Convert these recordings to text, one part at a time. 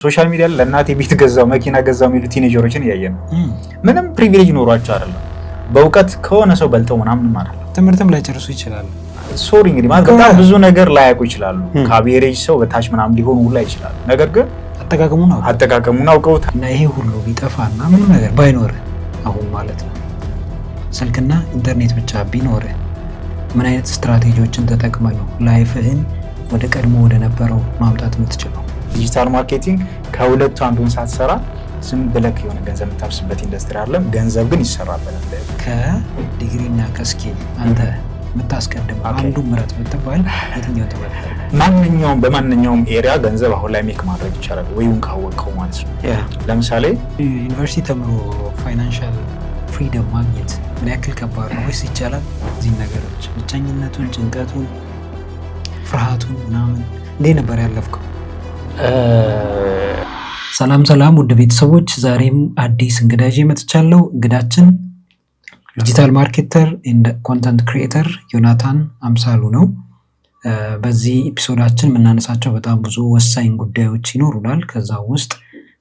ሶሻል ሚዲያ ለእናቴ ቤት ገዛው መኪና ገዛው የሚሉ ቲኔጀሮችን እያየን ነው። ምንም ፕሪቪሌጅ ኖሯቸው አይደለም፣ በእውቀት ከሆነ ሰው በልጠው ምናምን ማለት ነው። ትምህርትም ላይ ጨርሱ ይችላሉ። ሶሪ እንግዲህ ማለት በጣም ብዙ ነገር ላያውቁ ይችላሉ። ከአቬሬጅ ሰው በታች ምናምን ሊሆኑ ሁላ ይችላሉ። ነገር ግን አጠቃቀሙን አውቀውታል። እና ይሄ ሁሉ ቢጠፋና ምንም ነገር ባይኖር አሁን ማለት ነው ስልክና ኢንተርኔት ብቻ ቢኖር ምን አይነት ስትራቴጂዎችን ተጠቅመ ነው ላይፍህን ወደ ቀድሞ ወደ ነበረው ማምጣት የምትችለው? ዲጂታል ማርኬቲንግ ከሁለቱ አንዱን ሳትሰራ ዝም ብለህ የሆነ ገንዘብ የምታብስበት ኢንዱስትሪ አይደለም። ገንዘብ ግን ይሰራበታል። ከዲግሪና ከስኪል አንተ የምታስቀድመው አንዱ ምረጥ ብትባል የትኛው ትመርጣለህ? በማንኛውም ኤሪያ ገንዘብ አሁን ላይ ሜክ ማድረግ ይቻላል፣ ወይም ካወቀው ማለት ነው። ለምሳሌ ዩኒቨርሲቲ ተምሮ ፋይናንሻል ፍሪደም ማግኘት ምን ያክል ከባድ ነው ወይስ ይቻላል? እዚህ ነገሮች ብቸኝነቱን፣ ጭንቀቱን፣ ፍርሃቱን ምናምን እንዴት ነበር ያለፍከው? ሰላም ውድ ቤተሰቦች፣ ዛሬም አዲስ እንግዳ ይዤ መጥቻለሁ። እንግዳችን ዲጂታል ማርኬተር ኤንድ ኮንተንት ክሪኤተር ዮናታን አምሳሉ ነው። በዚህ ኤፒሶዳችን የምናነሳቸው በጣም ብዙ ወሳኝ ጉዳዮች ይኖሩናል። ከዛ ውስጥ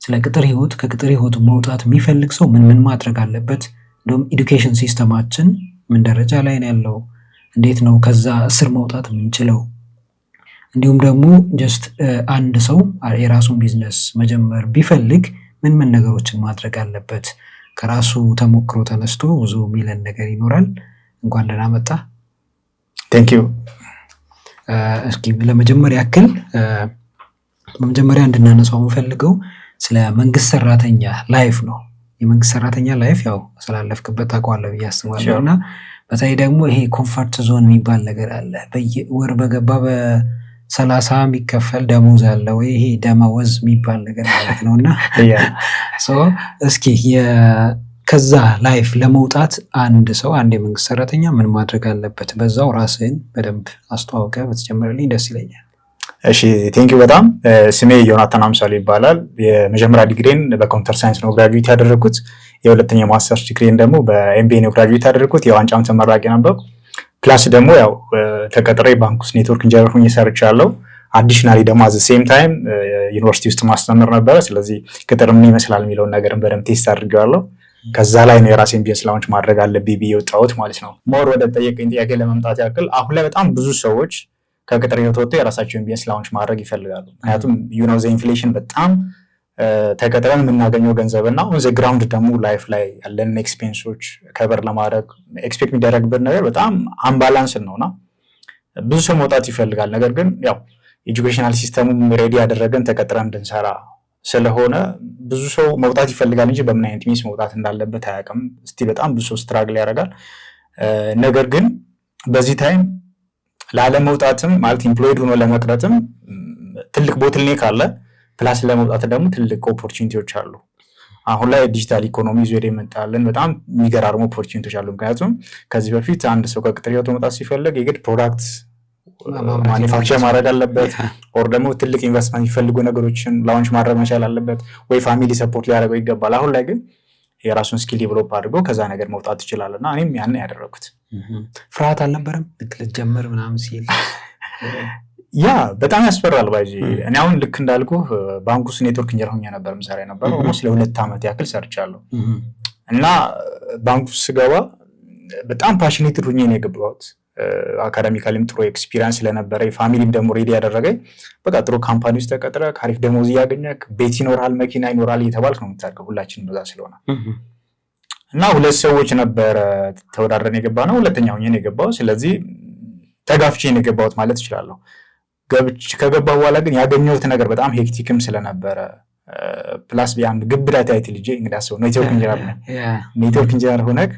ስለ ቅጥር ህይወት፣ ከቅጥር ህይወት መውጣት የሚፈልግ ሰው ምን ማድረግ አለበት፣ እንዲሁም ኤዱኬሽን ሲስተማችን ምን ደረጃ ላይ ነው ያለው፣ እንዴት ነው ከዛ እስር መውጣት የምንችለው፣ እንዲሁም ደግሞ ጀስት አንድ ሰው የራሱን ቢዝነስ መጀመር ቢፈልግ ምን ነገሮችን ማድረግ አለበት፣ ከራሱ ተሞክሮ ተነስቶ ብዙ የሚለን ነገር ይኖራል። እንኳን ደህና መጣ። ቴንክ ዩ። እስኪ ለመጀመሪያ ያክል በመጀመሪያ እንድናነሳው የምፈልገው ስለ መንግስት ሰራተኛ ላይፍ ነው። የመንግስት ሰራተኛ ላይፍ ያው ስላለፍክበት ታውቀዋለህ ብዬ አስባለሁ። እና በተለይ ደግሞ ይሄ ኮምፈርት ዞን የሚባል ነገር አለ። በየወር በገባ በ30 የሚከፈል ደሞዝ አለ ወይ ይሄ ደመወዝ የሚባል ነገር ማለት ነው። እና እስኪ ከዛ ላይፍ ለመውጣት አንድ የመንግስት ሰራተኛ ምን ማድረግ አለበት? በዛው ራስህን በደንብ አስተዋውቀ በተጀመረልኝ ደስ ይለኛል። እሺ ቴንክ ዩ በጣም። ስሜ ዮናታን አምሳሉ ይባላል። የመጀመሪያ ዲግሪን በኮምፒውተር ሳይንስ ነው ግራጁዌት ያደረኩት። የሁለተኛ ማስተርስ ዲግሪን ደግሞ በኤምቢኤ ነው ግራጁዌት ያደረኩት። የዋንጫ ዓመት ተመራቂ ነበርኩ። ፕላስ ደግሞ ያው ተቀጥሬ ባንክ ውስጥ ኔትወርክ ኢንጂነር ሆኜ ሰርቻለሁ። አዲሽናሊ ደግሞ አዘ ሴም ታይም ዩኒቨርሲቲ ውስጥ ማስተምር ነበረ። ስለዚህ ቅጥር ምን ይመስላል የሚለውን ነገርን በደንብ ቴስት አድርጌዋለሁ። ከዛ ላይ ነው የራሴን ቢዝነስ ላውንች ማድረግ አለብኝ ብዬ ወጣሁት ማለት ነው። ሞር ወደ ጠየቀኝ ጥያቄ ለመምጣት ያክል አሁን ላይ በጣም ብዙ ሰዎች ከቅጥር ህይወት ወጥተው የራሳቸውን ቢዝነስ ላውንች ማድረግ ይፈልጋሉ። ምክንያቱም ዘ ኢንፍሌሽን በጣም ተቀጥረን የምናገኘው ገንዘብ እና ኦን ዘ ግራውንድ ደግሞ ላይፍ ላይ ያለን ኤክስፔንሶች ከበር ለማድረግ ኤክስፔክት የሚደረግበት ነገር በጣም አምባላንስ ነውና ብዙ ሰው መውጣት ይፈልጋል። ነገር ግን ያው ኤጁኬሽናል ሲስተሙም ሬዲ ያደረገን ተቀጥረን እንድንሰራ ስለሆነ ብዙ ሰው መውጣት ይፈልጋል እንጂ በምን አይነት ሚስ መውጣት እንዳለበት አያውቅም። እስቲ በጣም ብዙ ሰው ስትራግል ያደርጋል። ነገር ግን በዚህ ታይም ላለመውጣትም ማለት ኢምፕሎይድ ሆኖ ለመቅረትም ትልቅ ቦትልኔክ አለ። ፕላስ ለመውጣት ደግሞ ትልቅ ኦፖርቹኒቲዎች አሉ። አሁን ላይ ዲጂታል ኢኮኖሚ ዞር የመጣልን በጣም የሚገራርሙ ኦፖርቹኒቲዎች አሉ። ምክንያቱም ከዚህ በፊት አንድ ሰው ከቅጥር ህይወት መውጣት ሲፈልግ የግድ ፕሮዳክት ማኒፋክቸር ማድረግ አለበት፣ ኦር ደግሞ ትልቅ ኢንቨስትመንት የሚፈልጉ ነገሮችን ላውንች ማድረግ መቻል አለበት፣ ወይ ፋሚሊ ሰፖርት ሊያደርገው ይገባል። አሁን ላይ ግን የራሱን ስኪል ዴቨሎፕ አድርጎ ከዛ ነገር መውጣት ይችላል። እና እኔም ያን ያደረኩት። ፍርሃት አልነበረም ልትጀምር ምናምን ሲል? ያ በጣም ያስፈራል። ባይዚ እኔ አሁን ልክ እንዳልኩ ባንክ ውስጥ ኔትወርክ ኢንጂነር ሆኜ ነበር የምሰራ የነበረው። ኦልሞስት ለ2 ዓመት ያክል ሰርቻለሁ። እና ባንክ ውስጥ ስገባ በጣም ፓሽኔትድ ሆኜ ነው የገባሁት። አካዳሚካሊም ጥሩ ኤክስፒሪየንስ ስለነበረ ፋሚሊም ደግሞ ሬዲ ያደረገኝ በቃ ጥሩ ካምፓኒ ውስጥ ተቀጥረ ካሪፍ ደሞዝ እያገኘህ ቤት ይኖራል፣ መኪና ይኖራል እየተባልክ ነው የምታደርገው። ሁላችንም በዛ ስለሆነ እና 2 ሰዎች ነበረ ተወዳድረን የገባ ነው። ሁለተኛ ሆኜ ነው የገባው። ስለዚህ ተጋፍቼ ነው የገባሁት ማለት እችላለሁ። ከገባ በኋላ ግን ያገኘሁት ነገር በጣም ሄክቲክም ስለነበረ ፕላስ ቢያንድ ግብዳ ታይትል ልጄ እንግዲህ ሰው ኔትወርክ ኢንጂነር ነው። ኔትወርክ ኢንጂነር ሆነህ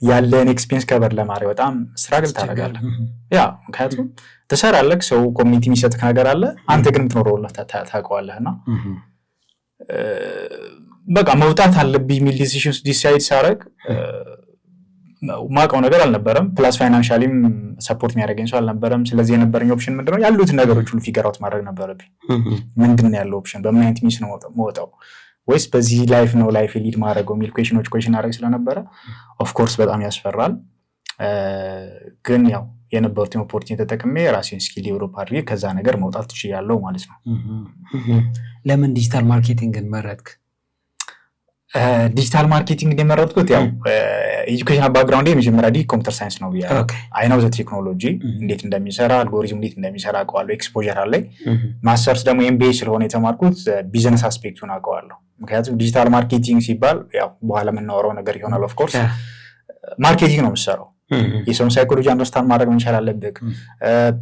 ያለን ኤክስፔንስ ከበር ለማድረግ በጣም ስትራግል ታደርጋለህ። ያ ምክንያቱም ትሰራለህ፣ ሰው ኮሚኒቲ የሚሰጥህ ነገር አለ፣ አንተ ግን የምትኖረውለት ታውቀዋለህና በቃ መውጣት አለብኝ የሚል ዲሲሽን ዲሳይድ ሳደርግ ማውቀው ነገር አልነበረም። ፕላስ ፋይናንሻሊም ሰፖርት የሚያደርገኝ ሰው አልነበረም። ስለዚህ የነበረኝ ኦፕሽን ምንድነው? ያሉትን ነገሮች ሁሉ ፊገር አውት ማድረግ ነበረብኝ። ምንድን ነው ያለው ኦፕሽን? በምን አይነት ሚስ ነው መውጣው? ወይስ በዚህ ላይፍ ነው ላይፍ ሊድ ማድረገው የሚል ኩዌሽን አደረግ ስለነበረ ኦፍኮርስ በጣም ያስፈራል። ግን ያው የነበሩትን ኦፖርቹኒቲ ተጠቅሜ ራሴን ስኪል ዴቨሎፕ አድርጌ ከዛ ነገር መውጣት ትችላለሁ ማለት ነው። ለምን ዲጂታል ማርኬቲንግን መረጥክ? ዲጂታል ማርኬቲንግ የመረጥኩት ያው ኤጁኬሽናል ባክግራውንድ የመጀመሪያ ኮምፒውተር ሳይንስ ነው ብያለሁ። አይ ነው ዘ ቴክኖሎጂ እንዴት እንደሚሰራ አልጎሪዝም እንዴት እንደሚሰራ አውቀዋለሁ። ኤክስፖዠር አለኝ። ማስተርስ ደግሞ ኤምቢኤ ስለሆነ የተማርኩት ቢዝነስ አስፔክቱን አውቀዋለሁ። ምክንያቱም ዲጂታል ማርኬቲንግ ሲባል ያው በኋላ የምናወራው ነገር ይሆናል። ኦፍ ኮርስ ማርኬቲንግ ነው የምትሰራው። የሰውን ሳይኮሎጂ አንደርስታንድ ማድረግ መቻል አለብህ።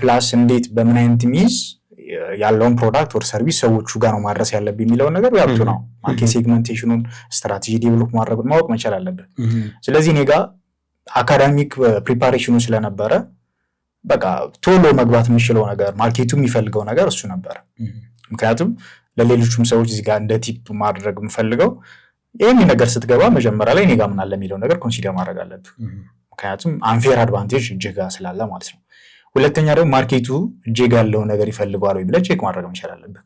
ፕላስ እንዴት በምን አይነት ሚዝ ያለውን ፕሮዳክት ወር ሰርቪስ ሰዎቹ ጋር ነው ማድረስ ያለብህ የሚለውን ነገር ያብቱ ነው። ማርኬት ሴግመንቴሽኑን ስትራቴጂ ዴቨሎፕ ማድረጉን ማወቅ መቻል አለብህ። ስለዚህ እኔ ጋር አካዳሚክ ፕሪፓሬሽኑ ስለነበረ በቃ ቶሎ መግባት የሚችለው ነገር ማርኬቱ የሚፈልገው ነገር እሱ ነበረ። ምክንያቱም ለሌሎቹም ሰዎች እዚህ ጋር እንደ ቲፕ ማድረግ የምፈልገው ይህን ነገር ስትገባ መጀመሪያ ላይ እኔ ጋር ምን አለ የሚለው ነገር ኮንሲደር ማድረግ አለብህ። ምክንያቱም አንፌር አድቫንቴጅ እጅህ ጋር ስላለ ማለት ነው። ሁለተኛ ደግሞ ማርኬቱ እጅህ ጋር ያለው ነገር ይፈልገዋል ወይ ብለህ ቼክ ማድረግ መቻል አለብህ።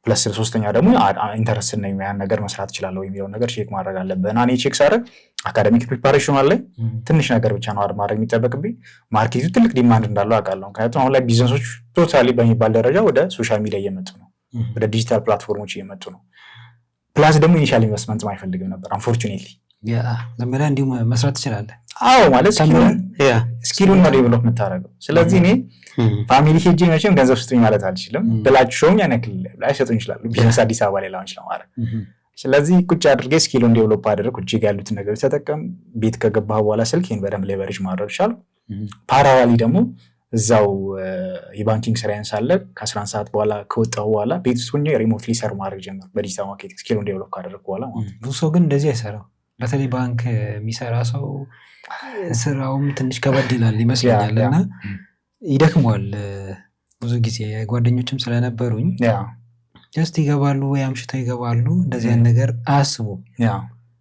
ፕለስ ሶስተኛ ደግሞ ኢንተረስት ነኝ ያን ነገር መስራት እችላለሁ የሚለው ነገር ቼክ ማድረግ አለብህ። እና እኔ ቼክ ሳደርግ አካዳሚክ ፕሪፓሬሽን አለኝ፣ ትንሽ ነገር ብቻ ነው ማድረግ የሚጠበቅብኝ። ማርኬቱ ትልቅ ዲማንድ እንዳለው አውቃለሁ። ምክንያቱም አሁን ላይ ቢዝነሶች ቶታሊ በሚባል ደረጃ ወደ ሶሻል ሚዲያ እየመጡ ነው፣ ወደ ዲጂታል ፕላትፎርሞች እየመጡ ነው። ፕላስ ደግሞ ኢኒሻል ኢንቨስትመንት አይፈልግም ነበር አንፎርቹኔትሊ። ለምላ እንዲሁ መስራት ትችላለህ። አዎ ማለት ስኪሉን ነው ዴቨሎፕ የምታደርገው። ስለዚህ እኔ ፋሚሊ ሄጄ መቼም ገንዘብ ስጡኝ ማለት አልችልም። ብላቸውም ያን ያክል ላይሰጡኝ ይችላሉ። ቢዝነስ አዲስ አበባ ላይ ላውንች ለማድረግ ስለዚህ ቁጭ አድርጌ ስኪሉን ዴቨሎፕ አደረግኩ። እጅግ ያሉትን ነገሮች ተጠቀም። ቤት ከገባህ በኋላ ስልኬን በደንብ ሌቨሬጅ ማድረግ ቻልኩ። ፓራሊ ደግሞ እዛው የባንኪንግ ስራዬን ሳለ ከ11 ሰዓት በኋላ ከወጣሁ በኋላ ቤት ውስጥ ሆኜ ሪሞትሊ ሰር ማድረግ ጀመርኩ በዲጂታል ማርኬቲንግ ስኪሉን ዴቨሎፕ ካደረግኩ በኋላ ማለት ነው። ብዙ ሰው ግን እንደዚህ አይሰራም። በተለይ ባንክ የሚሰራ ሰው ስራውም ትንሽ ከበድ ይላል ይመስለኛል እና ይደክመዋል። ብዙ ጊዜ ጓደኞችም ስለነበሩኝ ጀስት ይገባሉ ወይ አምሽተው ይገባሉ። እንደዚህ አይነት ነገር አያስቡም።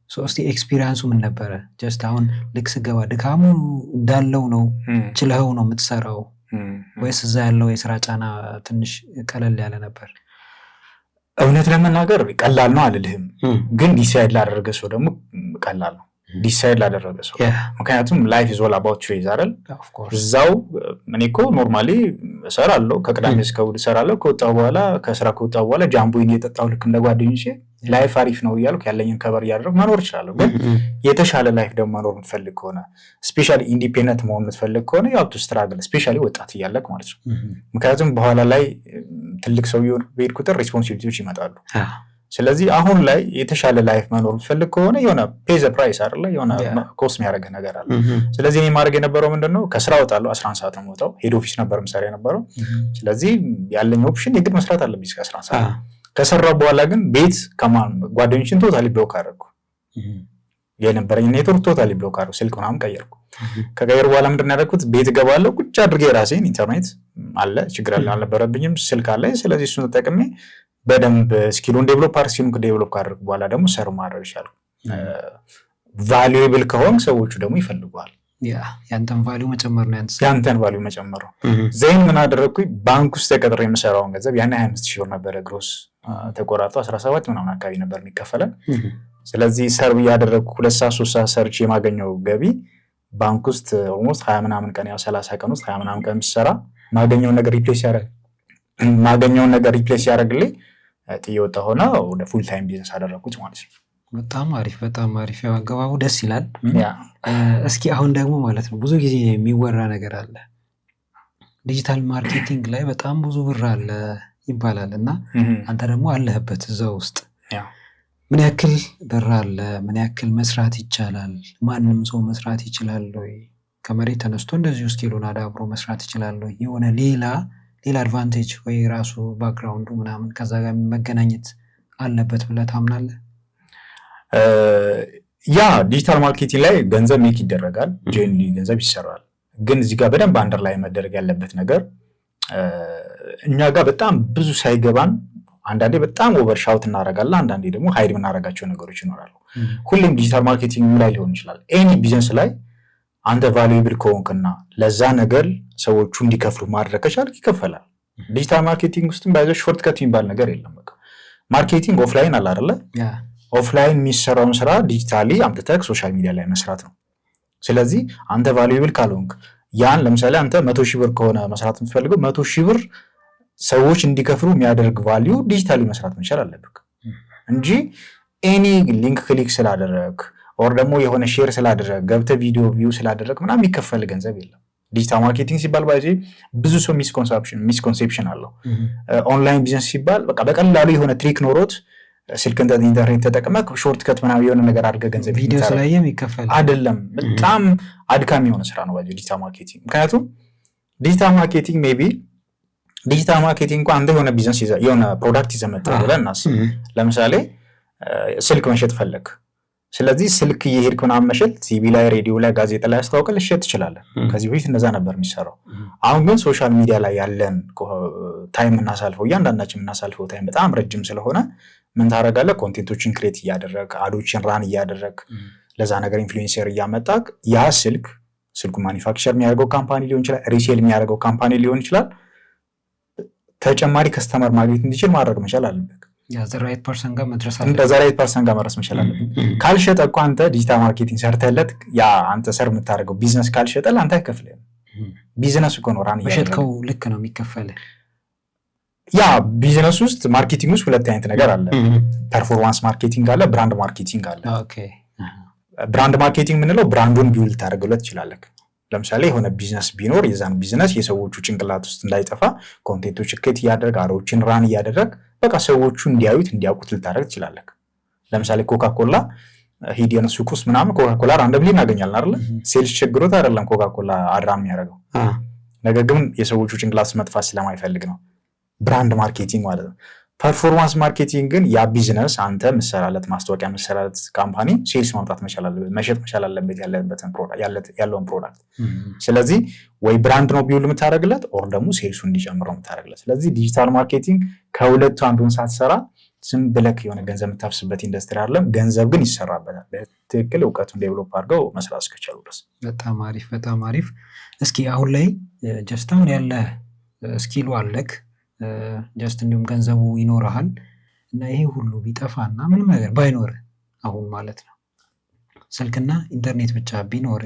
እስቲ ኤክስፒሪየንሱ ምን ነበረ? ጀስት አሁን ልክ ስገባ ድካሙ እንዳለው ነው ችለኸው ነው የምትሰራው ወይስ እዛ ያለው የስራ ጫና ትንሽ ቀለል ያለ ነበር? እውነት ለመናገር ቀላል ነው አልልህም፣ ግን ዲሳይድ ላደረገ ሰው ደግሞ ቀላል ነው። ዲሳይድ ላደረገ ሰው ምክንያቱም ላይፍ ኢዝ ኦል አባውት ቾይስ አይደል? እዛው እኔ እኮ ኖርማሊ እሰራለሁ፣ ከቅዳሜ እስከ እሑድ እሰራለሁ። ከወጣሁ በኋላ ከስራ ከወጣሁ በኋላ ጃምቦይን እየጠጣሁ ልክ እንደ ጓደኞቼ ላይፍ አሪፍ ነው እያልኩ ያለኝን ከበር እያደረግኩ መኖር እችላለሁ። ግን የተሻለ ላይፍ ደግሞ መኖር የምትፈልግ ከሆነ ስፔሻሊ ኢንዲፔንደንት መሆን የምትፈልግ ከሆነ ያው ቱ ስትራግል ስፔሻሊ ወጣት እያለክ ማለት ነው። ምክንያቱም በኋላ ላይ ትልቅ ሰው በሄድ ቁጥር ሬስፖንሲቢሊቲዎች ይመጣሉ። ስለዚህ አሁን ላይ የተሻለ ላይፍ መኖር የምትፈልግ ከሆነ የሆነ ፔዘ ፕራይስ አይደለ የሆነ ኮስት የሚያደርግ ነገር አለ። ስለዚህ እኔ ማድረግ የነበረው ምንድነው ከስራ ወጣለሁ 11 ሰዓት ነው የምወጣው። ሄድ ኦፊስ ነበር ምሳሌ የነበረው። ስለዚህ ያለኝ ኦፕሽን የግድ መስራት አለብኝ እስከ 11 ሰዓት። ከሰራው በኋላ ግን ቤት ጓደኞችን ቶታሊ ብሎክ አደረኩ። የነበረኝ ኔትወርክ ቶታሊ ብሎክ አደረኩ። ስልክ ምናምን ቀየርኩ። ከቀየር በኋላ ምንድን ያደረኩት ቤት እገባለሁ፣ ቁጭ አድርጌ ራሴን ኢንተርኔት አለ ችግር አልነበረብኝም፣ ስልክ አለ። ስለዚህ እሱን ተጠቅሜ በደንብ ስኪሉን ዴቨሎፕ ካደረኩ በኋላ ደግሞ ሰር ማድረግ ይቻላል። ቫሉዌብል ከሆን ሰዎቹ ደግሞ ይፈልጉሃል። ያንተን ቫሊዩ መጨመር ነው ያንተን ቫሊዩ መጨመር ነው። ዘይን ምን አደረግኩኝ? ባንክ ውስጥ ተቀጥሬ የምሰራውን ገንዘብ ያን 25 ሺህ ብር ነበረ ግሮስ ተቆራርጦ 17 ምናምን አካባቢ ነበር የሚከፈለን። ስለዚህ ሰርቭ እያደረግኩ 2 ሰዓት 3 ሰዓት ሰርች የማገኘው ገቢ ባንክ ውስጥ ኦልሞስት 20 ምናምን ቀን ያው 30 ቀን ውስጥ 20 ምናምን ቀን ብሰራ ማገኘውን ነገር ሪፕሌስ ያደርግልኝ ጥዬ ወጣ ሆነ ወደ ፉል ታይም ቢዝነስ አደረኩት ማለት ነው። በጣም አሪፍ ያው አገባቡ ደስ ይላል። እስኪ አሁን ደግሞ ማለት ነው ብዙ ጊዜ የሚወራ ነገር አለ ዲጂታል ማርኬቲንግ ላይ በጣም ብዙ ብር አለ ይባላል እና አንተ ደግሞ አለህበት እዛ ውስጥ ምን ያክል ብር አለ? ምን ያክል መስራት ይቻላል? ማንም ሰው መስራት ይችላል ወይ? ከመሬት ተነስቶ እንደዚህ ስኪሉን አዳብሮ መስራት ይችላል ወይ? የሆነ ሌላ አድቫንቴጅ ወይ ራሱ ባክግራውንዱ ምናምን ከዛ ጋር መገናኘት አለበት ብለህ ታምናለህ? ዲጂታል ማርኬቲንግ ላይ ገንዘብ ሜክ ይደረጋል፣ ጄንሊ ገንዘብ ይሰራል። ግን እዚህ ጋር በደንብ አንደር ላይ መደረግ ያለበት ነገር እኛ ጋር በጣም ብዙ ሳይገባን አንዳንዴ በጣም ኦቨር ሻውት እናደርጋለን፣ አንዳንዴ ደግሞ ሃይድ የምናደርጋቸው ነገሮች ይኖራሉ። ሁሌም ዲጂታል ማርኬቲንግ ላይ ሊሆን ይችላል፣ ኤኒ ቢዝነስ ላይ አንተ ቫሉዌብል ከሆንክና ለዛ ነገር ሰዎቹ እንዲከፍሉ ማድረግ ከቻልክ ይከፈላል። ዲጂታል ማርኬቲንግ ውስጥም ባይዘው ሾርትከት የሚባል ነገር የለም። በቃ ማርኬቲንግ ኦፍላይን አለ አይደለ? ኦፍላይን የሚሰራውን ስራ ዲጂታሊ አምጥተህ ሶሻል ሚዲያ ላይ መስራት ነው። ስለዚህ አንተ ቫሉዌብል ካልሆንክ ያን ለምሳሌ አንተ 100,000 ብር ከሆነ መስራት የምትፈልገው 100,000 ብር ሰዎች እንዲከፍሉ የሚያደርግ ቫልዩ ዲጂታሊ መስራት መቻል አለብህ እንጂ ኤኒ ሊንክ ክሊክ ስላደረግ ኦር ደግሞ የሆነ ሼር ስላደረግ ገብተህ ቪዲዮ ቪው ስላደረግ ምናምን የሚከፈል ገንዘብ የለም። ዲጂታል ማርኬቲንግ ሲባል ባይዚ ብዙ ሰው ሚስኮንሴፕሽን አለው። ኦንላይን ቢዝነስ ሲባል በቃ በቀላሉ የሆነ ትሪክ ኖሮት ስልክን ኢንተርኔት ተጠቅመህ ሾርት ከት ምናምን የሆነ ነገር አድርገህ ገንዘብ ቪዲዮ ስላየም ይከፈል አይደለም። በጣም አድካሚ የሆነ ስራ ነው ባይዚ ዲጂታል ማርኬቲንግ። ምክንያቱም ዲጂታል ማርኬቲንግ ሜቢ ዲጂታል ማርኬቲንግ እንኳን አንተ የሆነ ቢዝነስ የሆነ ፕሮዳክት ይዘህ መጥተህ ብለህ እናስብ። ለምሳሌ ስልክ መሸጥ ፈለግ። ስለዚህ ስልክ እየሄድክ ምናምን መሸጥ ቲቪ ላይ፣ ሬዲዮ ላይ፣ ጋዜጣ ላይ አስተዋውቀህ ልትሸጥ ትችላለህ። ከዚህ በፊት እንደዛ ነበር የሚሰራው። አሁን ግን ሶሻል ሚዲያ ላይ ያለን ታይም እናሳልፈው እያንዳንዳችን የምናሳልፈው ታይም በጣም ረጅም ስለሆነ ምን ታደርጋለህ? ኮንቴንቶችን ክሬት እያደረግ አዶችን ራን እያደረግ ለዛ ነገር ኢንፍሉዌንሰር እያመጣክ ያ ስልኩ ማኒፋክቸር የሚያደርገው ካምፓኒ ሊሆን ይችላል፣ ሪሴል የሚያደርገው ካምፓኒ ሊሆን ይችላል። ተጨማሪ ከስተመር ማግኘት እንዲችል ማድረግ መቻል አለበት። ዘ ራይት ፐርሰን ጋር መድረስ መቻል አለበት። ካልሸጠ እኮ አንተ ዲጂታል ማርኬቲንግ ሰርተለት ያ አንተ ሰር የምታደርገው ቢዝነስ ካልሸጠ አንተ አይከፍልህም። ቢዝነስ እኮ ነው ራን በሸጥከው ልክ ነው የሚከፈልህ። ያ ቢዝነስ ውስጥ ማርኬቲንግ ውስጥ ሁለት አይነት ነገር አለ። ፐርፎርማንስ ማርኬቲንግ አለ፣ ብራንድ ማርኬቲንግ አለ። ብራንድ ማርኬቲንግ የምንለው ብራንዱን ቢውል ታደርግለት ትችላለህ። ለምሳሌ የሆነ ቢዝነስ ቢኖር የዛን ቢዝነስ የሰዎቹ ጭንቅላት ውስጥ እንዳይጠፋ ኮንቴንቶች ክሬት እያደረግ አሮችን ራን እያደረግ በቃ ሰዎቹ እንዲያዩት እንዲያውቁት ልታደርግ ትችላለህ። ለምሳሌ ኮካኮላ ሂዲየን ሱቅ ውስጥ ምናምን ኮካኮላ ራንደምሊ እናገኛለን አይደል? ሴልስ ችግሮት አይደለም ኮካኮላ አድራ የሚያደርገው ነገር ግን የሰዎቹ ጭንቅላት መጥፋት ስለማይፈልግ ነው። ብራንድ ማርኬቲንግ ማለት ነው። ፐርፎርማንስ ማርኬቲንግ ግን ያ ቢዝነስ አንተ ምሰራለት ማስታወቂያ ምሰራለት ካምፓኒ ሴልስ ማምጣት መቻል አለበት፣ መሸጥ መቻል አለበት ያለውን ፕሮዳክት። ስለዚህ ወይ ብራንድ ነው ቢውል የምታደርግለት ኦር ደግሞ ሴልሱ እንዲጨምር ነው የምታደርግለት። ስለዚህ ዲጂታል ማርኬቲንግ ከሁለቱ አንዱን ሳትሰራ ዝም ብለክ የሆነ ገንዘብ የምታፍስበት ኢንዱስትሪ አይደለም። ገንዘብ ግን ይሰራበታል። በትክክል እውቀቱን ዴቨሎፕ አድርገው መስራት እስከቻሉ ድረስ። በጣም አሪፍ በጣም አሪፍ። እስኪ አሁን ላይ ጀስት አሁን ያለ ስኪሉ አለክ ጀስት እንዲሁም ገንዘቡ ይኖርሃል እና ይሄ ሁሉ ቢጠፋና ምንም ነገር ባይኖር አሁን ማለት ነው ስልክና ኢንተርኔት ብቻ ቢኖር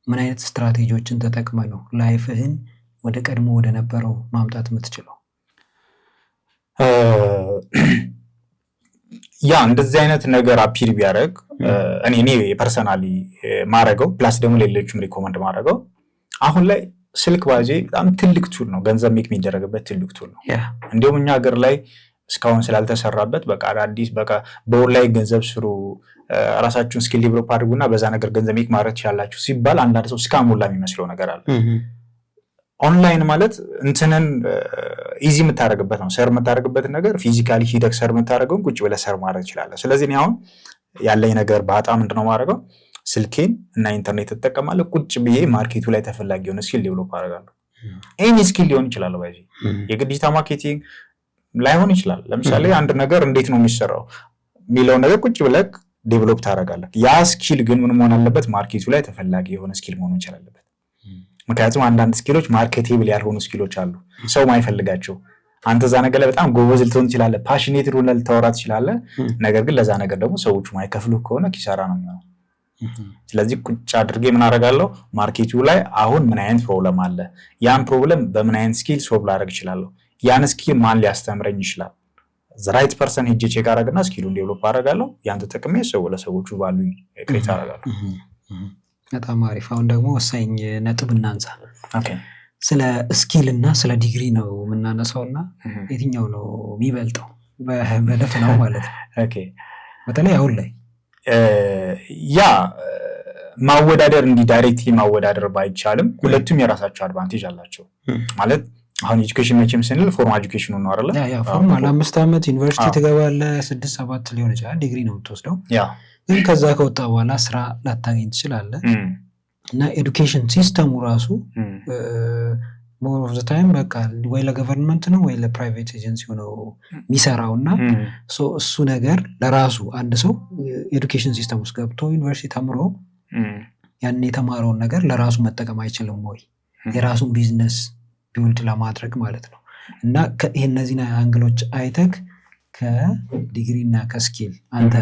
ምን አይነት ስትራቴጂዎችን ተጠቅመ ነው ላይፍህን ወደ ቀድሞ ወደ ነበረው ማምጣት የምትችለው? ያ እንደዚህ አይነት ነገር አፒል ቢያደርግ እኔ ፐርሰናሊ ማረገው ፕላስ ደግሞ ሌሎችም ሪኮመንድ ማረገው አሁን ላይ ስልክ ባዜ በጣም ትልቅ ቱል ነው። ገንዘብ ሜክ የሚደረግበት ትልቅ ቱል ነው። እንዲሁም እኛ ሀገር ላይ እስካሁን ስላልተሰራበት በቃ አዲስ በቃ በኦንላይን ገንዘብ ስሩ፣ ራሳችሁን ስኪል ዴቨሎፕ አድርጉና በዛ ነገር ገንዘብ ሜክ ማድረግ ትችላላችሁ ሲባል አንዳንድ ሰው ስካም ሁላ የሚመስለው ነገር አለ። ኦንላይን ማለት እንትንን ኢዚ የምታደርግበት ነው። ሰር የምታደርግበትን ነገር ፊዚካሊ ሂደክ ሰር የምታደርገውን ቁጭ ብለህ ሰር ማድረግ ትችላለህ። ስለዚህ እኔ አሁን ያለኝ ነገር በጣም ምንድነው ማድረገው ስልኬን እና ኢንተርኔት ተጠቀማለሁ። ቁጭ ብዬ ማርኬቱ ላይ ተፈላጊ የሆነ ስኪል ዴቨሎፕ አደርጋለሁ። ኤኒ ስኪል ሊሆን ይችላል። ባይዚ የዲጂታል ማርኬቲንግ ላይሆን ይችላል። ለምሳሌ አንድ ነገር እንዴት ነው የሚሰራው የሚለው ነገር ቁጭ ብለህ ዴቨሎፕ ታደርጋለህ። ያ ስኪል ግን ምን መሆን አለበት? ማርኬቱ ላይ ተፈላጊ የሆነ ስኪል መሆን ይችላል አለበት። ምክንያቱም አንዳንድ ስኪሎች ማርኬቴብል ያልሆኑ ስኪሎች አሉ፣ ሰው ማይፈልጋቸው። አንተ እዛ ነገር ላይ በጣም ጎበዝ ልትሆን ትችላለህ፣ ፓሽኔት ሆነህ ልታወራ ትችላለህ። ነገር ግን ለዛ ነገር ደግሞ ሰዎቹ ማይከፍሉ ከሆነ ኪሳራ ነው የሚሆነው። ስለዚህ ቁጭ አድርጌ ምን አደርጋለሁ? ማርኬቱ ላይ አሁን ምን አይነት ፕሮብለም አለ፣ ያን ፕሮብለም በምን አይነት ስኪል ሶልቭ ላደርግ እችላለሁ፣ ያን ስኪል ማን ሊያስተምረኝ ይችላል፣ ራይት ፐርሰን ሄጄ ቼክ አደርግና ስኪሉን ዴቨሎፕ አደርጋለሁ። ያን ተጠቅሜ ለሰዎቹ ቫልዩ ክሬት አደርጋለሁ። በጣም አሪፍ። አሁን ደግሞ ወሳኝ ነጥብ እናንሳ። ስለ ስኪል እና ስለ ዲግሪ ነው የምናነሳው እና የትኛው ነው የሚበልጠው በደፈናው ማለት ነው? በተለይ አሁን ላይ ያ ማወዳደር እንዲህ ዳይሬክትሊ ማወዳደር ባይቻልም ሁለቱም የራሳቸው አድቫንቴጅ አላቸው። ማለት አሁን ኤጁኬሽን መቼም ስንል ፎርማል ኤጁኬሽኑ ነው አይደለ? ያ ፎርማል 5 ዓመት ዩኒቨርሲቲ ትገባለህ፣ 6-7 ሊሆን ይችላል ዲግሪ ነው የምትወስደው። ግን ከዛ ከወጣ በኋላ ስራ ላታገኝ ትችላለህ። እና ኤዱኬሽን ሲስተሙ ራሱ ሞር ኦፍ ዘ ታይም በቃ ወይ ለገቨርንመንት ነው ወይ ለፕራይቬት ኤጀንሲ ነው የሚሰራው። እና እሱ ነገር ለራሱ አንድ ሰው ኤዱኬሽን ሲስተም ውስጥ ገብቶ ዩኒቨርሲቲ ተምሮ ያን የተማረውን ነገር ለራሱ መጠቀም አይችልም ወይ? የራሱን ቢዝነስ ቢውልድ ለማድረግ ማለት ነው። እና እነዚህን አንግሎች አይተክ ከዲግሪ እና ከስኪል አንተ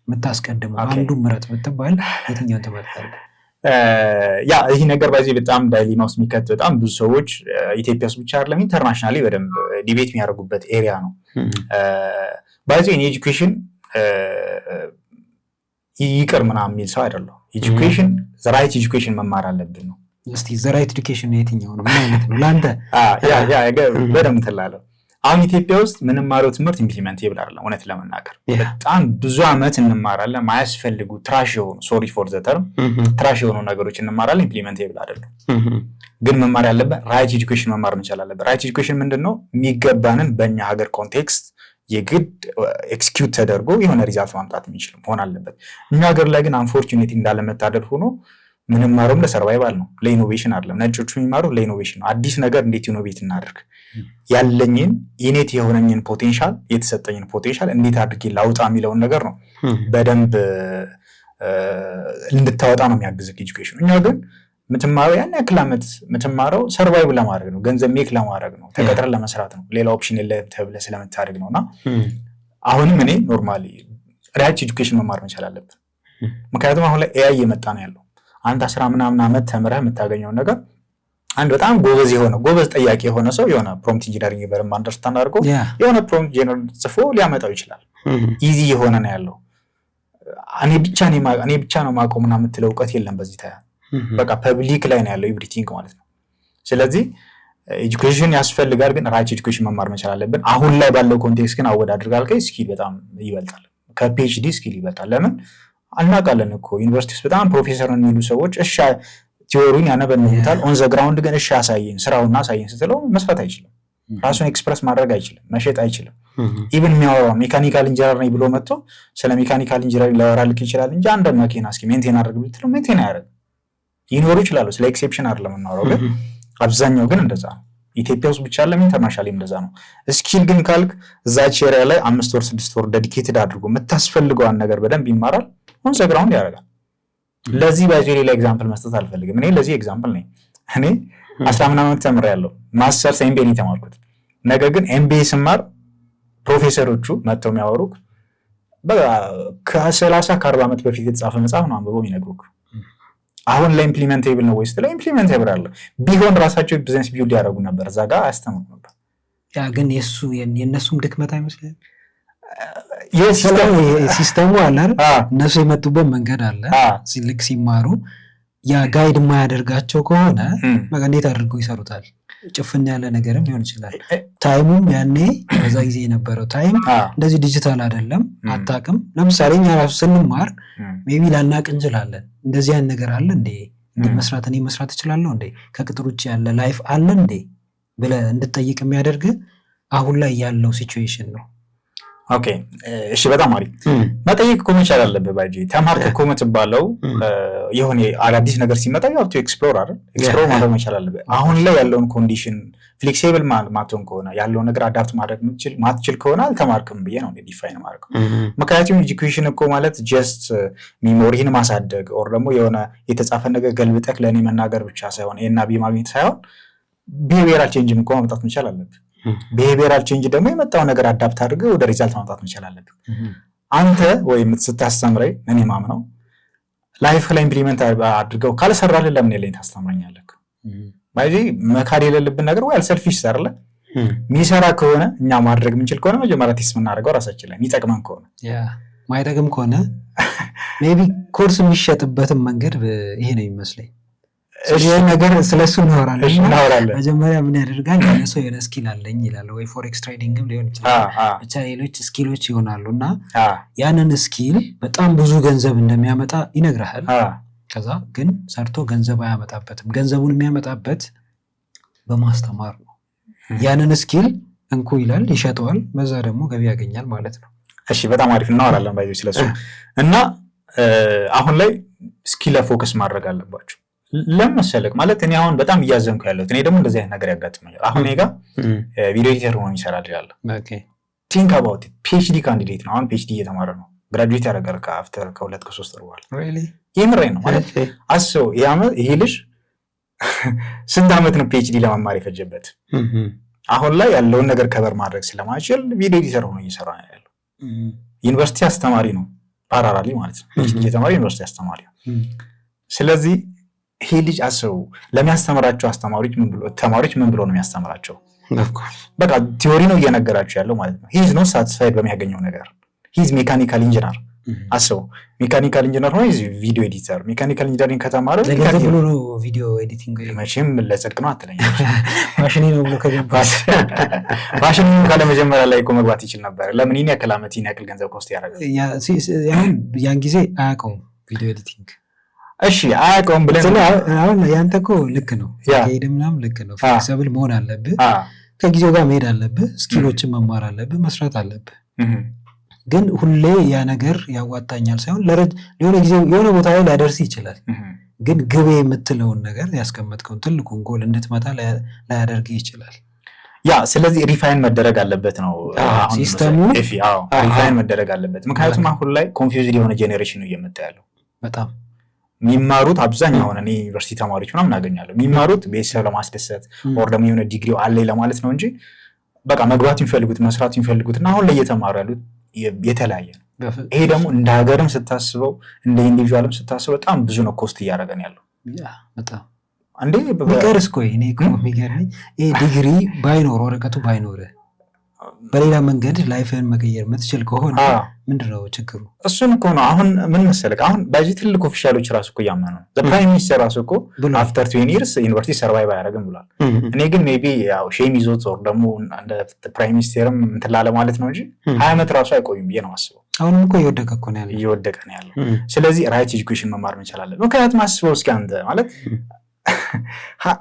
የምታስቀድመው አንዱ ምረጥ ብትባል የትኛውን ትመርጣለህ? ያ ይሄ ነገር ባይዘይ በጣም ዳይሊማ ውስጥ የሚከት በጣም ብዙ ሰዎች ኢትዮጵያ ውስጥ ብቻ አይደለም ኢንተርናሽናሊ በደንብ ዲቤት የሚያደርጉበት ኤሪያ ነው። ባይዘይ ኤጁኬሽን ይቅር ምናምን የሚል ሰው አይደለም። ኤጁኬሽን ዘራይት ኤጁኬሽን መማር አለብን ነው። እስቲ ዘራይት ኤጁኬሽን የትኛው ነው? ምን አይነት ነው ለአንተ? በደንብ ትላለህ። አሁን ኢትዮጵያ ውስጥ ምንማረው ትምህርት ኢምፕሊመንቴብል አይደለም። እውነት ለመናገር በጣም ብዙ ዓመት እንማራለን። ማያስፈልጉ ትራሽ የሆኑ ሶሪ ፎር ዘ ተርም ትራሽ የሆኑ ነገሮች እንማራለን። ኢምፕሊመንቴብል አይደለም። ግን መማር ያለብን ራይት ኤጁኬሽን መማር መቻል አለብን። ራይት ኤጁኬሽን ምንድነው? የሚገባንን በእኛ ሀገር ኮንቴክስት የግድ ኤክስኪዩት ተደርጎ የሆነ ሪዛልት ማምጣት የሚችል መሆን አለበት። እኛ ሀገር ላይ ግን አንፎርቹኔት እንዳለመታደል ሆኖ ምንማረውም ለሰርቫይቫል ነው፣ ለኢኖቬሽን አይደለም። ነጮቹ የሚማሩ ለኢኖቬሽን ነው። አዲስ ነገር እንዴት ኢኖቬት እናደርግ፣ ያለኝን ኢኔት የሆነኝን ፖቴንሻል የተሰጠኝን ፖቴንሻል እንዴት አድርጌ ላውጣ የሚለውን ነገር ነው በደንብ እንድታወጣ ነው የሚያግዝህ ኤጁኬሽን። እኛ ግን የምትማረው ያን ያክል ዓመት የምትማረው ሰርቫይቭ ለማድረግ ነው፣ ገንዘብ ሜክ ለማድረግ ነው፣ ተቀጥረን ለመስራት ነው፣ ሌላ ኦፕሽን የለህም ተብለህ ስለምታደርግ ነው። እና አሁንም እኔ ኖርማሊ ራይት ኤጁኬሽን መማር መቻል አለብን። ምክንያቱም አሁን ላይ ኤአይ እየመጣ ነው ያለው። አንተ 10 ምናምን ዓመት ተምረህ የምታገኘውን ነገር አንድ በጣም ጎበዝ ጠያቂ የሆነ ሰው የሆነ ፕሮምፕት ኢንጂነሪንግ በደንብ አንደርስታንድ አድርጎ የሆነ ፕሮምፕት ጄነራል ጽፎ ሊያመጣው ይችላል። ኢዚ የሆነ ነው ያለው። እኔ ብቻ ነው ማቆም ምናምን የምትለው እውቀት የለም በዚህ ታያ በቃ ፐብሊክ ላይ ነው ያለው ኤቭሪቲንግ ማለት ነው። ስለዚህ ኤጁኬሽን ያስፈልጋል፣ ግን ራይት ኤጁኬሽን መማር መቻል አለብን። አሁን ላይ ባለው ኮንቴክስት ግን አወዳድር ካልከኝ ስኪል በጣም ይበልጣል፣ ከፒኤችዲ ስኪል ይበልጣል። ለምን አናውቃለን እኮ ዩኒቨርሲቲ ውስጥ በጣም ፕሮፌሰር የሚሉ ሰዎች እሺ ቲዮሪን ያነበንታል፣ ኦን ዘ ግራውንድ ግን እሺ አሳየን ስራውና አሳየን ስትለው መስራት አይችልም፣ ራሱን ኤክስፕረስ ማድረግ አይችልም፣ መሸጥ አይችልም። ኢቭን የሚያወራው ሜካኒካል ኢንጂነር ነኝ ብሎ መጥቶ ስለ ሜካኒካል ኢንጂነሪንግ ላወራልክ ይችላል እንጂ አንድ መኪና እስኪ ሜንቴን አድርግ ብትለው ሜንቴን አያደርግም። ይኖሩ ይችላሉ፣ ስለ ኤክሴፕሽን አይደለም የምናወራው፣ ግን አብዛኛው ግን እንደዛ ነው። ኢትዮጵያ ውስጥ ብቻ አይደለም ኢንተርናሽናሊ እንደዛ ነው። ስኪል ግን ካልክ እዛች ኤሪያ ላይ 5 ወር 6 ወር ዴዲኬትድ አድርጎ የምታስፈልገውን ነገር በደንብ ይማራል፣ ኦን ዘ ግራውንድ ያደርጋል። ለዚህ ባይዞ ሌላ ኤግዛምፕል መስጠት አልፈልግም። እኔ ለዚህ ኤግዛምፕል ነኝ። እኔ 10 ምናምን ዓመት ተምሬያለሁ፣ ማስተርስ ኤምቢኤ ነው የተማርኩት። ነገር ግን ኤምቢኤ ስማር ፕሮፌሰሮቹ መጥተው የሚያወሩት ከ30 ከ40 ዓመት በፊት የተጻፈ መጽሐፍ ነው አንብበው የሚነግሩት። አሁን ላይ ኢምፕሊመንቴብል ነው ወይስ ላይ ኢምፕሊመንቴብል አለ ቢሆን ራሳቸው ቢዝነስ ቢልድ ያደርጉ ነበር፣ እዛ ጋር አያስተምሩ ነበር። ያ ግን የነሱም ድክመት አይመስልም? ሲስተሙ አለ አይደል? እነሱ የመጡበት መንገድ አለ። ልክ ሲማሩ ያ ጋይድ የማያደርጋቸው ከሆነ እንዴት አድርገው ይሰሩታል? ጭፍን ያለ ነገርም ሊሆን ይችላል። ታይሙም ያኔ በዛ ጊዜ የነበረው ታይም እንደዚህ ዲጂታል አይደለም፣ አታውቅም። ለምሳሌ እኛ ራሱ ስንማር ሜቢ ላናቅ እንችላለን። እንደዚህ አይነት ነገር አለ እንዴ? መስራት እኔ መስራት እችላለሁ እንዴ? ከቅጥር ውጭ ያለ ላይፍ አለ እንዴ ብለህ እንድትጠይቅ የሚያደርግ አሁን ላይ ያለው ሲቹዌሽን ነው። ኦኬ እሺ፣ በጣም አሪፍ መጠየቅ እኮ መቻል አለብህ። ባይጂ ተማርክ እኮ የምትባለው የሆነ አዳዲስ ነገር ሲመጣ ያው ኤክስፕሎር ማድረግ መቻል አለብህ። አሁን ላይ ያለውን ኮንዲሽን ፍሌክሲብል ማትሆን ከሆነ ያለውን ነገር አዳፕት ማድረግ ማትችል ከሆነ አልተማርክም ብዬ ነው ዲፋይን ማድረግ። ምክንያቱም ኤጁኬሽን እኮ ማለት ጀስት ሚሞሪህን ማሳደግ ኦር ደግሞ የሆነ የተጻፈ ነገር ገልብጠክ ለእኔ መናገር ብቻ ሳይሆን ኤና ቢ ማግኘት ሳይሆን ቢሄቪየራል ቼንጅም እኮ ማምጣት መቻል አለብህ። ቢሄቪየራል ቼንጅ ደግሞ የመጣው ነገር አዳፕት አድርገህ ወደ ሪዛልት ማምጣት መቻል አለብህ። አንተ ወይም ስታስተምረኝ እኔ ማምነው ላይፍ ላይ ኢምፕሊመንት አድርገው ካልሰራልህ ለምን የለኝ ታስተምረኛለህ? ባይዚ መካድ የሌለብን ነገር ወይ አልሰልፊሽ ሰርለ የሚሰራ ከሆነ እኛ ማድረግ የምንችል ከሆነ መጀመሪያ ቴስት የምናደርገው ራሳችን ላይ የሚጠቅመን ከሆነ ማይጠቅም ከሆነ ሜቢ ኮርስ የሚሸጥበትን መንገድ ይሄ ነው የሚመስለኝ። ነገር ስለሱ እናወራለን። መጀመሪያ ምን ያደርጋል? ሰው የሆነ ስኪል አለኝ ይላል፣ ወይ ፎሬክስ ትሬዲንግም ሊሆን ይችላል፣ ብቻ ሌሎች ስኪሎች ይሆናሉ እና ያንን ስኪል በጣም ብዙ ገንዘብ እንደሚያመጣ ይነግርሃል። ከዛ ግን ሰርቶ ገንዘብ አያመጣበትም። ገንዘቡን የሚያመጣበት በማስተማር ነው። ያንን ስኪል እንኩ ይላል፣ ይሸጠዋል፣ በዛ ደግሞ ገቢ ያገኛል ማለት ነው። እሺ፣ በጣም አሪፍ እናወራለን ባይዞ ስለሱ እና አሁን ላይ ስኪል ላይ ፎከስ ማድረግ አለባቸው። ለምን መሰለህ ማለት እኔ አሁን በጣም እያዘንኩ ያለሁት እኔ ደግሞ እንደዚህ አይነት ነገር ያጋጥመኛል። አሁን እኔ ጋር ቪዲዮ ኤዲተር ሆኖ ይሰራል ይላል። ቲንክ አባውት ኢት ፒኤችዲ ካንዲዴት ነው። አሁን ፒኤችዲ እየተማረ ነው። ግራጁዌት ያደርጋል ከአፍተር ከ2 ከ3 ወር በኋላ። የምሬን ነው ማለት አስበው። ይሄ ልጅ ስንት ዓመት ነው ፒኤችዲ ለመማር የፈጀበት? አሁን ላይ ያለውን ነገር ከበር ማድረግ ስለማይችል ቪዲዮ ኤዲተር ሆኖ እየሰራ ነው ያለው። ዩኒቨርሲቲ አስተማሪ ነው ፓራራሊ ማለት ነው። ፒኤችዲ እየተማረ ዩኒቨርሲቲ አስተማሪ ነው። ስለዚህ ይሄ ልጅ አስበው ለሚያስተምራቸው ተማሪዎች ምን ብሎ ነው የሚያስተምራቸው? በቃ ቲዮሪ ነው እየነገራቸው ያለው ማለት ነው። ሂዝ ኖት ሳቲስፋይድ በሚያገኘው ነገር። ሂዝ ሜካኒካል ኢንጂነር አስበው፣ ሜካኒካል ኢንጂነር ሆኖ ቪዲዮ ኤዲተር። ሜካኒካል ኢንጂነሪንግ ከተማረ ብሎ ነው ቪዲዮ ኤዲቲንግ። መቼም ለጽድቅ ነው አትለኝ። ፋሽን ነው ብሎ ከገባ ፋሽን ካለ መጀመሪያ ላይ እኮ መግባት ይችል ነበር። ለምን ይሄን ያክል ዓመት ይሄን ያክል ገንዘብ ኮስት ያደርጋል? ያን ጊዜ አያውቀውም ቪዲዮ ኤዲቲንግ። እሺ አያውቀውም ብለን አሁን ያንተ እኮ ልክ ነው፣ ሄደ ምናምን ልክ ነው። ፍሌክሲብል መሆን አለብህ፣ ከጊዜው ጋር መሄድ አለብህ፣ ስኪሎችን መማር አለብህ፣ መስራት አለብህ። ግን ሁሌ ያ ነገር ያዋጣኛል ሳይሆን የሆነ ጊዜ የሆነ ቦታ ላይ ሊያደርስ ይችላል። ግን ግቤ የምትለውን ነገር ያስቀመጥከውን ትልቁን ጎል እንድትመታ ላያደርግህ ይችላል። ያ ስለዚህ ሪፋይን መደረግ አለበት ነው ሲስተሙ። ሪፋይን መደረግ አለበት። ምክንያቱም አሁን ላይ ኮንፊውዝድ የሆነ ጄኔሬሽን ነው እየመጣ ያለው። በጣም የሚማሩት አብዛኛው እኔ ዩኒቨርሲቲ ተማሪዎች ምናምን አገኛለሁ የሚማሩት ቤተሰብ ለማስደሰት ወር ደግሞ የሆነ ዲግሪው አለኝ ለማለት ነው እንጂ በቃ መግባት የሚፈልጉት መስራት የሚፈልጉት እና አሁን ላይ እየተማሩ ያሉት የተለያየ ነው። ይሄ ደግሞ እንደ ሀገርም ስታስበው እንደ ኢንዲቪጁዋልም ስታስበው በጣም ብዙ ነው ኮስት እያደረገን ያለው። በጣም እንዴ ቢቀርስ ቆይ እኔ እኮ የሚገርመኝ ይሄ ዲግሪ ባይኖር ወረቀቱ ባይኖር በሌላ መንገድ ላይፍን መቀየር የምትችል ከሆነ ምንድነው ችግሩ? እሱን እኮ ነው አሁን ምን መሰለህ፣ አሁን በዚህ ትልቅ ኦፊሻሎች ራሱ እኮ እያመኑ ነው። ፕራይም ሚኒስተር ራሱ እኮ አፍተር 20 ይርስ ዩኒቨርሲቲ ሰርቫይቭ አያደርግም ብሏል። እኔ ግን ሜቢ ያው ሼም ይዞት ወር ደግሞ እንደ ፕራይም ሚኒስተርም እንትን ላለ ማለት ነው እንጂ 20 ዓመት ራሱ አይቆይም ብዬ ነው አስበው። አሁንም እኮ እየወደቀ እኮ ነው ያለው፣ እየወደቀ ነው ያለው። ስለዚህ ራይት ኤጁኬሽን መማር እንችላለን። ምክንያቱም አስበው እስኪ አንተ ማለት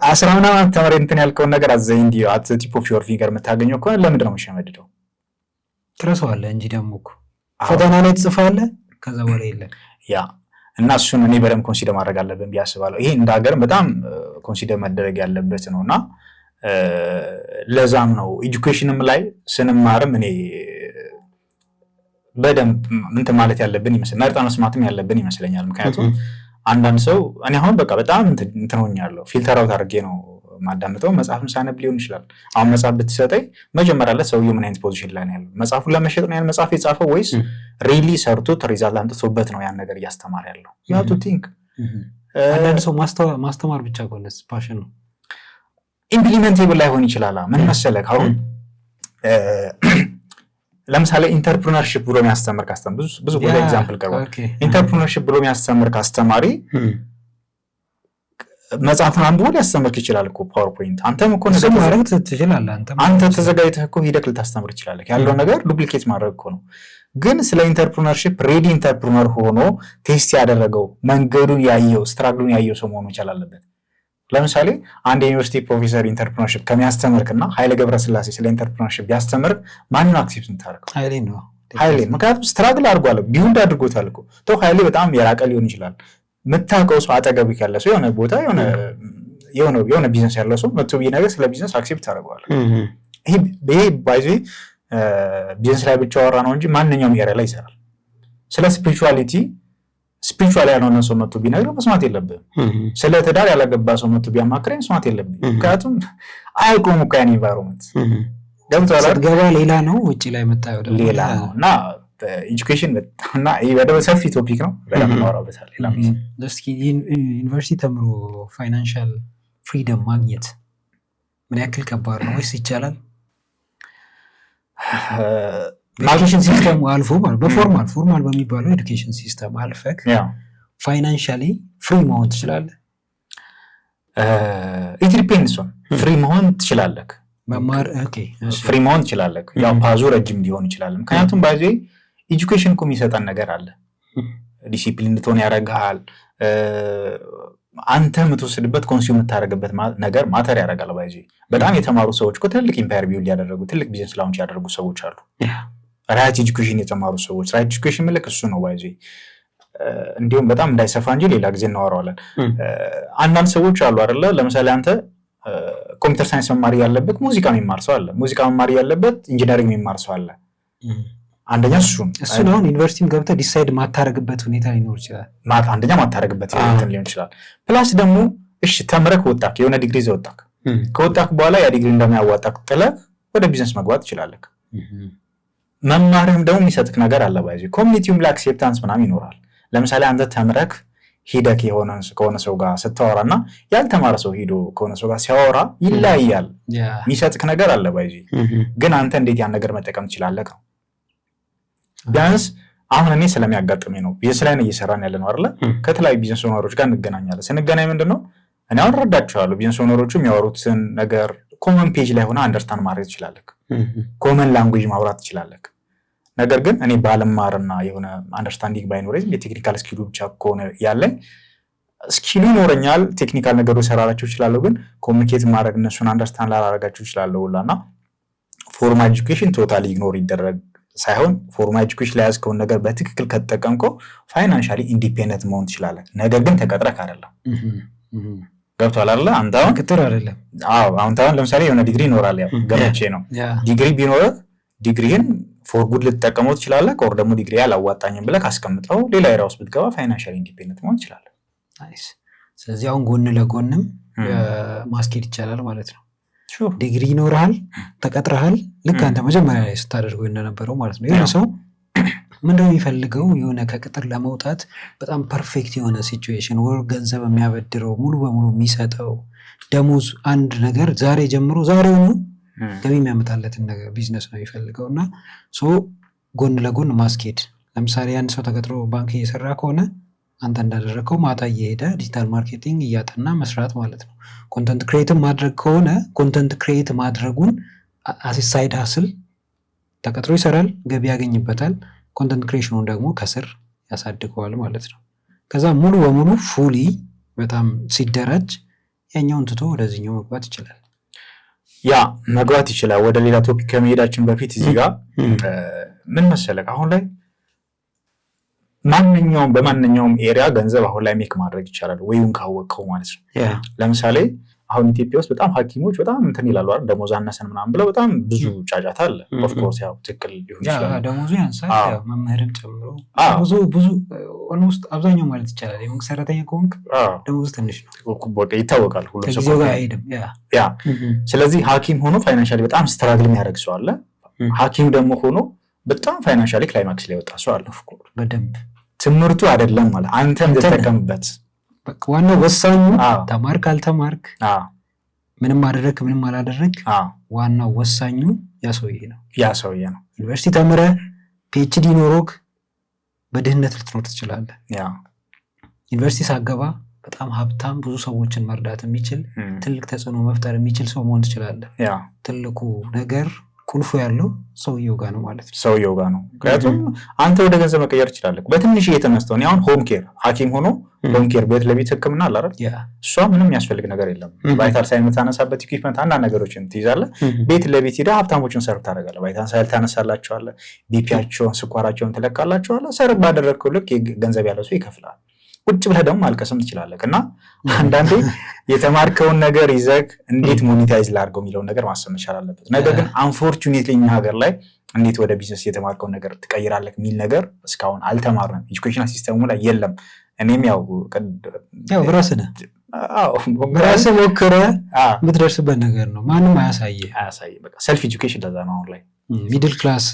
10 ምናምን ተማሪ እንትን ያልከውን ነገር አዘይንዲ አት ቲፕ ኦፍ ዮር ፊንገር የምታገኘው እኮ ለምንድን ነው የምትሸመድደው? ትረሳዋለህ እንጂ ደግሞ እኮ ፈተና ላይ ትጽፋለህ፣ ከዛ በኋላ የለም። ያ እና እሱን እኔ በደንብ ኮንሲደር ማድረግ አለብን ብዬ አስባለሁ። ይሄ እንደ ሀገርም በጣም ኮንሲደር መደረግ ያለበት ነው እና ለዛም ነው ኤጁኬሽንም ላይ ስንማርም እኔ በደንብ እንትን ማለት ያለብን ይመስለኛል፣ መርጠን መስማትም ያለብን ይመስለኛል። ምክንያቱም አንዳንድ ሰው እኔ አሁን በቃ በጣም እንትን ሆኛለሁ፣ ፊልተር አውት አድርጌ ነው ማዳምጠው። መጽሐፍም ሳነብ ሊሆን ይችላል። አሁን መጽሐፍ ብትሰጠኝ መጀመሪያ ላይ ሰውየው ምን አይነት ፖዚሽን ላይ ነው ያለው? መጽሐፉን ለመሸጥ ነው ያን መጽሐፍ የጻፈው ወይስ ሪሊ ሰርቶት ሪዛልት አምጥቶበት ነው ያን ነገር እያስተማር ያለው? ዩ ሃቭ ቱ ቲንክ። አንዳንድ ሰው ማስተማር ብቻ ከሆነስ ፓሽን ነው ኢምፕሊሜንቴብል ላይሆን ይችላል። ምን መሰለህ አሁን ለምሳሌ ኢንተርፕረነርሺፕ ብሎ የሚያስተምር ካስተማሪ ብዙ ቦታ ኤግዛምፕል ቀርቧል። ኢንተርፕረነርሺፕ ብሎ የሚያስተምር ካስተማሪ መጽሐፉን አንብቦ ሊያስተምርክ ይችላል እኮ ፓወርፖይንት። አንተም እኮ አንተ ተዘጋጅተህ እኮ ሂደህ ልታስተምር ይችላለህ። ያለው ነገር ዱፕሊኬት ማድረግ እኮ ነው። ግን ስለ ኢንተርፕረነርሺፕ ሬዲ ኢንተርፕረነር ሆኖ ቴስት ያደረገው መንገዱን ያየው ስትራግሉን ያየው ሰው መሆን መቻል አለበት። ለምሳሌ አንድ የዩኒቨርሲቲ ፕሮፌሰር ኢንተርፕረነርሺፕ ከሚያስተምርክና ኃይለ ገብረስላሴ ስለ ኢንተርፕረነርሺፕ ቢያስተምር ማንን አክሴፕት እንታረቀው? ኃይሌ። ምክንያቱም ስትራግል አድርጓል፣ ቢውልድ አድርጎታል እኮ። ተው ኃይሌ በጣም የራቀ ሊሆን ይችላል። የምታውቀው ሰው አጠገብህ ያለ ሰው የሆነ ቦታ የሆነ ቢዝነስ ያለው ሰው መጥቶ ቢነግርህ ስለ ቢዝነስ አክሴፕት ታደርገዋለህ። ይሄ ባይዜ ቢዝነስ ላይ ብቻ ወራ ነው እንጂ ማንኛውም ኤሪያ ላይ ይሰራል። ስለ ስፒሪቹዋል ያልሆነ ሰው መጥቶ ቢነግርህ መስማት የለብህም። ስለ ትዳር ያላገባ ሰው መጥቶ ቢያማክረኝ መስማት የለብህም። ምክንያቱም አያውቁም እኮ ያን ኢንቫይሮንመንት ገብቶሃል። ስትገባ ሌላ ነው፣ ውጭ ላይ የምታየው ደግሞ ሌላ ነው እና ኤጁኬሽን በጣምና በደንብ ሰፊ ቶፒክ ነው። በደንብ እናወራበታል ሌላ ጊዜ። እስኪ ዩኒቨርሲቲ ተምሮ ፋይናንሻል ፍሪደም ማግኘት ምን ያክል ከባድ ነው ወይስ ይቻላል? ኤዱኬሽን ሲስተም አልፎ ማለት ፎርማል በሚባለው ኤዱኬሽን ሲስተም አልፈክ ፋይናንሻሊ ፍሪ መሆን ትችላለህ? ኢት ዲፔንድስ ኦን ፍሪ መሆን ትችላለህ፣ መማር ፍሪ መሆን ትችላለህ። ያው ፓዙ ረጅም ሊሆን ይችላል። ምክንያቱም ባይዜ ኤጁኬሽን እኮ የሚሰጠን ነገር አለ። ዲሲፕሊን እንድትሆን ያደርግሃል። አንተ የምትወስድበት ኮንሱም የምታደርግበት ነገር ማተር ያደርጋል። ባይዜ በጣም የተማሩ ሰዎች እኮ ትልቅ ኢምፓየር ቢውልድ ያደረጉ ትልቅ ቢዝነስ ላውንች ያደረጉ ሰዎች አሉ። ራይት ኤጁኬሽን የተማሩ ሰዎች። ራይት ኤጁኬሽን ምልክ እሱ ነው ባይዜ። እንዲሁም በጣም እንዳይሰፋ እንጂ ሌላ ጊዜ እናወራዋለን። አንዳንድ ሰዎች አሉ አይደለ? ለምሳሌ አንተ ኮምፒውተር ሳይንስ መማር ያለበት ሙዚቃ የሚማር ሰው አለ። ሙዚቃ መማር ያለበት ኢንጂነሪንግ የሚማር ሰው አለ። አንደኛ እሱን አሁን ዩኒቨርሲቲም ገብተህ ዲሳይድ ማታረግበት ሁኔታ ሊኖር ይችላል። አንደኛ ማታረግበት ሊሆን ይችላል። ፕላስ ደግሞ እሺ ተምረህ ወጣክ፣ የሆነ ዲግሪ ይዘህ ወጣክ። ከወጣክ በኋላ ያ ዲግሪ እንደማያዋጣክ ጥለህ ወደ ቢዝነስ መግባት ትችላለህ። መማርህም ደግሞ የሚሰጥክ ነገር አለ። ባይዚ ኮሚኒቲውም ላይ አክሴፕታንስ ምናምን ይኖራል። ለምሳሌ አንተ ተምረህ ሂደክ ከሆነ ሰው ጋር ስታወራና ያልተማረ ሰው ሄዶ ከሆነ ሰው ጋር ሲያወራ ይለያያል። የሚሰጥክ ነገር አለ ባይዚ ግን አንተ እንዴት ያን ነገር መጠቀም ትችላለህ ነው። ቢያንስ አሁን እኔ ስለሚያጋጥመኝ ነው ቢዝነስ ላይ ነው እየሰራን ያለ ነው አይደለ? ከተለያዩ ቢዝነስ ኦነሮች ጋር እንገናኛለን። ስንገናኝ ምንድነው እኔ አሁን ረዳቸዋለሁ። ቢዝነስ ኦነሮቹ የሚያወሩትን ነገር ኮመን ፔጅ ላይ ሆነ አንደርስታንድ ማድረግ ትችላለህ። ኮመን ላንጉዌጅ ማውራት ትችላለህ። ነገር ግን እኔ ባለማርና የሆነ አንደርስታንዲንግ ባይኖረኝ የቴክኒካል ስኪሉ ብቻ ከሆነ ያለኝ ስኪሉ ይኖረኛል፣ ቴክኒካል ነገሮች ሰራራቸው ይችላል፣ ግን ኮሙኒኬት ማድረግ እነሱን አንደርስታንድ ላደርጋቸው ይችላል ሁላና ፎርማል ኤጁኬሽን ቶታሊ ኢግኖር ይደረግ ሳይሆን ፎርማል ኤጁኬሽን ላይ ያዝከውን ነገር በትክክል ከተጠቀምከው ፋይናንሻሊ ኢንዲፔንደንት መሆን ትችላለህ። ነገር ግን ተቀጥረህ አይደለም። ገብቶሃል አይደለ? አንተ አሁን ቅጥር አይደለም። አዎ አሁን ለምሳሌ የሆነ ዲግሪ ይኖራል፣ ያው ገለቼ ነው ዲግሪ ቢኖርህ ዲግሪህን ፎር ጉድ ልትጠቀመው ትችላለህ። ከወር ደግሞ ዲግሪ አላዋጣኝም ብለህ ካስቀምጠው ሌላ ኤራ ውስጥ ብትገባ ፋይናንሻሊ ኢንዲፔንደንት መሆን ትችላለህ። ናይስ። ስለዚህ አሁን ጎን ለጎንም ማስኬድ ይቻላል ማለት ነው። ዲግሪ ይኖርሃል፣ ተቀጥረሃል፣ ልክ አንተ መጀመሪያ ላይ ስታደርገው እንደነበረው ማለት ነው። የሆነ ሰው ምንድነው የሚፈልገው? የሆነ ከቅጥር ለመውጣት በጣም ፐርፌክት የሆነ ሲቹዌሽን ወር ገንዘብ የሚያበድረው ሙሉ በሙሉ የሚሰጠው ደሞዝ አንድ ነገር ዛሬ ጀምሮ ዛሬውኑ ገቢ የሚያመጣለትን ነገር ቢዝነስ ነው የሚፈልገው እና ጎን ለጎን ማስኬድ። ለምሳሌ አንድ ሰው ተቀጥሮ ባንክ እየሰራ ከሆነ አንተ እንዳደረግከው ማታ እየሄደ ዲጂታል ማርኬቲንግ እያጠና መስራት ማለት ነው። ኮንተንት ክሬት ማድረግ ከሆነ ኮንተንት ክሬት ማድረጉን ሳይድ ሀስል ተቀጥሮ ይሰራል፣ ገቢ ያገኝበታል። ኮንተንት ክሬሽኑን ደግሞ ከስር ያሳድገዋል ማለት ነው። ከዛ ሙሉ በሙሉ ፉሊ በጣም ሲደራጅ ያኛውን ትቶ ወደዚህኛው መግባት ይችላል። ያ መግባት ይችላል። ወደ ሌላ ቶፒክ ከመሄዳችን በፊት እዚህ ጋር ምን መሰለህ፣ አሁን ላይ በማንኛውም ኤሪያ ገንዘብ አሁን ላይ ሜክ ማድረግ ይቻላል ወይም ካወቅከው ማለት ነው። ለምሳሌ አሁን ኢትዮጵያ ውስጥ በጣም ሐኪሞች በጣም እንትን ይላሉ አይደል? ደሞዝ አነሰን ምናምን ብለው በጣም ብዙ ጫጫታ አለ። ኦፍ ኮርስ ያው ትክክል ሊሆን ይችላል። ደሞዙ ያንሳል፣ ያው መምህርም ጨምሮ ብዙ ኦልሞስት አብዛኛው ማለት ይቻላል የመንግስት ሰራተኛ ከሆንክ ደሞዝ ትንሽ ነው። በቃ ይታወቃል ሁሉ ሰው ጋር አይሄድም። ያ ስለዚህ ሐኪም ሆኖ ፋይናንሻሊ በጣም ስትራግል የሚያደርግ ሰው አለ። ሐኪም ደግሞ ሆኖ በጣም ፋይናንሻሊ ክላይማክስ ላይ ወጣ ሰው አለ። ኦፍ ኮርስ በደንብ ትምህርቱ አይደለም ማለት አንተ እንድትጠቀምበት ዋናው ወሳኙ ተማርክ አልተማርክ ምንም አደረክ ምንም አላደረክ ዋናው ወሳኙ ያ ሰውዬ ነው። ዩኒቨርሲቲ ተምረህ ፒኤችዲ ኖሮክ በድህነት ልትኖር ትችላለህ። ዩኒቨርሲቲ ሳገባ በጣም ሀብታም ብዙ ሰዎችን መርዳት የሚችል ትልቅ ተጽዕኖ መፍጠር የሚችል ሰው መሆን ትችላለህ። ትልቁ ነገር ቁልፉ ያለው ሰውየው ጋር ነው ማለት ነው። ሰውየው ጋር ነው። ምክንያቱም አንተ ወደ ገንዘብ መቀየር ትችላለህ በትንሽ እየተነስተው ነው። አሁን ሆም ኬር ሐኪም ሆኖ ሆም ኬር ቤት ለቤት ህክምና አለ አይደል? እሷ ምንም የሚያስፈልግ ነገር የለም። ቫይታል ሳይን የምታነሳበት ኢኩዊፕመንት አንዳንድ ነገሮችን ትይዛለህ። ቤት ለቤት ሄደህ ሀብታሞችን ሰርቭ ታደርጋለህ። ቫይታል ሳይን ታነሳላቸዋለህ፣ ቢፒያቸውን ስኳራቸውን ትለካላቸዋለህ። ሰርቭ ባደረግከው ልክ ገንዘብ ያለው ሰው ይከፍላል። ቁጭ ብለህ ደግሞ ማልቀስም ትችላለህ። እና አንዳንዴ የተማርከውን ነገር ይዘህ እንዴት ሞኔታይዝ ላድርገው የሚለውን ነገር ማሰብ መቻል አለበት። ነገር ግን አንፎርቹኔትሊ እኛ ሀገር ላይ እንዴት ወደ ቢዝነስ የተማርከውን ነገር ትቀይራለህ የሚል ነገር እስካሁን አልተማርንም። ኤጁኬሽናል ሲስተሙ ላይ የለም። እኔም ያው በራስህ ሞክረህ የምትደርስበት ነገር ነው። ማንም አያሳይህ። በቃ ሰልፍ ኤጁኬሽን ለዛ ነው። አሁን ላይ ሚድል ክላስ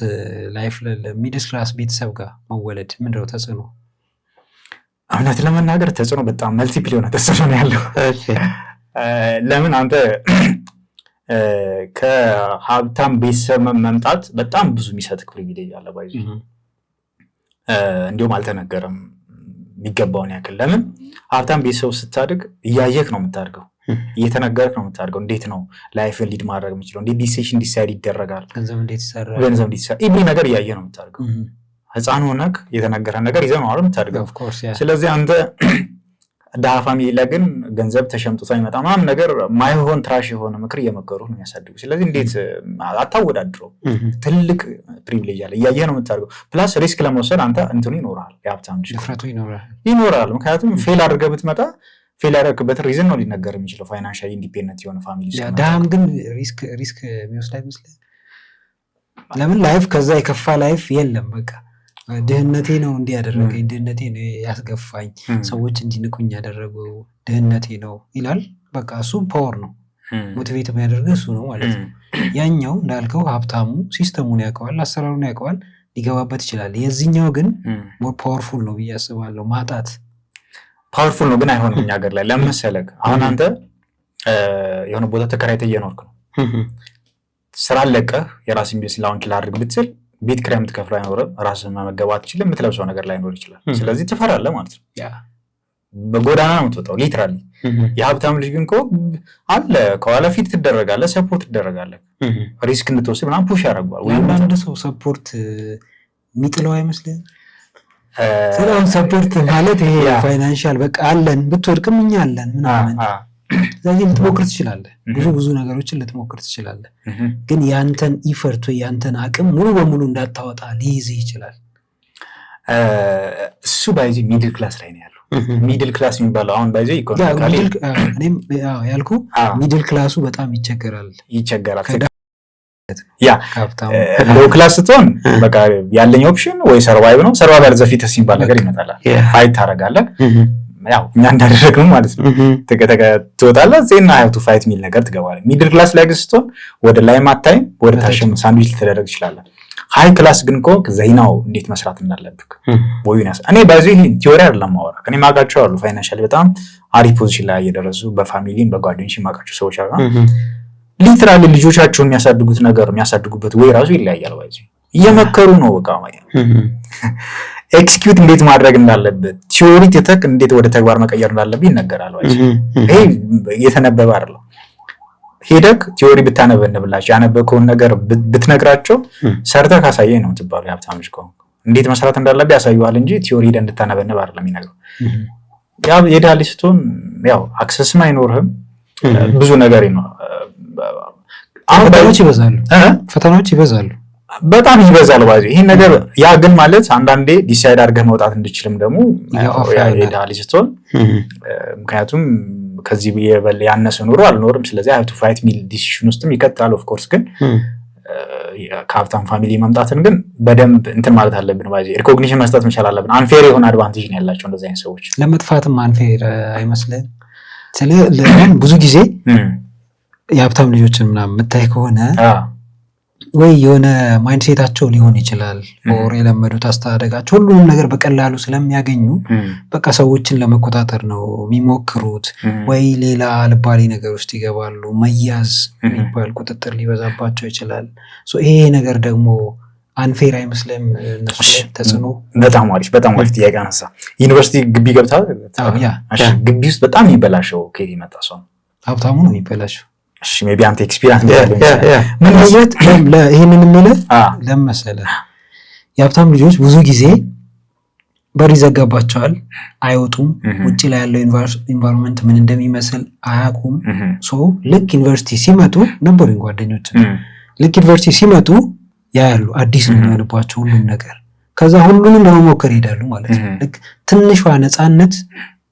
ላይፍ ሚድል ክላስ ቤተሰብ ጋር መወለድ ምንድነው ተጽዕኖ? እውነት ለመናገር ተጽዕኖ በጣም መልቲፕል የሆነ ተጽዕኖ ነው ያለው። ለምን አንተ ከሀብታም ቤተሰብ መምጣት በጣም ብዙ የሚሰጥክ ፕሪቪሌጅ አለ። ባይዙ እንዲሁም አልተነገረም የሚገባውን ያክል። ለምን ሀብታም ቤተሰብ ስታድግ እያየክ ነው የምታድገው፣ እየተነገረክ ነው የምታድገው። እንዴት ነው ላይፍን ሊድ ማድረግ የምችለው፣ እንዴት ዲሲሽን ዲሳይድ ይደረጋል፣ ገንዘብ እንዴት ይሰራል፣ ይህ ነገር እያየ ነው የምታድገው። ህፃን ሆነክ የተነገረ ነገር ይዘህ ነው አይደል የምታድገው። ስለዚህ አንተ ድሃ ፋሚሊ ላይ ግን ገንዘብ ተሸምጥቶ አይመጣ ምናምን ነገር ማይሆን ትራሽ የሆነ ምክር እየመከሩ ነው የሚያሳድጉ። ስለዚህ እንዴት አታወዳድረው? ትልቅ ፕሪቪሌጅ አለ፣ እያየህ ነው የምታድገው። ፕላስ ሪስክ ለመውሰድ አንተ እንትኑ ይኖራል፣ የሀብታም ድፍረቱ ይኖራል። ምክንያቱም ፌል አድርገህ ብትመጣ ፌል ያደረግበት ሪዝን ነው ሊነገር የሚችለው። ፋይናንሻሊ ኢንዲፔንደንት የሆነ ፋሚሊ ድሃም ግን ሪስክ የሚወስድ አይመስልም? ለምን ላይፍ ከዛ የከፋ ላይፍ የለም። በቃ ድህነቴ ነው እንዲህ ያደረገኝ፣ ድህነቴ ነው ያስገፋኝ፣ ሰዎች እንዲንቁኝ ያደረገው ድህነቴ ነው ይላል። በቃ እሱ ፓወር ነው፣ ሞቲቬት የሚያደርገው እሱ ነው ማለት ነው። ያኛው እንዳልከው ሀብታሙ ሲስተሙን ያውቀዋል፣ አሰራሩን ያውቀዋል፣ ሊገባበት ይችላል። የዚህኛው ግን ሞር ፓወርፉል ነው ብዬ አስባለሁ። ማጣት ፓወርፉል ነው ግን አይሆንም እኛ ሀገር ላይ ለመሰለክ አሁን አንተ የሆነ ቦታ ተከራይተህ እየኖርክ ነው ስራ ለቀህ የራስን ቤት ላውንች ላድርግ ብትል ቤት ኪራይ የምትከፍለው አይኖርም ራስህን መመገብ አትችልም የምትለብሰው ነገር ላይኖር ይችላል ስለዚህ ትፈራለህ ማለት ነው በጎዳና ነው የምትወጣው ሊትራሊ የሀብታም ልጅ ግን አለ ከኋላ ፊት ትደረጋለህ ሰፖርት ትደረጋለህ ሪስክ እንድትወስድ ምናምን ፑሽ ያደርገዋል ወይም አንድ ሰው ሰፖርት የሚጥለው አይመስልህም ስለዚህ ሰፖርት ማለት ይሄ ፋይናንሻል በቃ አለን ብትወድቅም እኛ አለን ምናምን ስለዚህ ልትሞክር ትችላለህ ብዙ ነገሮችን ልትሞክር ትችላለህ ግን ያንተን ኢፈርት ወይ ያንተን አቅም ሙሉ በሙሉ እንዳታወጣ ሊይዝህ ይችላል እሱ ባይዚ ሚድል ክላስ ላይ ነው ያለው ሚድል ክላስ የሚባለው አሁን ባይዚ ኢኮኖሚካሊ እኔም ያልኩ ሚድል ክላሱ በጣም ይቸገራል ያ ሎው ክላስ ስትሆን በቃ ያለኝ ኦፕሽን ወይ ሰርቫይቭ ነው ሰርቫይቫል ዘፊተስ ሲባል ነገር ይመጣል ፋይት ታደርጋለህ ያው እኛ እንዳደረግነው ማለት ነው ትወጣለህ ዜና ሀው ቱ ፋይት ሚል ነገር ትገባለህ ሚድል ክላስ ላይ ስትሆን ወደ ላይ ማታይም ወደ ታሽም ሳንድዊች ልትደረግ ይችላል ሃይ ክላስ ግን ዘይናው እንዴት መስራት እንዳለብህ ወይናስ እኔ ባይዚ ቲዮሪ አይደለም ማወራ እኔ ማጋቸው አሉ ፋይናንሻሊ በጣም አሪፍ ፖዚሽን ላይ እየደረሱ በፋሚሊም በጓደኞችም ማጋቸው ሰዎች አሉ ሊትራሊ ልጆቻቸውን የሚያሳድጉት ነገር የሚያሳድጉበት ወይ ራሱ ይለያያል ባይዚ እየመከሩ ነው በቃ ማለት ኤክስኪዩት እንዴት ማድረግ እንዳለበት ቲዮሪ ተተክ እንዴት ወደ ተግባር መቀየር እንዳለበት ይነገራል ባይዚ ይሄ እየተነበበ አይደለም ሄደክ ቲዮሪ ብታነበብላቸው ያነበከውን ነገር ብትነግራቸው ሰርተህ ካሳየኝ ነው ትባሉ ያብታምሽ እንዴት መስራት እንዳለበት ያሳዩዋል እንጂ ቲዮሪ ሄደህ እንድታነበብ አይደለም ይነገሩ ያው የዳሊስቶን ያው አክሰስም አይኖርህም ብዙ ነገር ነው ፈተናዎች ይበዛሉ በጣም ይበዛል ባዚ ይሄን ነገር ያ ግን ማለት አንዳንዴ ዲሳይድ አድርገህ መውጣት እንድችልም ደግሞ የዳሊስቶን ምክንያቱም ከዚህ በየበለ ያነሰ ኑሮ አልኖርም ስለዚህ I have to fight ሚል ዲሲሽን ውስጥም ይከታል ኦፍ ኮርስ ግን ካፕታን ፋሚሊ መምጣትን ግን በደንብ እንትን ማለት አለብን ባዚ ሪኮግኒሽን መስጠት መቻል አለብን አንፌር የሆነ አድቫንቴጅ ነው ያላቸው እንደዚህ አይነት ሰዎች ለመጥፋትም አንፌር አይመስልም ስለዚህ ብዙ ጊዜ የሀብታም ልጆችን ምናምን የምታይ ከሆነ ወይ የሆነ ማይንድሴታቸው ሊሆን ይችላል ኦር የለመዱት አስተዳደጋቸው ሁሉንም ነገር በቀላሉ ስለሚያገኙ በቃ ሰዎችን ለመቆጣጠር ነው የሚሞክሩት ወይ ሌላ አልባሌ ነገር ውስጥ ይገባሉ መያዝ የሚባል ቁጥጥር ሊበዛባቸው ይችላል ይሄ ነገር ደግሞ አንፌር አይመስልም እነሱ ተጽዕኖ በጣም አሪፍ ጥያቄ አነሳ ዩኒቨርሲቲ ግቢ ገብታ ግቢ ውስጥ በጣም ይበላሸው ከዲ መጣ ሰው ሀብታሙ ነው ይበላሸው እሺ ሜቢ አንተ ኤክስፒሪየንስ ያለው ምን ማለት ይሄንን የሚለ ለምሳሌ የሀብታም ልጆች ብዙ ጊዜ በር ይዘጋባቸዋል አይወጡም ውጪ ላይ ያለው ኢንቫይሮንመንት ምን እንደሚመስል አያውቁም ልክ ዩኒቨርሲቲ ሲመጡ ነበር ጓደኞች ልክ ዩኒቨርሲቲ ሲመጡ ያያሉ አዲስ ነው የሚሆንባቸው ሁሉም ነገር ከዛ ሁሉንም ለመሞከር ይሄዳሉ ማለት ነው ልክ ትንሿ ነፃነት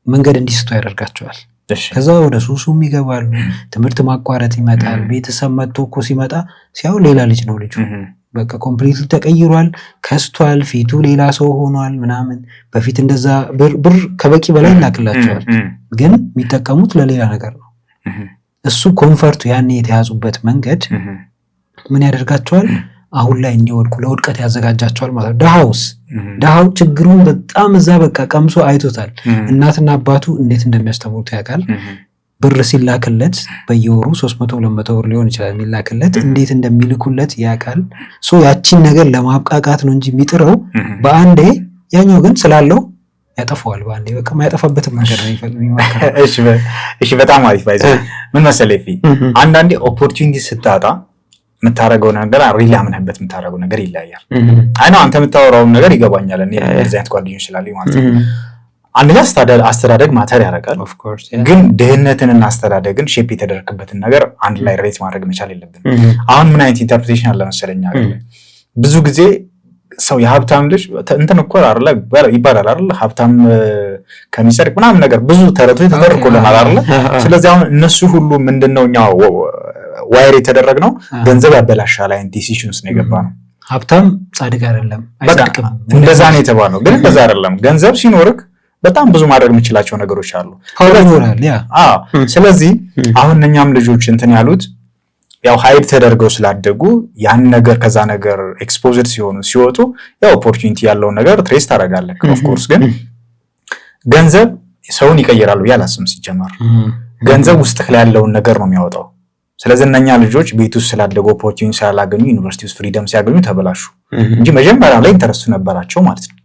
መንገድ እንዲስቱ ያደርጋቸዋል ከዛ ወደ ሱሱም ይገባሉ ትምህርት ማቋረጥ ይመጣል ቤተሰብ መጥቶ እኮ ሲመጣ ሲያው ሌላ ልጅ ነው ልጁ በቃ ኮምፕሊትሊ ተቀይሯል ከስቷል ፊቱ ሌላ ሰው ሆኗል ምናምን በፊት እንደዛ ብር ከበቂ በላይ እናክላቸዋል ግን የሚጠቀሙት ለሌላ ነገር ነው እሱ ኮምፈርቱ ያኔ የተያዙበት መንገድ ምን ያደርጋቸዋል አሁን ላይ እንዲወድቁ ለውድቀት ያዘጋጃቸዋል ማለት ነው ደሃው ችግሩን በጣም እዛ በቃ ቀምሶ አይቶታል እናትና አባቱ እንዴት እንደሚያስተምሩት ያውቃል ብር ሲላክለት በየወሩ 300-200 ብር ሊሆን ይችላል የሚላክለት እንዴት እንደሚልኩለት ያውቃል ያቺን ነገር ለማብቃቃት ነው እንጂ የሚጥረው በአንዴ ያኛው ግን ስላለው ያጠፋዋል በአንዴ በቃ ማያጠፋበት መንገድ ነው የሚመከረው እሺ በጣም አሪፍ ባይዘ ምን መሰለኝ አንዳንዴ ኦፖርቹኒቲ ስታጣ የምታረገው ነገር ሪሊ አምነህበት የምታረገው ነገር ይለያያል አይና አንተ የምታወራው ነገር ይገባኛል እኔ እንደዚህ አይነት ጓደኞች ስላሉ ማለት ነው አንደኛ አስተዳደግ ማተር ያደርጋል ኦፍ ኮርስ ግን ድህነትንና አስተዳደግን ሼፕ የተደረገበትን ነገር አንድ ላይ ሬት ማድረግ መቻል የለብንም አሁን ምን አይነት ኢንተርፕሬቴሽን አለ መሰለኝ አይደል ብዙ ጊዜ ሰው የሀብታም ልጅ እንትን እኮ አይደል ይባላል አይደል ሀብታም ከሚሰርቅ ምናምን ነገር ብዙ ተረቶች ተደርቆልናል አይደል ስለዚህ አሁን እነሱ ሁሉ ምንድነውኛ ዋይር የተደረገው ገንዘብ ያበላሻል አይን ዲሲሽንስ ነው የገባ ነው ሀብታም ጻድቅ አይደለም አይሰድቅም እንደዛ ነው የተባለው ግን እንደዛ አይደለም ገንዘብ ሲኖርክ በጣም ብዙ ማድረግ የምችላቸው ነገሮች አሉ ስለዚህ አሁን እኛም ልጆች እንትን ያሉት ያው ሃይድ ተደርገው ስላደጉ ያን ነገር ከዛ ነገር ኤክስፖዝድ ሲወጡ ያው ኦፖርቹኒቲ ያለው ነገር ትሬስ ታደርጋለህ ኦፍ ኮርስ ግን ገንዘብ ሰውን ይቀይራሉ ያላስም ሲጀመር ገንዘብ ውስጥ ያለውን ነገር ነው የሚያወጣው። ስለዚህ እነኛ ልጆች ቤት ውስጥ ስላደጉ ኦፖርቹኒቲ ስላላገኙ ዩኒቨርሲቲ ውስጥ ፍሪደም ሲያገኙ ተበላሹ እንጂ መጀመሪያ ላይ ኢንተረስቱ ነበራቸው ማለት ነው።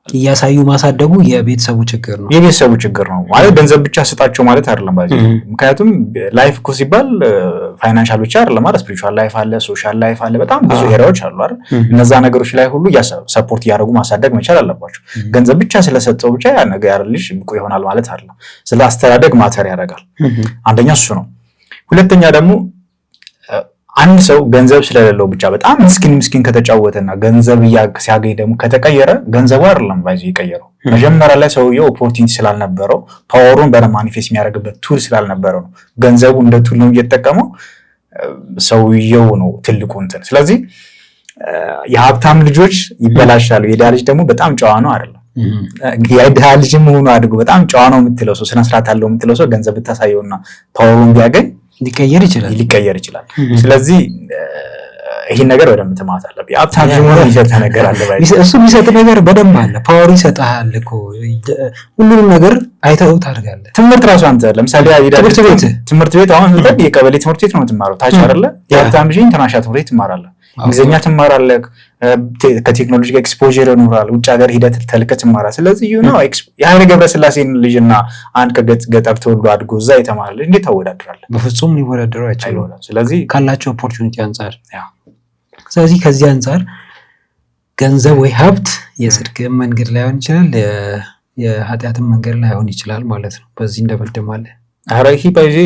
እያሳዩ ማሳደጉ የቤተሰቡ ችግር ነው ማለት ገንዘብ ብቻ ስጣቸው ማለት አይደለም ባዚ። ምክንያቱም ላይፍ እኮ ሲባል ፋይናንሻል ብቻ አይደለም ማለት ስፒሪቹዋል ላይፍ አለ፣ ሶሻል ላይፍ አለ፣ በጣም ብዙ ኤሪያዎች አሉ አይደል? እነዛ ነገሮች ላይ ሁሉ ሰፖርት እያደረጉ ማሳደግ መቻል አለባቸው። ገንዘብ ብቻ ስለሰጠው ብቻ ያ ነገር ያርልሽ ብቁ ይሆናል ማለት አይደለም። ስለ አስተዳደግ ማተር ያደርጋል። አንደኛ እሱ ነው። ሁለተኛ ደግሞ አንድ ሰው ገንዘብ ስለሌለው ብቻ በጣም ምስኪን ከተጫወተና ገንዘብ ሲያገኝ ደግሞ ከተቀየረ ገንዘቡ አይደለም ባይዚ ይቀየረው። መጀመሪያ ላይ ሰውየው ኦፖርቹኒቲ ስላልነበረው ፓወሩን በማኒፌስት የሚያደርግበት ቱል ስላልነበረው ነው። ገንዘቡ እንደ ቱል ነው እየተጠቀመው ሰውየው ነው ትልቁ እንትን። ስለዚህ የሀብታም ልጆች ይበላሻሉ። የድሃ ልጅ ደግሞ በጣም ጨዋ ነው አይደለም። የድሃ ልጅም ሆኖ አድጎ በጣም ጨዋ ነው የምትለው ሰው፣ ስነ ስርዓት አለው የምትለው ሰው ገንዘብ ብታሳየውና ፓወሩን ቢያገኝ ሊቀየር ይችላል። ስለዚህ ይሄን ነገር በደንብ ትማት አለብህ። ሀብታም ሆኖ የሚሰጥህ ነገር አለ ባይ እሱ የሚሰጥህ ነገር በደንብ አለ። ፓወር ይሰጥሃል እኮ ሁሉንም ነገር አይተኸው ታደርጋለህ። ትምህርት ራሱ አንተ ለምሳሌ ትምህርት ቤት አሁን የቀበሌ ትምህርት ቤት ነው የምትማረው ታች አይደለ? የሀብታም ልጅ ኢንተርናሽናል ትምህርት ቤት ትማራለህ፣ እንግሊዝኛ ትማራለህ፣ ከቴክኖሎጂ ጋር ኤክስፖዠር ይኖራል፣ ውጭ ሀገር ሂደት ተልከህ ትማራለህ። ስለዚህ የኃይሌ ገብረስላሴን ልጅና አንድ ከገጠር ተወልዶ አድጎ እዛ የተማረ ልጅ እንዴት ታወዳድራለህ? በፍጹም ሊወዳደሩ አይችሉም ስለዚህ ካላቸው ኦፖርቹኒቲ አንጻር። ስለዚህ ከዚህ አንጻር ገንዘብ ወይ ሀብት የጽድቅ መንገድ ላይሆን ይችላል፣ የኃጢአትን መንገድ ላይሆን ይችላል ማለት ነው። በዚህ እንደመደማለን። ይሄ ባይዜ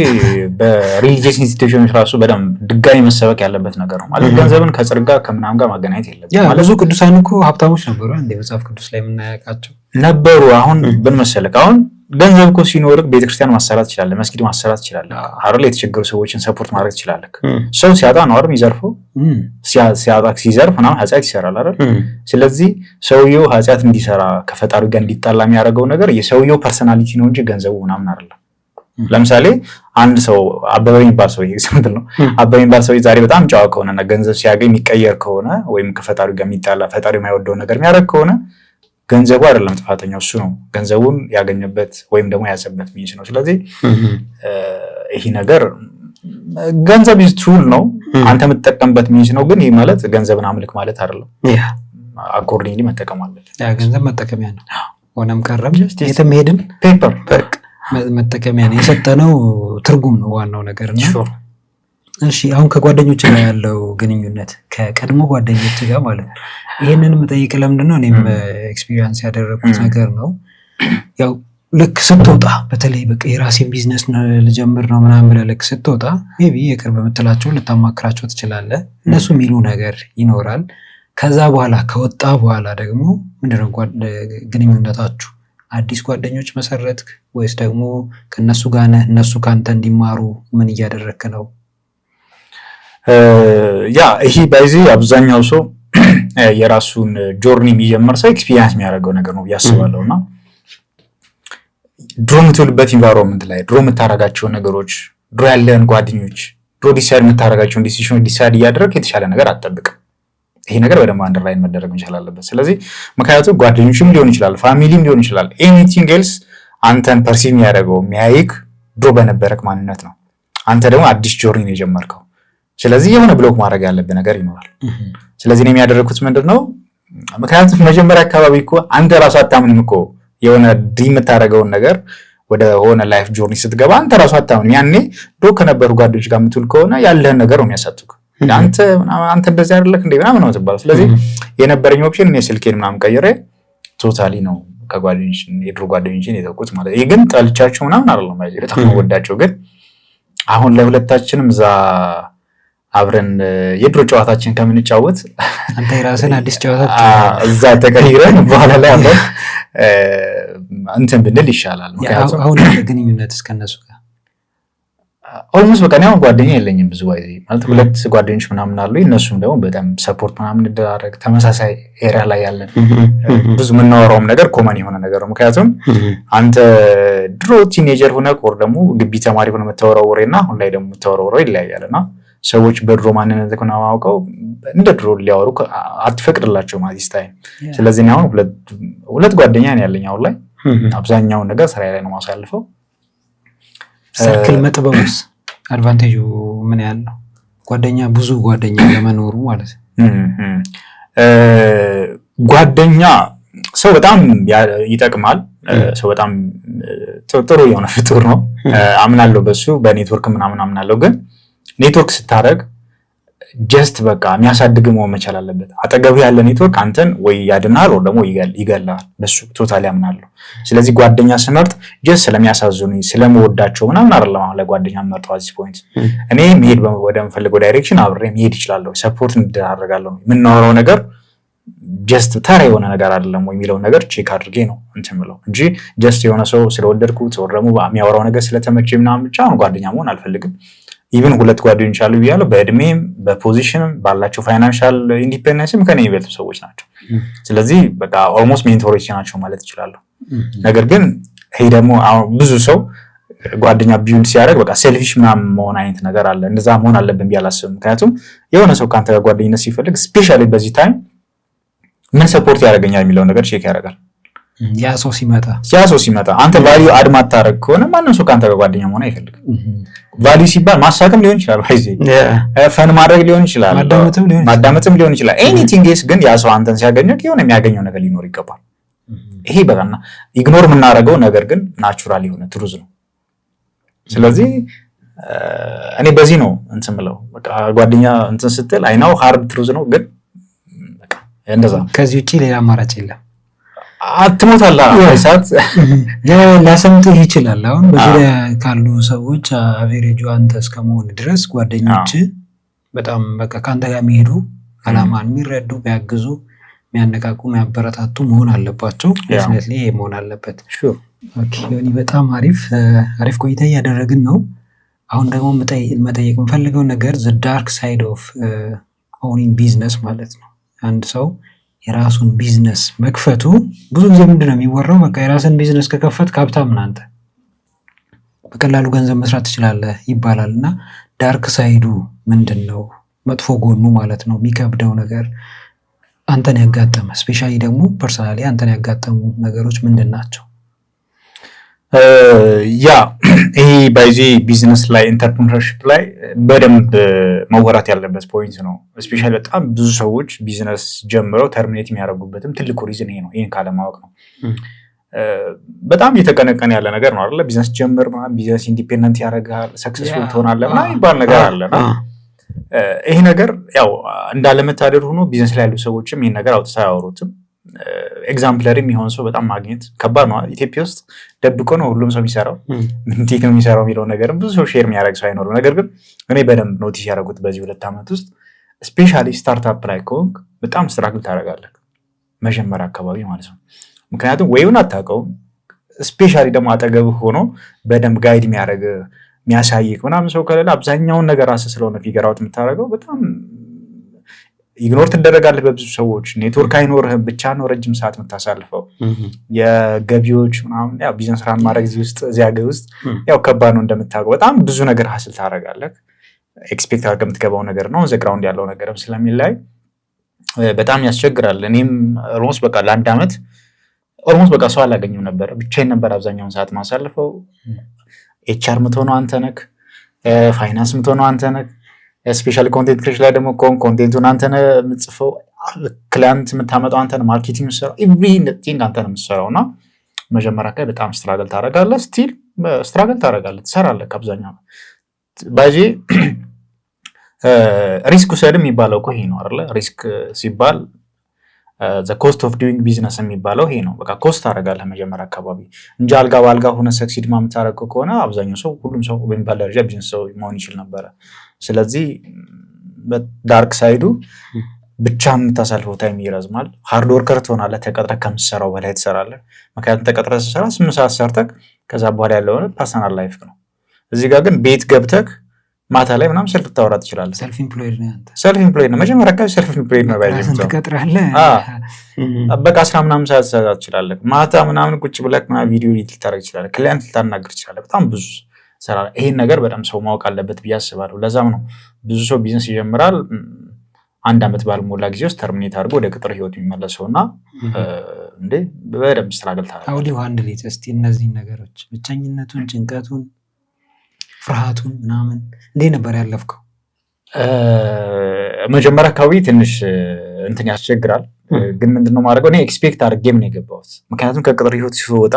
በሪሊጂየስ ኢንስቲትዩሽኖች ራሱ በደንብ ድጋሚ መሰበክ ያለበት ነገር ነው ማለት ገንዘብን ከጽድቅ ጋር ከምናምን ጋር ማገናኘት የለበትም። ብዙ ቅዱሳን እኮ ሀብታሞች ነበሩ እንደ መጽሐፍ ቅዱስ ላይ የምናያውቃቸው ነበሩ። አሁን ብንመሰልክ አሁን ገንዘብ እኮ ሲኖርክ ቤተክርስቲያን ማሰራት ትችላለህ፣ መስጊድ ማሰራት ትችላለህ አይደል? የተቸገሩ ሰዎችን ሰፖርት ማድረግ ትችላለህ። ሰው ሲያጣ ነው አይደል የሚዘርፈው? ሲዘርፍ ምናምን ኃጢአት ይሰራል አይደል? ስለዚህ ሰውየው ኃጢአት እንዲሰራ ከፈጣሪው ጋር እንዲጣላ የሚያደርገው ነገር የሰውየው ፐርሰናሊቲ ነው እንጂ ገንዘቡ ምናምን አይደለም። ለምሳሌ አንድ ሰው አበበ የሚባል ሰው ኤግዛምፕል ነው። አበበ የሚባል ሰው ዛሬ በጣም ጨዋ ከሆነና ገንዘብ ሲያገኝ የሚቀየር ከሆነ ወይም ከፈጣሪው ጋር የሚጣላ ፈጣሪው የማይወደው ነገር የሚያደርግ ከሆነ ገንዘቡ አይደለም ጥፋተኛው፣ እሱ ነው ገንዘቡን ያገኘበት ወይም ደግሞ ያዘበት ሚንስ ነው። ስለዚህ ይሄ ነገር ገንዘብ ቱል ነው፣ አንተ የምትጠቀምበት ሚንስ ነው። ግን ይሄ ማለት ገንዘብን አምልክ ማለት አይደለም። አኮርዲንግሊ መጠቀም አለበት። ገንዘብ መጠቀሚያ ነው። ሆነም ቀረም የትም ሄድን ፔፐር መጠቀሚያ ነው። የሰጠነው ትርጉም ነው ዋናው ነገር ነው። እሺ አሁን ከጓደኞች ጋር ያለው ግንኙነት ከቀድሞ ጓደኞች ጋር ማለት ነው። ይሄንን መጠየቅ ለምንድን ነው? እኔም ኤክስፒሪየንስ ያደረኩት ነገር ነው። ያው ልክ ስትወጣ በተለይ በቃ የራሴን ቢዝነስ ልጀምር ነው ምናምን ብለህ ልክ ስትወጣ ሜቢ የቅርብ የምትላቸው ልታማክራቸው ትችላለህ። እነሱ የሚሉ ነገር ይኖራል። ከዛ በኋላ ከወጣ በኋላ ደግሞ ምንድነው ግንኙነታችሁ? አዲስ ጓደኞች መሰረትክ ወይስ ደግሞ ከነሱ ጋር ነህ? እነሱ ካንተ እንዲማሩ ምን እያደረክ ነው? ይሄ ባይዚ አብዛኛው ሰው የራሱን ጆርኒ የሚጀምር ሰው ኤክስፒሪየንስ የሚያደርገው ነገር ነው ያስባለው እና ድሮ የምትውልበት ኢንቫይሮንመንት ላይ ድሮ የምታደርጋቸው ነገሮች ድሮ ያለን ጓደኞች ድሮ ዲሳይድ የምታደርጋቸው ዲሲዥን ዲሳይድ እያደረግ የተሻለ ነገር አትጠብቅም። ይሄ ነገር በደንብ አንደርላይን መደረግ መቻል አለበት። ስለዚህ ምክንያቱም ጓደኞችም ሊሆን ይችላል፣ ፋሚሊም ሊሆን ይችላል፣ ኤኒቲንግ ኤልስ አንተን ፐርሲቭ የሚያደርገው የሚያይክ ድሮ በነበረክ ማንነት ነው። አንተ ደግሞ አዲስ ጆርኒ ነው የጀመርከው። ስለዚህ የሆነ ብሎክ ማድረግ ያለብህ ነገር ይኖራል። ስለዚህ ነው የሚያደርጉት ምንድነው? ምክንያቱም መጀመሪያ አካባቢ እኮ አንተ ራሱ አታምንም እኮ የሆነ ድሪም የምታደርገውን ነገር ወደ ሆነ ላይፍ ጆርኒ ስትገባ አንተ ራሱ አታምንም። ያኔ ድሮ ከነበሩ ጓደኞች ጋር የምትውል ከሆነ ያለህን ነገር ነው የሚያሳጡክ። አንተ እንደዚህ አይደለክ እንዴ ምናምን ነው ተባለ። ስለዚህ የነበረኝ ኦፕሽን እኔ ስልኬን ምናምን ቀይሬ ቶታሊ ነው ከጓደኞች የድሮ ጓደኞችን የተውኩት ማለት ነው። ይሄ ግን ጠልቻቸው ምናምን አይደለም ማለት በጣም ወዳቸው። ግን አሁን ለሁለታችንም እዛ አብረን የድሮ ጨዋታችን ከምንጫወት አንተ የራስን አዲስ ጨዋታ እዛ ተቀይረን በኋላ ላይ አብረን እንትን ብንል ይሻላል። ምክንያቱም አሁን ግንኙነት እስከነሱ ጋር ኦልሞስት በቃ ነው ጓደኛ የለኝም ብዙ አይዚ ማለት ሁለት ጓደኞች ምናምን አሉ። እነሱም ደግሞ በጣም ሰፖርት ምናምን እንደራረግ ተመሳሳይ ኤሪያ ላይ ያለን ብዙ የምናወራውም ነገር ኮመን የሆነ ነገር ነው። ምክንያቱም አንተ ድሮ ቲኔጀር ሆነ ቆር ደግሞ ግቢ ተማሪ ሆነ የምታወራው ወሬና አሁን ላይ ደግሞ የምታወራው ወሬ ይለያያልና ሰዎች በድሮ ማንነት ሆነ ማውቀው እንደ ድሮ ሊያወሩ አትፈቅድላቸው ማለት ይስታይ። ስለዚህ ነው አሁን ሁለት ጓደኛ ነው ያለኝ አሁን ላይ አብዛኛውን ነገር ስራ ላይ ነው ማሳልፈው። ሰርክል መጥበውስ አድቫንቴጁ ምን ያለው ጓደኛ ብዙ ጓደኛ ለመኖሩ ማለት ነው። ጓደኛ ሰው በጣም ይጠቅማል። ሰው በጣም ጥሩ የሆነ ፍጡር ነው አምናለሁ በሱ በኔትወርክ ምናምን አምናለሁ። ግን ኔትወርክ ስታደርግ ጀስት በቃ የሚያሳድግ መሆን መቻል አለበት። አጠገቡ ያለ ኔትወርክ አንተን ወይ ያድናል ወይ ደግሞ ይገላል። በሱ ቶታሊ አምናለሁ። ስለዚህ ጓደኛ ስመርጥ ጀስት ስለሚያሳዝኑኝ ስለምወዳቸው ምናምን አይደለም አሁን ለጓደኛ መርጠው አዚ ፖይንት እኔ መሄድ ወደምፈልገው ዳይሬክሽን አብሬ መሄድ ይችላልው፣ ሰፖርት እንደራረጋለሁ። የምናወራው ነገር ጀስት ተራ የሆነ ነገር አይደለም ወይ የሚለው ነገር ቼክ አድርጌ ነው እንትምለው እንጂ ጀስት የሆነ ሰው ስለወደድኩት ወይ ደግሞ የሚያወራው ነገር ስለተመቸኝ ምናምን ብቻ ነው ጓደኛ መሆን አልፈልግም። ኢቭን ሁለት ጓደኞች አሉ ብያለሁ። በእድሜም በፖዚሽንም ባላቸው ፋይናንሻል ኢንዲፔንደንስም ከኔ የሚበልጡ ሰዎች ናቸው። ስለዚህ በቃ ኦልሞስት ሜንቶሮች ናቸው ማለት እችላለሁ። ነገር ግን ይሄ ደግሞ ብዙ ሰው ጓደኛ ቢውልድ ሲያደርግ በቃ ሴልፊሽ ምናምን መሆን አይነት ነገር አለ። እንደዛ መሆን አለብን ብዬ አላስብም። ምክንያቱም የሆነ ሰው ከአንተ ጋር ጓደኝነት ሲፈልግ ስፔሻሊ በዚህ ታይም ምን ሰፖርት ያደርገኛል የሚለውን ነገር ቼክ ያደርጋል። ያ ሰው ሲመጣ አንተ ቫልዩ አድ ማታረግ ከሆነ ማንም ሰው ከአንተ ጋር ጓደኛ መሆን አይፈልግም። ቫልዩ ሲባል ማሳቅም ሊሆን ይችላል፣ ፈን ማድረግ ሊሆን ይችላል፣ ማዳመጥም ሊሆን ይችላል። ኤኒቲንግ ኤስ ግን ያ ሰው አንተን ሲያገኘው የሆነ የሚያገኘው ነገር ሊኖር ይገባል። ይሄ በቃና ኢግኖር የምናደርገው ነገር ግን ናቹራል የሆነ ትሩዝ ነው። ስለዚህ እኔ በዚህ ነው እንትን የምለው በቃ ጓደኛ እንትን ስትል አይናው ሃርድ ትሩዝ ነው፣ ግን በቃ እንደዛ ከዚህ ውጪ ሌላ አማራጭ የለም። አትሞታለህ አይሳት ላሰምጥህ ይችላል። አሁን በዙሪያ ካሉ ሰዎች አቬሬጁ አንተ እስከመሆን ድረስ ጓደኞች በጣም በቃ ከአንተ ጋር የሚሄዱ አላማን የሚረዱ ቢያግዙ የሚያነቃቁ የሚያበረታቱ መሆን አለባቸው። ዴፊኒትሊ ይሄ መሆን አለበት። ኦኬ ዮኒ በጣም አሪፍ ቆይታ እያደረግን ነው። አሁን ደግሞ መጠየቅ የምፈልገው ነገር ዘ ዳርክ ሳይድ ኦፍ ኦውኒንግ ቢዝነስ ማለት ነው። አንድ ሰው የራሱን ቢዝነስ መክፈቱ ብዙ ጊዜ ምንድነው የሚወራው? በቃ የራስን ቢዝነስ ከከፈት ሀብታም ነህ አንተ በቀላሉ ገንዘብ መስራት ትችላለህ ይባላል። እና ዳርክ ሳይዱ ምንድነው? መጥፎ ጎኑ ማለት ነው። የሚከብደው ነገር አንተን ያጋጠመ ስፔሻሊ ደግሞ ፐርሰናሊ አንተን ያጋጠሙ ነገሮች ምንድን ናቸው? ያ ይሄ ባይዚ ቢዝነስ ላይ ኢንተርፕረነርሺፕ ላይ በደንብ መወራት ያለበት ፖይንት ነው። ስፔሻሊ በጣም ብዙ ሰዎች ቢዝነስ ጀምረው ተርሚኔት የሚያደርጉበትም ትልቁ ሪዝን ይሄ ነው። ይሄን ካለማወቅ ነው። በጣም እየተቀነቀነ ያለ ነገር ነው አይደለ? ቢዝነስ ጀምር ቢዝነስ ኢንዲፔንደንት ያደርጋል፣ ሰክሰስፉል ትሆናለህ እና ይባል ነገር አለና ይሄ ነገር ያው እንዳለመታደር ሆኖ ቢዝነስ ላይ ያሉ ሰዎችም ይሄን ነገር አውጥተው አያወሩትም። ኤግዛምፕለሪ የሚሆን ሰው በጣም ማግኘት ከባድ ነው። ኢትዮጵያ ውስጥ ደብቆ ነው ሁሉም ሰው የሚሰራው። እንዴት ነው የሚሰራው የሚለው ነገር ብዙ ሰው ሼር የሚያደርግ ሰው አይኖርም። ነገር ግን እኔ በደንብ ኖቲስ ያደረጉት በዚህ 2 ዓመት ውስጥ ስፔሻሊ ስታርታፕ ላይ ከሆንክ በጣም ስትራግል ታደርጋለህ መጀመሪያ አካባቢ ማለት ነው። ምክንያቱም ወይውን አታውቀውም። ስፔሻሊ ደግሞ አጠገብህ ሆኖ በደንብ ጋይድ የሚያደርግ የሚያሳይክ ምናምን ሰው ከሌለ አብዛኛውን ነገር ራስህ ስለሆነ ፊገር አውት የምታደርገው በጣም ኢግኖር ትደረጋለህ በብዙ ሰዎች። ኔትወርክ አይኖርህም፣ ብቻ ነው ረጅም ሰዓት የምታሳልፈው። የገቢዎች ምናምን ያው ቢዝነስ ራን ማድረግ እዚህ ሀገር ውስጥ ያው ከባድ ነው እንደምታውቀው። በጣም ብዙ ነገር ሀስል ታደርጋለህ። ኤክስፔክት አድርገህ የምትገባው ነገር ነው ዘግራውንድ ያለው ነገርም ስለሚላይ በጣም ያስቸግራል። እኔም ኦልሞስት በቃ ለ1 ዓመት ኦልሞስት በቃ ሰው አላገኝም ነበር። ብቻዬን ነበር አብዛኛውን ሰዓት ማሳልፈው። ኤችአር የምትሆነው አንተ ነህ፣ ፋይናንስ የምትሆነው አንተ ነህ። ስፔሻሊ ኮንቴንት ክሬሽን ላይ ደግሞ ኮንቴንቱን አንተ ነህ የምትጽፈው፣ ክላይንት የምታመጣው አንተ ነህ፣ ማርኬቲንግ የምትሰራው ኤቭሪቲንግ አንተ ነህ የምትሰራው። እና መጀመሪያ ላይ በጣም ስትራግል ታደርጋለህ። ስቲል ስትራግል ታደርጋለህ፣ ትሰራለህ። ከአብዛኛው ባይዚ ሪስክ ውሰድ የሚባለው እኮ ይሄ ነው አይደለ? ሪስክ ሲባል ዘ ኮስት ኦፍ ዱዊንግ ቢዝነስ የሚባለው ይሄ ነው። በቃ ኮስት ታደርጋለህ መጀመሪያ አካባቢ እንጂ አልጋ በአልጋ ሆነ ሰክሲድ የምታደርገው ከሆነ አብዛኛው ሰው ሁሉም ሰው በሚባል ደረጃ ቢዝነስ ሰው መሆን ይችል ነበረ። ስለዚህ ዳርክ ሳይዱ ብቻ የምታሳልፈው ታይም ይረዝማል። ሃርድ ወርከር ትሆናለህ። ተቀጥረህ ከምትሰራው በላይ ትሰራለህ። ምክንያቱም ተቀጥረህ ስትሰራ 8 ሰዓት ሰርተህ ከዛ በኋላ ያለው ፐርሰናል ላይፍ ነው። እዚህ ጋር ግን ቤት ገብተህ ማታ ላይ ምናምን ስልክ ታወራ ትችላለህ። ሰልፍ ኢምፕሎይድ ነው። መጀመሪያ አካባቢ ሰልፍ ኢምፕሎይድ ነው ባይዘው ትቀጥራለህ። በቃ 10 ምናምን ሰዓት ትሰራ ትችላለህ። ማታ ምናምን ቁጭ ብለህ ምናምን ቪዲዮ ልታደርግ ትችላለህ። ክላይንት ልታናግር ትችላለህ። በጣም ብዙ ሰራ። ይሄን ነገር በጣም ሰው ማወቅ አለበት ብዬ አስባለሁ። ለዛም ነው ብዙ ሰው ቢዝነስ ይጀምራል 1 ዓመት ባልሞላ ጊዜ ውስጥ ተርሚኔት አድርጎ ወደ ቅጥር ህይወት የሚመለሰውና እንዴ በደንብ ስትራግል ታደርጋለህ። አውዲ ዋንድ ሌት እስቲ እነዚህ ነገሮች ብቸኝነቱን፣ ጭንቀቱን፣ ፍርሃቱን ምናምን እንዴት ነበር ያለፍከው? መጀመሪያ አካባቢ ትንሽ እንትን ያስቸግራል። ግን ምንድነው ማድረገው እኔ ኤክስፔክት አድርጌም ነው የገባሁት። ምክንያቱም ከቅጥር ህይወት ሲወጣ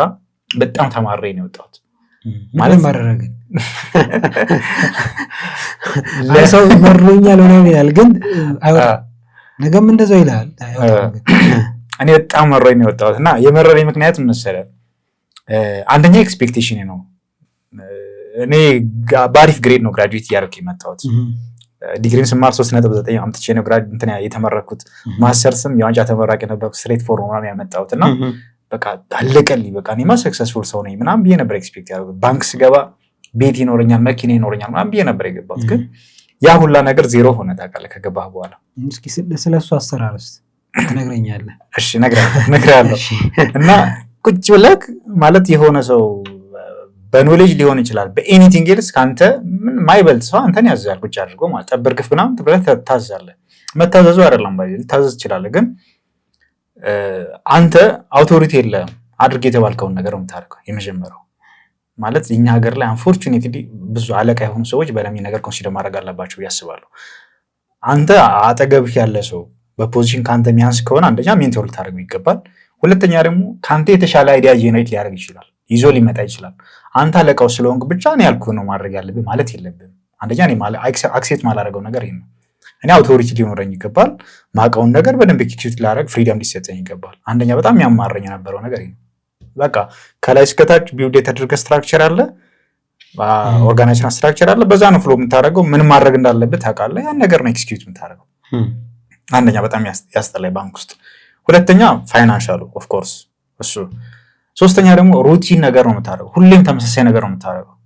በጣም ተማሬ ነው የወጣሁት። ማለት ማረረግ ሰው መሮኛል ሆነ ይላል፣ ግን አይወጣም። ነገም እንደዛው ይላል። እኔ በጣም መሮኝ ነው የወጣሁት እና የመረረኝ ምክንያት ምን መሰለህ? አንደኛ ኤክስፔክቴሽን ነው። እኔ በአሪፍ ግሬድ ነው ግራጁዌት እያደረኩ የመጣሁት። ዲግሪን ስማር 3.9 አምጥቼ ነው እንትን የተመረኩት። ማስተርስም የዋንጫ ተመራቂ ነበርኩ። ስትሬት ፎር ነው ያመጣሁት እና በቃ አለቀልኝ። በቃ እኔማ ሰክሰስፉል ሰው ነኝ ምናምን ብዬ ነበር ኤክስፔክት ያደረኩት። ባንክ ስገባ ቤት ይኖረኛል፣ መኪና ይኖረኛል ምናምን ብዬ ነበር የገባሁት። ግን ያ ሁላ ነገር ዜሮ ሆነ። ታውቃለህ ከገባህ በኋላ። እስኪ ስለሱ አሰራር እስኪ ትነግረኛለህ? እሺ እነግርሃለሁ። እና ቁጭ ብለህ ማለት የሆነ ሰው በኖሌጅ ሊሆን ይችላል በኤኒቲንግ ኤልስ ከአንተ ምን ማይበልጥ ሰው አንተን ያዛል ቁጭ አድርጎ ማለት ጠብርክፍ ምናምን ብለህ ታዛለህ። መታዘዙ አይደለም ባይ ልታዘዝ ትችላለህ፣ ግን አንተ አውቶሪቲ የለህም። አድርግ የተባልከውን ነገር ነው የምታደርገው። የመጀመሪያው ማለት እኛ ሀገር ላይ አንፎርቹኔትሊ ብዙ አለቃ የሆኑ ሰዎች በለሚ ነገር ኮንሲደር ማድረግ አለባቸው ያስባሉ። አንተ አጠገብህ ያለ ሰው በፖዚሽን ከአንተ የሚያንስ ከሆነ አንደኛ ሜንቶር ልታደርገው ይገባል። ሁለተኛ ደግሞ ከአንተ የተሻለ አይዲያ ጄኔሬት ሊያደርግ ይችላል፣ ይዞ ሊመጣ ይችላል። አንተ አለቃው ስለሆንክ ብቻ እኔ ያልኩህን ነው ማድረግ ያለብህ ማለት የለብህም። አንደኛ እኔ አክሴፕት ማላደርገው ነገር ይሄ ነው። እኔ አውቶሪቲ ሊኖረኝ ይገባል። ማውቀውን ነገር በደንብ ኤክስኪዩት ላደርግ ፍሪደም ሊሰጠኝ ይገባል። አንደኛ በጣም ያማረኝ የነበረው ነገር ይሄ ነው። በቃ ከላይ እስከታች ቢውልድ የተደረገ ስትራክቸር አለ፣ ኦርጋናይዜሽን ስትራክቸር አለ። በዛ ነው ፍሎ የምታደርገው። ምን ማድረግ እንዳለብህ ታውቃለህ። ያን ነገር ነው ኤክስኪዩት የምታደርገው። አንደኛ በጣም ያስጠላኝ ባንክ ውስጥ። ሁለተኛ ፋይናንሻሉ ኦፍ ኮርስ እሱ። ሶስተኛ ደግሞ ሩቲን ነገር ነው የምታደርገው። ሁሌም ተመሳሳይ ነገር ነው የምታደርገው።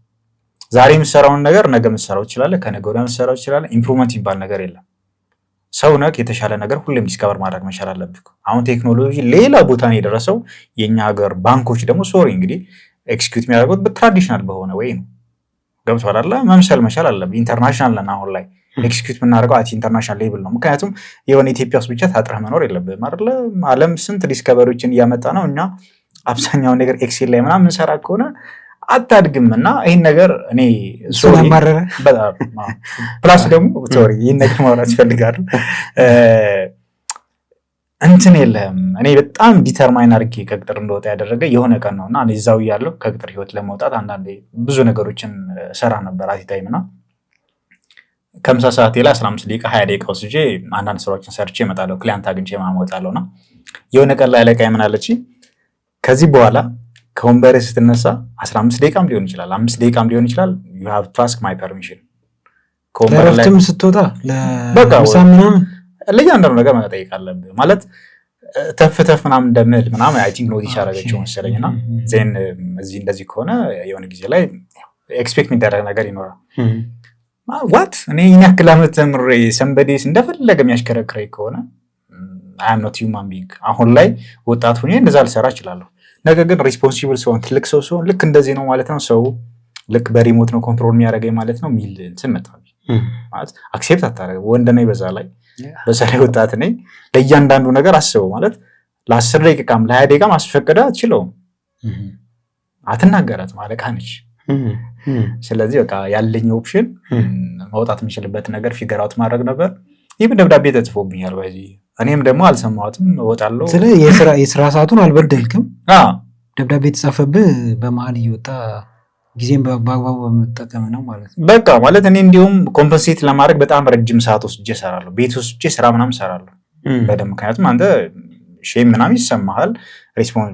ዛሬ የምትሰራውን ነገር ነገ የምትሰራው ትችላለህ፣ ከነገ ወዲያ የምትሰራው ትችላለህ። ኢምፕሩቭመንት የሚባል ነገር የለም። ሰው ነህ፣ የተሻለ ነገር ሁሌም ዲስከቨር ማድረግ መቻል አለብህ። አሁን ቴክኖሎጂ ሌላ ቦታ ነው የደረሰው። የኛ ሀገር ባንኮች ደግሞ እንግዲህ ኤክስኪዩት የሚያደርጉት በትራዲሽናል በሆነ ወይ ነው። ገብቶሃል አይደለ? መምሰል መቻል አለብህ። ኢንተርናሽናል ነን አሁን ላይ ኤክስኪዩት የምናደርገው ኢንተርናሽናል ሌቭል ነው። ምክንያቱም የሆነ ኢትዮጵያ ውስጥ ብቻ ታጥረህ መኖር የለብህም አይደለ? ዓለም ስንት ዲስከቨሪዎችን እያመጣ ነው። እኛ አብዛኛውን ነገር ኤክሴል ላይ ምናምን የምንሰራ ከሆነ አታድግም። እና ይህን ነገር እኔ ፕላስ ደግሞ ይህን ነገር ማውራት ይፈልጋሉ። እንትን የለህም። እኔ በጣም ዲተርማይን አድርጌ ከቅጥር እንደወጣ ያደረገ የሆነ ቀን ነው እና እዛው እያለሁ ከቅጥር ህይወት ለመውጣት አንዳንዴ ብዙ ነገሮችን ሰራ ነበር አቲታይም እና ከምሳ ሰዓቴ ላይ 15 ደቂቃ 20 ደቂቃ ወስጄ አንዳንድ ስራዎችን ሰርቼ እመጣለሁ። ክሊያንት አግኝቼ ማመጣለሁ እና የሆነ ቀን ላይ አለቃዬ ምን አለች፣ ከዚህ በኋላ ከወንበሬ ስትነሳ 15 ደቂቃም ሊሆን ይችላል 5 ደቂቃም ሊሆን ይችላል you have to ask my permission። ከወንበር ላይ ስትወጣ ለምሳ ምናምን ለእያንዳንዱ ነገር መጠየቅ አለብህ። ማለት ተፍ ምናምን እንደምል ምናምን አይ ቲንክ ኖቲስ ያደረገችው መሰለኝ እና ዜን እዚህ እንደዚህ ከሆነ የሆነ ጊዜ ላይ ኤክስፔክት የሚደረግ ነገር ይኖራል። ዋት እኔ ይህን ያክል ዓመት ተምሬ ሰንበዴስ እንደፈለገ የሚያሽከረክረኝ ከሆነ አይ አም ኖት ሂውማን ቢንግ። አሁን ላይ ወጣት ሆኜ እንደዛ ልሰራ እችላለሁ። ነገር ግን ሪስፖንሲብል ሲሆን ትልቅ ሰው ሲሆን ልክ እንደዚህ ነው ማለት ነው። ሰው ልክ በሪሞት ነው ኮንትሮል የሚያደርገኝ ማለት ነው ሚል እንትን መጣብኝ። ማለት አክሴፕት አታደርገው። ወንድ ነኝ፣ በዛ ላይ ወጣት ነኝ። ለእያንዳንዱ ነገር አስበው ማለት ለ10 ደቂቃም ለ20 ደቂቃም አስፈቅደ አትችለውም። አትናገራት ማለቃ ነች። ስለዚህ በቃ ያለኝ ኦፕሽን መውጣት የምችልበት ነገር ፊገር አውት ማድረግ ነበር። ይህም ደብዳቤ ተጽፎብኛል በዚህ እኔም ደግሞ አልሰማሁትም። እወጣለሁ። ስለ የስራ ሰዓቱን አልበደልክም። ደብዳቤ የተጻፈብህ በመሀል እየወጣ ጊዜም በአግባቡ በመጠቀም ነው ማለት ነው። በቃ ማለት እኔ እንዲሁም ኮምፐንሴት ለማድረግ በጣም ረጅም ሰዓት ወስጄ እሰራለሁ። ቤት ወስጄ ስራ ምናምን እሰራለሁ በደንብ። ምክንያቱም አንተ ሼም ምናምን ይሰማሃል።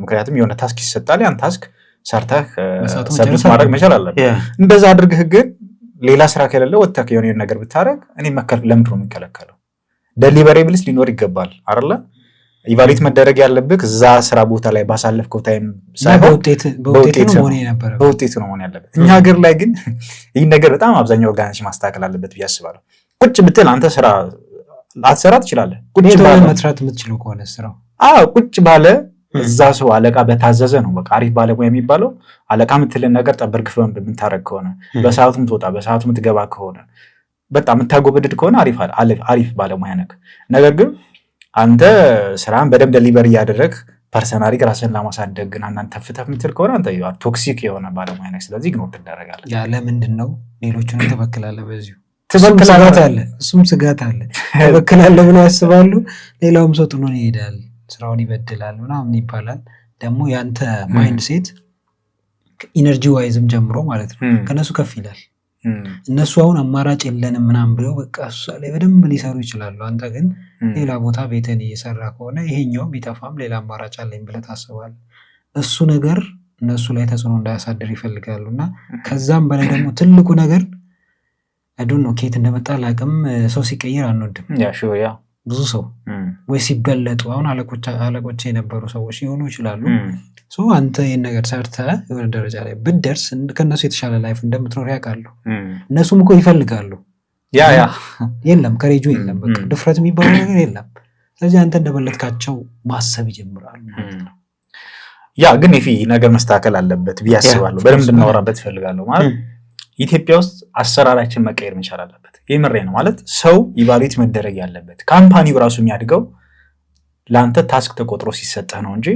ምክንያቱም የሆነ ታስክ ይሰጣል። ያን ታስክ ሰርተህ ሰብሚት ማድረግ መቻል አለብህ። እንደዛ አድርገህ ግን ሌላ ስራ ከሌለ ወጥተህ የሆነ ነገር ብታደርግ እኔ ለምንድን ነው የሚከለከለው? ደሊቨሬብልስ ሊኖር ይገባል አይደለ? ኢቫሉዌት መደረግ ያለብህ እዛ ስራ ቦታ ላይ ባሳለፍከው ታይም ሳይሆን በውጤት ነው መሆን ያለበት። እኛ ሀገር ላይ ግን ይህ ነገር በጣም አብዛኛው ኦርጋናይዜሽን ማስተካከል አለበት ብዬ አስባለሁ። ቁጭ ብትል አንተ ስራ ላትሰራ ትችላለህ። ቁጭ ባለ መስራት የምትችለው ከሆነ ስራው ቁጭ ባለ እዛ ሰው አለቃ በታዘዘ ነው በቃ አሪፍ ባለሙያ የሚባለው። አለቃ የምትልን ነገር ጠበር ግፈን የምታረግ ከሆነ በሰዓቱ የምትወጣ በሰዓቱ የምትገባ ከሆነ በጣም የምታጎበድድ ከሆነ አሪፍ ባለሙያ ነህ። ነገር ግን አንተ ስራን በደንብ ደሊቨር እያደረግ ፐርሰናሊ ራስን ለማሳደግ ግን አንዳንድ ተፍተፍ ምትል ከሆነ አንተ ቶክሲክ የሆነ ባለሙያ ነህ። ስለዚህ ኢግኖር ትደረጋለህ። ያ ለምንድን ነው ሌሎቹን ትበክላለህ? በዚሁ እሱም ስጋት አለ። ትበክላለህ ብለው ያስባሉ። ሌላውም ሰው ጥሎን ይሄዳል፣ ስራውን ይበድላል ምናምን ይባላል። ደግሞ ያንተ ማይንድ ሴት ኢነርጂ ዋይዝም ጀምሮ ማለት ነው ከነሱ ከፍ ይላል። እነሱ አሁን አማራጭ የለንም ምናምን ብለው በቃ እሷ ላይ በደንብ ሊሰሩ ይችላሉ። አንተ ግን ሌላ ቦታ ቤትን እየሰራ ከሆነ ይሄኛው ቢጠፋም ሌላ አማራጭ አለኝ ብለህ ታስባለህ። እሱ ነገር እነሱ ላይ ተጽዕኖ እንዳያሳድር ይፈልጋሉ። እና ከዛም በላይ ደግሞ ትልቁ ነገር አዱን ነው ከየት እንደመጣ አላውቅም፣ ሰው ሲቀየር አንወድም። ብዙ ሰው ወይ ሲበለጡ፣ አሁን አለቆች የነበሩ ሰዎች ሊሆኑ ይችላሉ። አንተ ይህን ነገር ሰርተህ የሆነ ደረጃ ላይ ብትደርስ ከእነሱ የተሻለ ላይፍ እንደምትኖር ያውቃሉ። እነሱም እኮ ይፈልጋሉ። የለም ከሬጁ የለም፣ በቃ ድፍረት የሚባለው ነገር የለም። ስለዚህ አንተ እንደበለጥካቸው ማሰብ ይጀምራሉ። ግን ይህ ነገር መስተካከል አለበት ብዬ አስባለሁ። በደንብ እንድናወራበት ይፈልጋለሁ። ማለት ኢትዮጵያ ውስጥ አሰራራችን መቀየር መቻል አለበት። ይህ ምሬ ነው። ማለት ሰው ኢቫሉዌት መደረግ ያለበት ካምፓኒው ራሱ የሚያድገው ለአንተ ታስክ ተቆጥሮ ሲሰጠህ ነው እንጂ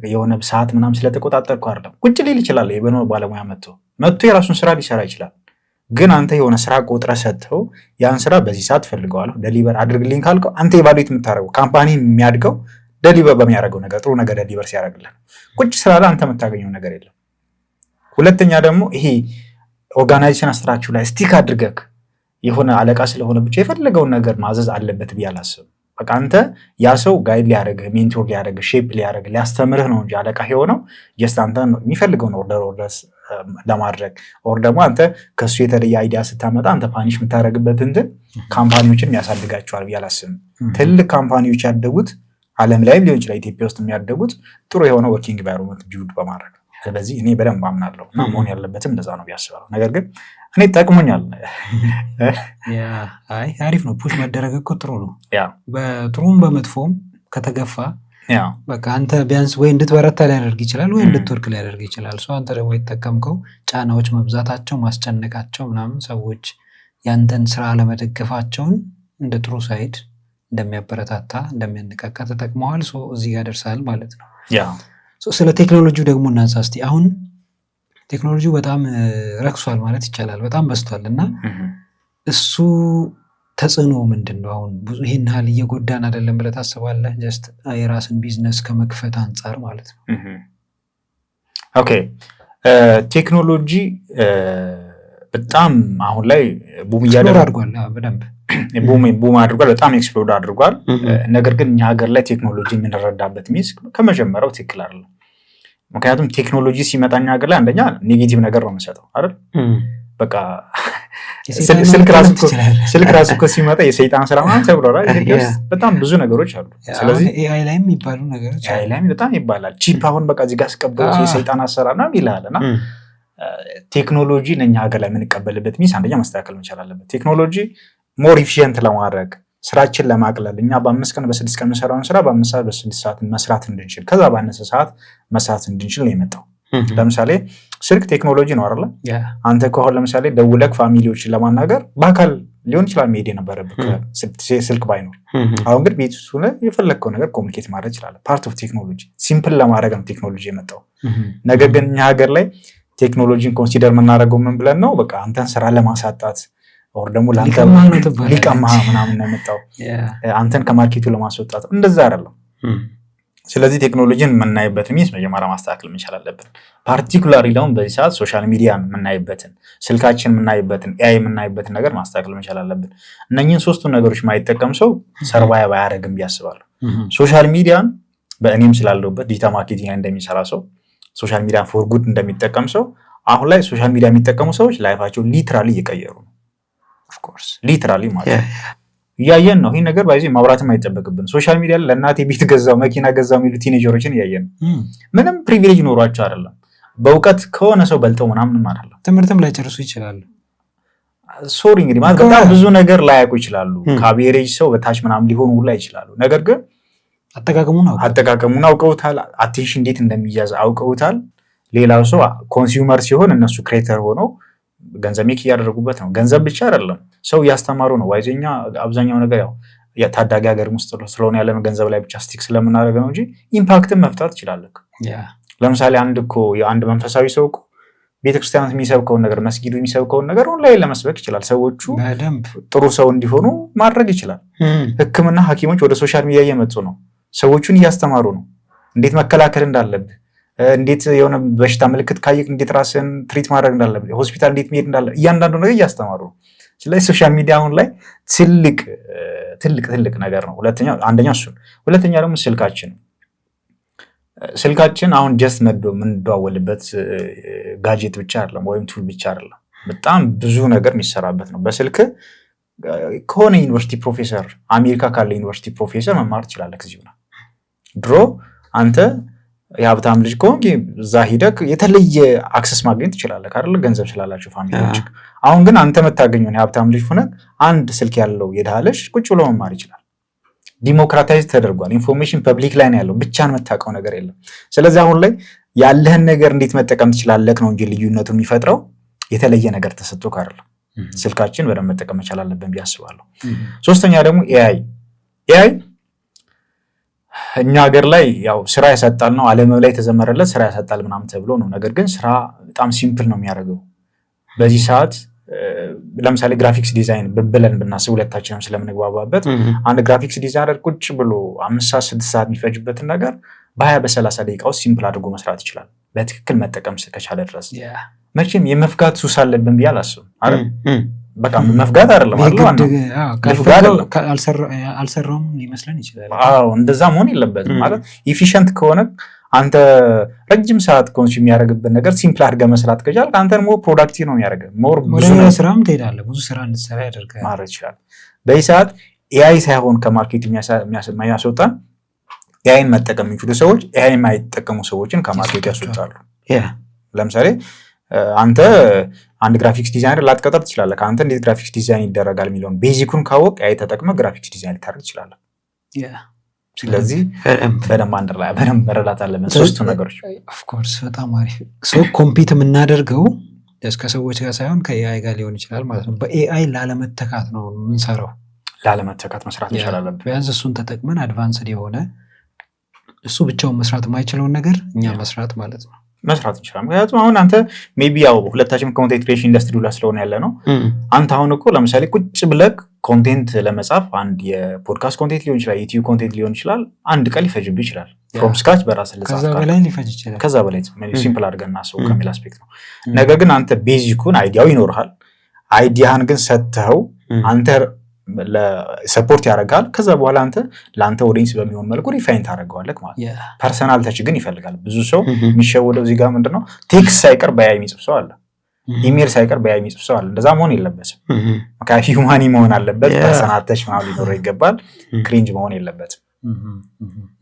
የሆነ ሰዓት ምናምን ስለተቆጣጠርኩ አይደለም። ቁጭ ሊል ይችላል የበኖ ባለሙያ መጥቶ የራሱን ስራ ሊሰራ ይችላል። ግን አንተ የሆነ ስራ ቆጥረ ሰጥተው ያን ስራ በዚህ ሰዓት ፈልገዋለሁ ደሊቨር አድርግልኝ ካልከው አንተ ኢቫሉዌት የምታደርገው ካምፓኒ የሚያድገው ደሊቨር በሚያደርገው ነገር ጥሩ ነገር ደሊቨር ሲያደርግልህ። ቁጭ ስላለ አንተ የምታገኘው ነገር የለም። ሁለተኛ ደግሞ ይሄ ኦርጋናይዜሽን ስትራክቸር ላይ ስቲክ አድርገህ የሆነ አለቃ ስለሆነ ብቻ የፈለገውን ነገር ማዘዝ አለበት ብዬ አላስብም። በቃ አንተ ያ ሰው ጋይድ ሊያደርግህ፣ ሜንቶር ሊያደርግህ፣ ሼፕ ሊያደርግህ፣ ሊያስተምርህ ነው እንጂ አለቃ የሆነው ጀስት አንተ የሚፈልገውን ኦርደር ለማድረግ ኦር ደግሞ አንተ ከሱ የተለየ አይዲያ ስታመጣ አንተ ፓኒሽ የምታደርግበት እንትን ካምፓኒዎችን ያሳድጋቸዋል ብዬ አላስብም። ትልቅ ካምፓኒዎች ያደጉት ዓለም ላይም ሊሆን ይችላል ኢትዮጵያ ውስጥ የሚያደጉት ጥሩ የሆነ ወርኪንግ ኢንቫይሮንመንት ቢውልድ በማድረግ። ስለዚህ እኔ በደንብ አምናለሁ እና መሆን ያለበትም እንደዛ ነው ቢያስባለሁ። ነገር ግን እኔ ጠቅሞኛል። አሪፍ ነው። ፑሽ መደረግ እኮ ጥሩ ነው። በጥሩም በመጥፎም ከተገፋ በቃ አንተ ቢያንስ ወይ እንድትበረታ ሊያደርግ ይችላል ወይ እንድትወርቅ ሊያደርግ ይችላል። አንተ ደግሞ የተጠቀምከው ጫናዎች መብዛታቸው፣ ማስጨነቃቸው ምናምን ሰዎች ያንተን ስራ ለመደገፋቸውን እንደ ጥሩ ሳይድ እንደሚያበረታታ እንደሚያነቃቃ ተጠቅመዋል። እዚህ ጋር ደርሳል ማለት ነው። ስለ ቴክኖሎጂው ደግሞ እናንሳ እስቲ። አሁን ቴክኖሎጂው በጣም ረክሷል ማለት ይቻላል፣ በጣም በዝቷል እና እሱ ተጽዕኖ ምንድን ነው? አሁን ብዙ ይህን ያህል እየጎዳን አይደለም ብለህ ታስባለህ? ጀስት የራስን ቢዝነስ ከመክፈት አንጻር ማለት ነው። ኦኬ ቴክኖሎጂ በጣም አሁን ላይ ቡም አድርጓል፣ በደንብ ቡም አድርጓል፣ በጣም ኤክስፕሎድ አድርጓል። ነገር ግን እኛ ሀገር ላይ ቴክኖሎጂ የምንረዳበት ሚስ ከመጀመሪያው ትክክል አይደለም። ምክንያቱም ቴክኖሎጂ ሲመጣ እኛ ሀገር ላይ አንደኛ ኔጌቲቭ ነገር ነው የምንሰጠው አይደል? በቃ ስልክ ራሱ እኮ ሲመጣ የሰይጣን ስራ ምናምን ተብሏል። በጣም ብዙ ነገሮች አሉ። ስለዚህ ኤአይ ላይም የሚባሉ ነገሮች ኤአይ ላይም በጣም ይባላል። ቺፕ አሁን በቃ እዚህ ጋር አስቀበለው የሰይጣን አሰራር ነው ይላል። እና ቴክኖሎጂን እኛ ሀገር ላይ የምንቀበልበት ሚስ አንደኛ መስተካከል መቻል አለበት። ቴክኖሎጂ ሞር ኢፊሽንት ለማድረግ ስራችን ለማቅለል እኛ በ5 ቀን በ6 ቀን የምንሰራውን ስራ በ5 ሰዓት በ6 ሰዓት መስራት እንድንችል ከዛ ባነሰ ሰዓት መስራት እንድንችል ነው የመጣው። ለምሳሌ ስልክ ቴክኖሎጂ ነው አይደለ? አንተ ከሆነ ለምሳሌ ደውለክ ፋሚሊዎችን ለማናገር በአካል ሊሆን ይችላል መሄድ የነበረብህ ስልክ ባይኖር። አሁን ግን ቤት ውስጥ ሆነህ የፈለግከው ነገር ኮሚኒኬት ማድረግ ይችላል። ፓርት ኦፍ ቴክኖሎጂ ሲምፕል ለማድረግ ነው ቴክኖሎጂ የመጣው። ነገር ግን እኛ ሀገር ላይ ቴክኖሎጂን ኮንሲደር የምናደርገው ምን ብለን ነው? በቃ አንተን ስራ ለማሳጣት ወር ደግሞ ሊቀማህ ምናምን ነው የመጣው፣ አንተን ከማርኬቱ ለማስወጣት። እንደዛ አይደለም። ስለዚህ ቴክኖሎጂን የምናይበት ሚስ መጀመሪያ ማስተካከል መቻል አለብን። ፓርቲኩላሪ ደግሞ በዚህ ሰዓት ሶሻል ሚዲያን የምናይበትን፣ ስልካችን የምናይበትን፣ ኤአይ የምናይበትን ነገር ማስተካከል መቻል አለብን። እነኝህን ሶስቱን ነገሮች ማይጠቀም ሰው ሰርቫይቭ አያደርግም ቢያስባሉ። ሶሻል ሚዲያን በእኔም ስላለሁበት ዲጂታል ማርኬቲንግ እንደሚሰራ ሰው ሶሻል ሚዲያን ፎር ጉድ እንደሚጠቀም ሰው አሁን ላይ ሶሻል ሚዲያ የሚጠቀሙ ሰዎች ላይፋቸው ሊትራሊ እየቀየሩ ነው። ኦፍኮርስ ሊትራሊ ማለት እያየን ነው። ይህ ነገር ባይዜ ማብራትም አይጠበቅብን። ሶሻል ሚዲያ ለእናቴ ቤት ገዛው መኪና ገዛው የሚሉ ቲኔጀሮችን እያየን ነው። ምንም ፕሪቪሌጅ ኖሯቸው አይደለም፣ በእውቀት ከሆነ ሰው በልጠው ምናምን አይደለም። ትምህርትም ላይ ጨርሱ ይችላሉ። ሶሪ እንግዲህ ማለት በጣም ብዙ ነገር ላያውቁ ይችላሉ። ከአቬሬጅ ሰው በታች ምናምን ሊሆኑ ሁላ ይችላሉ። ነገር ግን አጠቃቀሙን አውቀውታል። አቴንሽን እንዴት እንደሚያዝ አውቀውታል። ሌላው ሰው ኮንሱመር ሲሆን እነሱ ክሬተር ሆነው ገንዘብ ሜክ እያደረጉበት ነው። ገንዘብ ብቻ አይደለም ሰው እያስተማሩ ነው። ዋይዘኛ አብዛኛው ነገር ያው የታዳጊ ሀገር ውስጥ ስለሆነ ያለን ገንዘብ ላይ ብቻ ስቲክ ስለምናደርግ ነው እንጂ ኢምፓክትን መፍታት ትችላለህ። ለምሳሌ አንድ መንፈሳዊ ሰው እኮ ቤተክርስቲያናት የሚሰብከውን ነገር መስጊዱ የሚሰብከውን ነገር ኦንላይን ለመስበክ ይችላል። ሰዎቹ ጥሩ ሰው እንዲሆኑ ማድረግ ይችላል። ሕክምና ሐኪሞች ወደ ሶሻል ሚዲያ እየመጡ ነው። ሰዎቹን እያስተማሩ ነው። እንዴት መከላከል እንዳለብህ፣ እንዴት የሆነ በሽታ ምልክት ካየክ እንዴት ራስን ትሪት ማድረግ እንዳለብህ፣ ሆስፒታል እንዴት መሄድ እንዳለብህ እያንዳንዱ ነገር እያስተማሩ ነው። ስለዚህ ሶሻል ሚዲያ አሁን ላይ ትልቅ ነገር ነው። አንደኛው እሱ፣ ሁለተኛ ደግሞ ስልካችን አሁን ጀስት የምንደዋወልበት ጋጀት ብቻ አይደለም፣ ወይም ቱል ብቻ አይደለም። በጣም ብዙ ነገር የሚሰራበት ነው። በስልክ ከሆነ ዩኒቨርሲቲ ፕሮፌሰር፣ አሜሪካ ካለ ዩኒቨርሲቲ ፕሮፌሰር መማር ትችላለህ። እዚሁ ነው። ድሮ አንተ የሀብታም ልጅ ከሆንክ እዛ ሂደህ የተለየ አክሰስ ማግኘት ትችላለህ አይደል? ገንዘብ ስላላቸው ፋሚሊዎች። አሁን ግን አንተ የምታገኘውን የሀብታም ልጅ ሆነህ አንድ ስልክ ያለው የድሃ ልጅ ቁጭ ብሎ መማር ይችላል። ዲሞክራታይዝ ተደርጓል። ኢንፎርሜሽን ፐብሊክ ላይ ነው ያለው። ብቻን የምታውቀው ነገር የለም። ስለዚህ አሁን ላይ ያለህን ነገር እንዴት መጠቀም ትችላለህ ነው እንጂ ልዩነቱ የሚፈጥረው የተለየ ነገር ተሰጥቶ አይደለም። ስልካችን በደንብ መጠቀም መቻል አለብን ብዬ አስባለሁ። ሶስተኛ ደግሞ ኤአይ እኛ ሀገር ላይ ያው ስራ ያሳጣል ነው፣ ዓለም ላይ የተዘመረለት ስራ ያሳጣል ምናምን ተብሎ ነው። ነገር ግን ስራ በጣም ሲምፕል ነው የሚያደርገው በዚህ ሰዓት። ለምሳሌ ግራፊክስ ዲዛይን ብለን ብናስብ ሁለታችንም ስለምንግባባበት አንድ ግራፊክስ ዲዛይነር ቁጭ ብሎ 5 ሰዓት 6 ሰዓት የሚፈጅበትን ነገር በ20 በ30 ደቂቃ ውስጥ ሲምፕል አድርጎ መስራት ይችላል፣ በትክክል መጠቀም ከቻለ ድረስ። መቼም የመፍጋት ሱስ አለብን ብዬ አላስብም አይደል? በቃ መፍጋት አይደለም አልሰራውም ሊመስለን ይችላል። እንደዛ መሆን የለበትም ማለት ኢፊሽንት ከሆነ አንተ ረጅም ሰዓት ኮንሱም የሚያደርግብን ነገር ሲምፕል አድርገህ መስራት ከቻልክ አንተን ሞር ፕሮዳክቲቭ ነው የሚያደርገው። ሞር ብዙ ስራም ትሄዳለህ፣ ብዙ ስራ እንድትሰራ ያደርጋል ማለት ይችላል። በዚህ ሰዓት ኤአይ ሳይሆን ከማርኬት የሚያስወጣን ኤአይን መጠቀም የሚችሉ ሰዎች ኤአይ የማይጠቀሙ ሰዎችን ከማርኬት ያስወጣሉ። ለምሳሌ አንተ አንድ ግራፊክስ ዲዛይነር ላትቀጠር ትችላለህ። ከአንተ እንዴት ግራፊክስ ዲዛይን ይደረጋል የሚለውን ቤዚኩን ካወቅ ኤአይ ተጠቅመህ ግራፊክስ ዲዛይን ልታደርግ ትችላለህ። ስለዚህ በደንብ መረዳት አለብን ሶስቱ ነገሮች። ኦፍኮርስ በጣም አሪፍ። ሰው ኮምፒት የምናደርገው ከሰዎች ጋር ሳይሆን ከኤአይ ጋር ሊሆን ይችላል ማለት ነው። በኤአይ ላለመተካት ነው የምንሰራው። ላለመተካት መስራት መቻል አለብን። ቢያንስ እሱን ተጠቅመን አድቫንስድ የሆነ እሱ ብቻውን መስራት የማይችለውን ነገር እኛ መስራት ማለት ነው መስራት እንችላለን። ምክንያቱም አሁን አንተ ሜይ ቢ ያው ሁለታችን ኮንቴንት ክሬሽን ኢንዱስትሪ ላይ ስለሆነ ያለ ነው። አንተ አሁን እኮ ለምሳሌ ቁጭ ብለህ ኮንቴንት ለመጻፍ አንድ የፖድካስት ኮንቴንት ሊሆን ይችላል፣ ዩቲዩብ ኮንቴንት ሊሆን ይችላል፣ አንድ ቀን ሊፈጅብህ ይችላል። ፍሮም ስክራች በራስህ ልጻፍ ከዛ በላይ ሊፈጅ ይችላል። ከዛ በላይ ሲምፕል አድርገን እናስበው ከሚል አስፔክት ነው። ነገር ግን አንተ ቤዚኩን አይዲያው ይኖርሃል። አይዲያህን ግን ሰጥተኸው አንተ ሰፖርት ያደርጋል። ከዛ በኋላ አንተ ለአንተ ኦዲየንስ በሚሆን መልኩ ሪፋይን ታደርገዋለህ ማለት ነው። ፐርሰናል ተች ግን ይፈልጋል። ብዙ ሰው የሚሸወደው እዚህ ጋር ምንድነው ቴክስት ሳይቀር በኤአይ የሚጽፍ ሰው አለ፣ ኢሜል ሳይቀር በኤአይ የሚጽፍ ሰው አለ። እንደዛ መሆን የለበትም። ምክንያቱም ሂውማኒ መሆን አለበት። ፐርሰናል ተች ምናምን ሊኖረው ይገባል። ክሪንጅ መሆን የለበትም።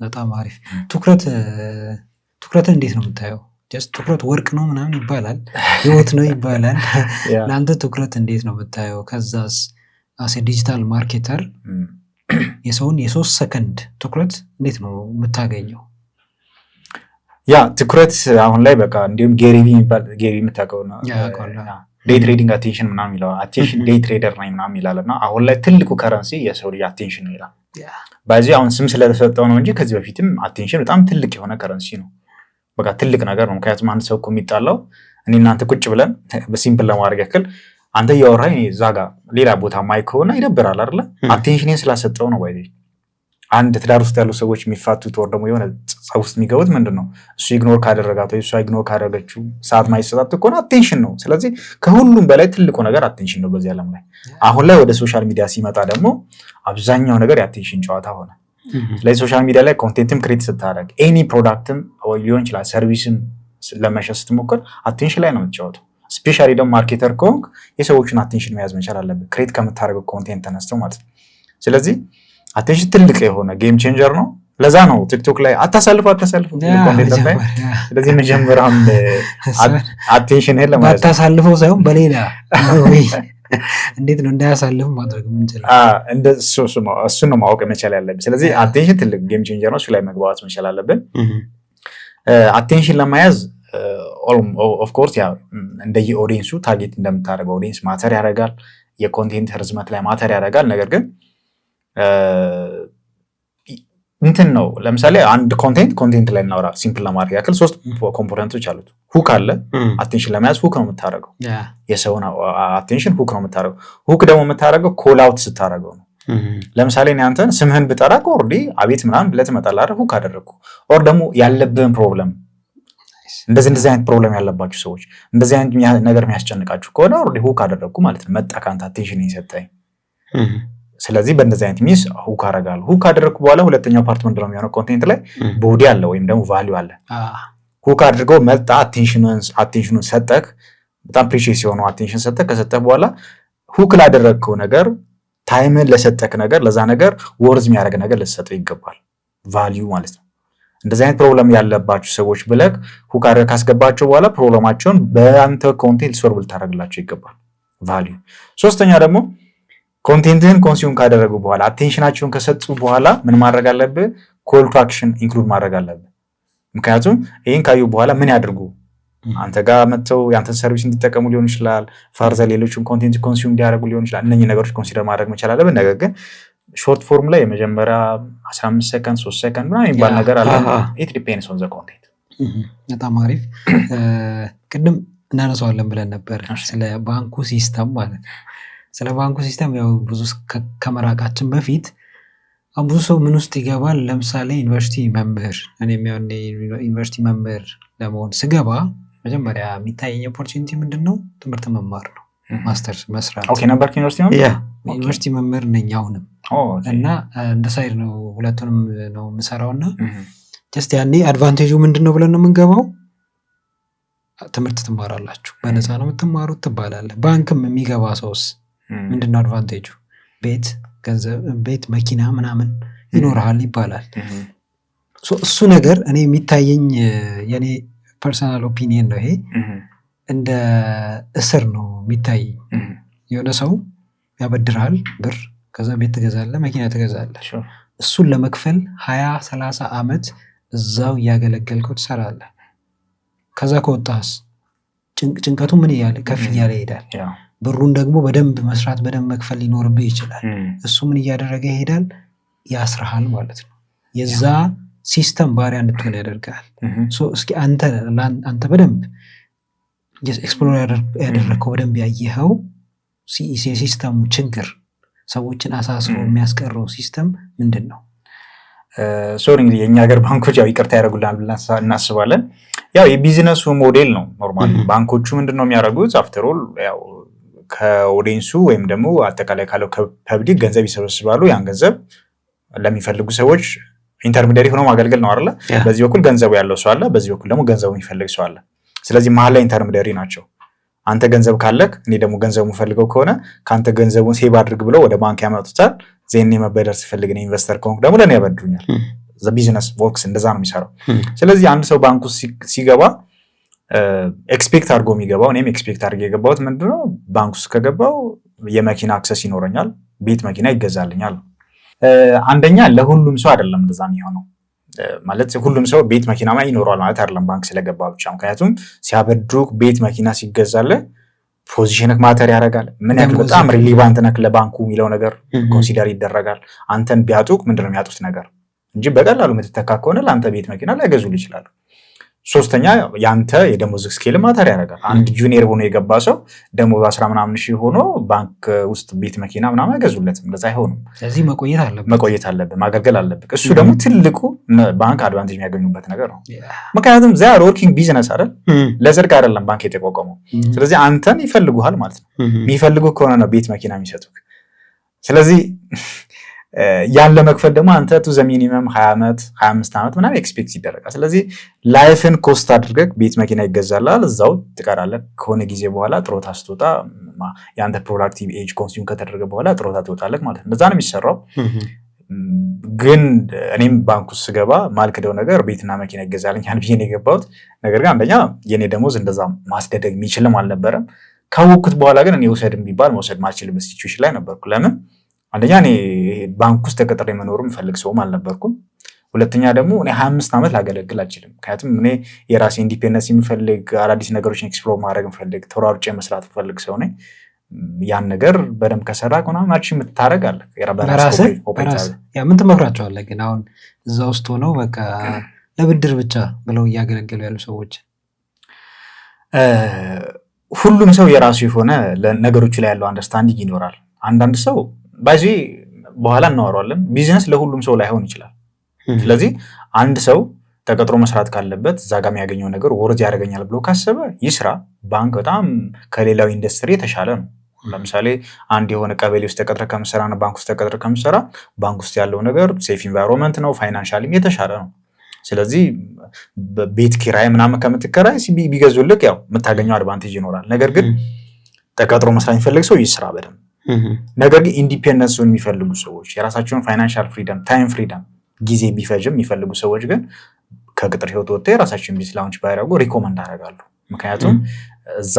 በጣም አሪፍ። ትኩረትን እንዴት ነው የምታየው? ትኩረት ወርቅ ነው ምናምን ይባላል፣ ህይወት ነው ይባላል። ለአንተ ትኩረት እንዴት ነው የምታየው? ከዛስ አሴ ዲጂታል ማርኬተር የሰውን የ3 ሰከንድ ትኩረት እንዴት ነው የምታገኘው? ያ ትኩረት አሁን ላይ በቃ እንዲሁም ጌሪ የምታውቀው ነው ዴይ ትሬዲንግ አቴንሽን ምናምን ይለዋል። አቴንሽን ዴይ ትሬደር ነኝ ምናምን ይላል። እና አሁን ላይ ትልቁ ከረንሲ የሰው ልጅ አቴንሽን ነው ይላል። በዚህ አሁን ስም ስለተሰጠው ነው እንጂ ከዚህ በፊትም አቴንሽን በጣም ትልቅ የሆነ ከረንሲ ነው። በቃ ትልቅ ነገር ነው። ምክንያቱም አንድ ሰው እኮ የሚጣላው እኔ እናንተ ቁጭ ብለን በሲምፕል ለማድረግ ያክል አንተ እያወራህ እዛ ጋር ሌላ ቦታ ማይ ከሆነ ይደብራል አይደለ? አቴንሽንን ስላሰጠው ነው። ባይዘ አንድ ትዳር ውስጥ ያሉ ሰዎች የሚፋቱት ወር ደግሞ የሆነ ጸብ ውስጥ የሚገቡት ምንድን ነው? እሱ ኢግኖር ካደረጋት ወይ እሷ ኢግኖር ካደረገችው ሰዓት ማይሰጣት ከሆነ አቴንሽን ነው። ስለዚህ ከሁሉም በላይ ትልቁ ነገር አቴንሽን ነው በዚህ ዓለም ላይ። አሁን ላይ ወደ ሶሻል ሚዲያ ሲመጣ ደግሞ አብዛኛው ነገር የአቴንሽን ጨዋታ ሆነ። ስለዚህ ሶሻል ሚዲያ ላይ ኮንቴንትም ክሬት ስታደርግ ኤኒ ፕሮዳክትም ሊሆን ይችላል ሰርቪስም ለመሸጥ ስትሞክር አቴንሽን ላይ ነው የምትጫወተው። ስፔሻሊ ደግሞ ማርኬተር ከሆንክ የሰዎችን አቴንሽን መያዝ መቻል አለብህ፣ ክሬት ከምታደርገው ኮንቴንት ተነስተው ማለት ነው። ስለዚህ አቴንሽን ትልቅ የሆነ ጌም ቼንጀር ነው። ለዛ ነው ቲክቶክ ላይ አታሳልፉ ኮንቴንት ላይ። ስለዚህ መጀመሪያም አቴንሽን ሄለ ማለት አታሳልፈው ሳይሆን በሌላ እንዴት ነው እንዳያሳልፍ ማድረግ የምንችለው? እሱን ነው ማወቅ መቻል ያለብን። ስለዚህ አቴንሽን ትልቅ ጌም ቼንጀር ነው። እሱ ላይ መግባባት መቻል አለብን። አቴንሽን ለመያዝ ኦፍኮርስ ያ እንደየ ኦዲየንሱ ታርጌት እንደምታደርገው ኦዲየንስ ማተር ያደርጋል። የኮንቴንት ርዝመት ላይ ማተር ያደርጋል። ነገር ግን እንትን ነው። ለምሳሌ አንድ ኮንቴንት ላይ እናውራ። ሲምፕል ለማድረግ ያክል 3 ኮምፖነንቶች አሉት። ሁክ አለ። አቴንሽን ለመያዝ ሁክ ነው የምታደርገው። የሰውን አቴንሽን ሁክ ነው የምታደርገው። ሁክ ደግሞ የምታደርገው ኮል አውት ስታደርገው ነው። ለምሳሌ እኔ አንተን ስምህን ብጠራ ኦልሬዲ አቤት ምናምን ብለህ ትመጣለህ አይደል? ሁክ አደረግኩ። ኦር ደግሞ ያለብህን ፕሮብለም እንደዚህ አይነት ፕሮብለም ያለባችሁ ሰዎች እንደዚህ አይነት ነገር የሚያስጨንቃችሁ ከሆነ ኦልሬዲ ሁክ አደረግኩ ማለት ነው። መጣ ከአንተ አቴንሽን የሰጠኝ። ስለዚህ በእንደዚህ አይነት ሚስ ሁክ አደርጋለሁ። ሁክ አደረግኩ በኋላ ሁለተኛው ፓርት ምንድን ነው የሚሆነው? ኮንቴንት ላይ ቦዲ አለ ወይም ደግሞ ቫሊዩ አለ። ሁክ አድርገው መጣ፣ አቴንሽኑን ሰጠክ፣ በጣም ፕሪሺየስ የሆነው አቴንሽን ሰጠክ። ከሰጠህ በኋላ ሁክ ላደረግከው ነገር ታይምን ለሰጠክ ነገር ለዛ ነገር ወርዝ የሚያደርግ ነገር ልትሰጠው ይገባል። ቫሊዩ ማለት ነው። እንደዚህ አይነት ፕሮብለም ያለባችሁ ሰዎች ብለክ ሁክ አድርገህ ካስገባቸው በኋላ ፕሮብለማቸውን በአንተ ኮንቴንት ሶልቭ ልታደርግላቸው ይገባል። ቫሊዩ። ሶስተኛ ደግሞ ኮንቴንትህን ኮንሱም ካደረጉ በኋላ አቴንሽናቸውን ከሰጡ በኋላ ምን ማድረግ አለብህ? ኮል ቱ አክሽን ኢንክሉድ ማድረግ አለብህ። ምክንያቱም ይህን ካዩ በኋላ ምን ያድርጉ? አንተ ጋር መጥተው የአንተን ሰርቪስ እንዲጠቀሙ ሊሆን ይችላል። ፈርዘር ሌሎችን ኮንቴንት ኮንሱም እንዲያደርጉ ሊሆን ይችላል። እነኚህ ነገሮች ኮንሲደር ማድረግ መቻል አለብን። ነገር ግን ሾርት ፎርም ላይ የመጀመሪያ 15 ሰከንድ 3 ሰከንድ ምናምን የሚባል ነገር አለ። ኢት ዲፔንድስ ኦን ዘ ኮንቴንት። በጣም አሪፍ። ቅድም እናነሳዋለን ብለን ነበር ስለ ባንኩ ሲስተም ማለት ነው። ስለ ባንኩ ሲስተም ያው ብዙ ከመራቃችን በፊት አሁን ብዙ ሰው ምን ውስጥ ይገባል? ለምሳሌ ዩኒቨርሲቲ መምህር ዩኒቨርሲቲ መምህር ለመሆን ስገባ መጀመሪያ የሚታየኝ ኦፖርቹኒቲ ምንድን ነው? ትምህርት መማር ነው፣ ማስተርስ መስራት። ዩኒቨርሲቲ መምህር ነኝ አሁንም እና እንደ ሳይድ ነው ሁለቱንም ነው የምሰራው እና ጀስት ያኔ አድቫንቴጁ ምንድን ነው ብለን ነው የምንገባው። ትምህርት ትማራላችሁ፣ በነፃ ነው የምትማሩት ትባላለህ። ባንክም የሚገባ ሰውስ ምንድነው አድቫንቴጁ? ቤት፣ ገንዘብ፣ ቤት፣ መኪና ምናምን ይኖርሃል ይባላል። እሱ ነገር እኔ የሚታየኝ የኔ ፐርሰናል ኦፒኒየን ነው። ይሄ እንደ እስር ነው የሚታየኝ። የሆነ ሰው ያበድርሃል ብር፣ ከዛ ቤት ትገዛለህ፣ መኪና ትገዛለህ። እሱን ለመክፈል 20-30 ዓመት እዛው እያገለገልከው ትሰራለህ። ከዛ ከወጣስ ጭንቀቱ ምን እያለ ከፍ እያለ ይሄዳል። ብሩን ደግሞ በደንብ መስራት በደንብ መክፈል ሊኖርብህ ይችላል። እሱ ምን እያደረገ ይሄዳል? ያስርሃል ማለት ነው። የዛ ሲስተም ባሪያ እንድትሆን ያደርጋል። እስኪ አንተ በደንብ ኤክስፕሎር ያደረግከው በደንብ ያየኸው የሲስተሙ ችግር ሰዎችን አሳስሮ የሚያስቀረው ሲስተም ምንድን ነው? ሶሪ እንግዲህ የእኛ ሀገር ባንኮች ያው ይቅርታ ያደርጉልናል ብለን እናስባለን። ያው የቢዝነሱ ሞዴል ነው። ኖርማሊ ባንኮቹ ምንድን ነው የሚያደርጉት? አፍተር ኦል ያው ከኦዲየንሱ ወይም ደግሞ አጠቃላይ ካለው ፐብሊክ ገንዘብ ይሰበስባሉ። ያን ገንዘብ ለሚፈልጉ ሰዎች ኢንተርሚዲየሪ ሆኖ ማገልገል ነው አይደለ? በዚህ በኩል ገንዘቡ ያለው ሰው አለ፣ በዚህ በኩል ደግሞ ገንዘቡ የሚፈልግ ሰው አለ። ስለዚህ መሀል ላይ ኢንተርሚዲየሪ ናቸው። አንተ ገንዘብ ካለክ እኔ ደግሞ ገንዘቡ የምፈልገው ከሆነ ከአንተ ገንዘቡን ሴቭ አድርግ ብለው ወደ ባንክ ያመጡታል። ዜኔ መበደር ስፈልግ እኔ ኢንቨስተር ከሆንኩ ደግሞ ለእኔ ያበድሩኛል። ቢዝነስ ወርክስ እንደዛ ነው የሚሰራው። ስለዚህ አንድ ሰው ባንኩ ሲገባ ኤክስፔክት አድርጎ የሚገባው እኔም ኤክስፔክት አድርጌ የገባሁት ምንድነው ባንክ ውስጥ ከገባው የመኪና አክሰስ ይኖረኛል፣ ቤት መኪና ይገዛልኛል። አንደኛ ለሁሉም ሰው አይደለም እንደዛ የሚሆነው። ማለት ሁሉም ሰው ቤት መኪና ይኖረዋል ማለት አይደለም ባንክ ስለገባ ብቻ። ምክንያቱም ሲያበድሩክ ቤት መኪና ሲገዛለ ፖዚሽንክ ማተር ያደርጋል። ምን ያክል በጣም ሪሊቫንት ነክ ለባንኩ የሚለው ነገር ኮንሲደር ይደረጋል። አንተን ቢያጡክ ምንድነው የሚያጡት ነገር እንጂ በቀላሉ የምትተካ ከሆነ ለአንተ ቤት መኪና ላይገዙል ይችላሉ። ሶስተኛ ያንተ የደሞዝ ስኬል ማተር ያደርጋል። አንድ ጁኒየር ሆኖ የገባ ሰው ደሞዝ 10 ምናምን ሺህ ሆኖ ባንክ ውስጥ ቤት መኪና ምናምን አይገዙለትም። እንደዛ አይሆንም። ስለዚህ መቆየት አለብህ፣ ማገልገል አለብህ። እሱ ደግሞ ትልቁ ባንክ አድቫንቴጅ የሚያገኙበት ነገር ነው። ምክንያቱም ዛ ወርኪንግ ቢዝነስ አይደል፣ ለጽድቅ አይደለም ባንክ የተቋቋመው። ስለዚህ አንተን ይፈልጉሃል ማለት ነው። የሚፈልጉ ከሆነ ነው ቤት መኪና የሚሰጡት። ስለዚህ ያን ለመክፈል ደግሞ አንተ ቱ ዘ ሚኒመም 20 ዓመት 25 ዓመት ምናምን ኤክስፔክት ይደረጋል። ስለዚህ ላይፍን ኮስት አድርገህ ቤት መኪና ይገዛላል፣ እዛው ትቀራለህ። ከሆነ ጊዜ በኋላ ጥሮታ ስትወጣ የአንተ ፕሮዳክቲቭ ኤጅ ኮንሱም ከተደረገ በኋላ ጥሮታ ትወጣለህ ማለት ነው። እንደዛ ነው የሚሰራው። ግን እኔም ባንክ ውስጥ ስገባ ማልክደው ነገር ቤትና መኪና ይገዛልኛል ብዬ ነው የገባሁት። ነገር ግን አንደኛ የኔ ደሞዝ እንደዛ ማስደደግ የሚችልም አልነበረም። ካወቅኩት በኋላ ግን እኔ ውሰድም ቢባል መውሰድ ማልችልበት ሲቹዌሽን ላይ ነበርኩ። ለምን? አንደኛ እኔ ባንክ ውስጥ ተቀጥሬ መኖር የምፈልግ ሰውም አልነበርኩም። ሁለተኛ ደግሞ እኔ 25 ዓመት ላገለግል አልችልም። ምክንያቱም እኔ የራሴ ኢንዲፔንደንስ የምፈልግ አዳዲስ ነገሮችን ኤክስፕሎር ማድረግ የምፈልግ ተሯሩጬ መስራት የምፈልግ ሰው ነኝ። ያን ነገር በደንብ ከሰራክ ምናምን አቺ የምታረጋለህ በራስ ያ ምን ትመክራቸዋለህ? ግን አሁን እዛ ውስጥ ሆነው በቃ ለብድር ብቻ ብለው እያገለገሉ ያሉ ሰዎች ሁሉም ሰው የራሱ የሆነ ነገሮች ላይ ያለው አንደርስታንዲንግ ይኖራል። አንዳንድ ሰው ባዚ በኋላ እናወራለን ቢዝነስ ለሁሉም ሰው ላይሆን ይችላል። ስለዚህ አንድ ሰው ተቀጥሮ መስራት ካለበት እዛ ጋር የሚያገኘው ነገር ወርዝ ያደርገኛል ብሎ ካሰበ ይስራ። ባንክ በጣም ከሌላው ኢንዱስትሪ የተሻለ ነው። ለምሳሌ አንድ የሆነ ቀበሌ ውስጥ ተቀጥረ ከምሰራ እና ባንክ ውስጥ ተቀጥረ ከምሰራ ባንክ ውስጥ ያለው ነገር ሴፍ ኢንቫይሮንመንት ነው፣ ፋይናንሻሊም የተሻለ ነው። ስለዚህ ቤት ኪራይ ምናምን ከምትከራይ ቢገዙልክ ያው የምታገኘው አድቫንቴጅ ይኖራል። ነገር ግን ተቀጥሮ መስራት የሚፈልግ ሰው ይስራ በደንብ። ነገር ግን ኢንዲፔንደንሱን የሚፈልጉ ሰዎች የራሳቸውን ፋይናንሻል ፍሪደም፣ ታይም ፍሪደም ጊዜ ቢፈጅም የሚፈልጉ ሰዎች ግን ከቅጥር ህይወት ወጥተው የራሳቸውን ቢዝነስ ላውንች ባያደርጉ ሪኮመንድ አደርጋለሁ። ምክንያቱም እዛ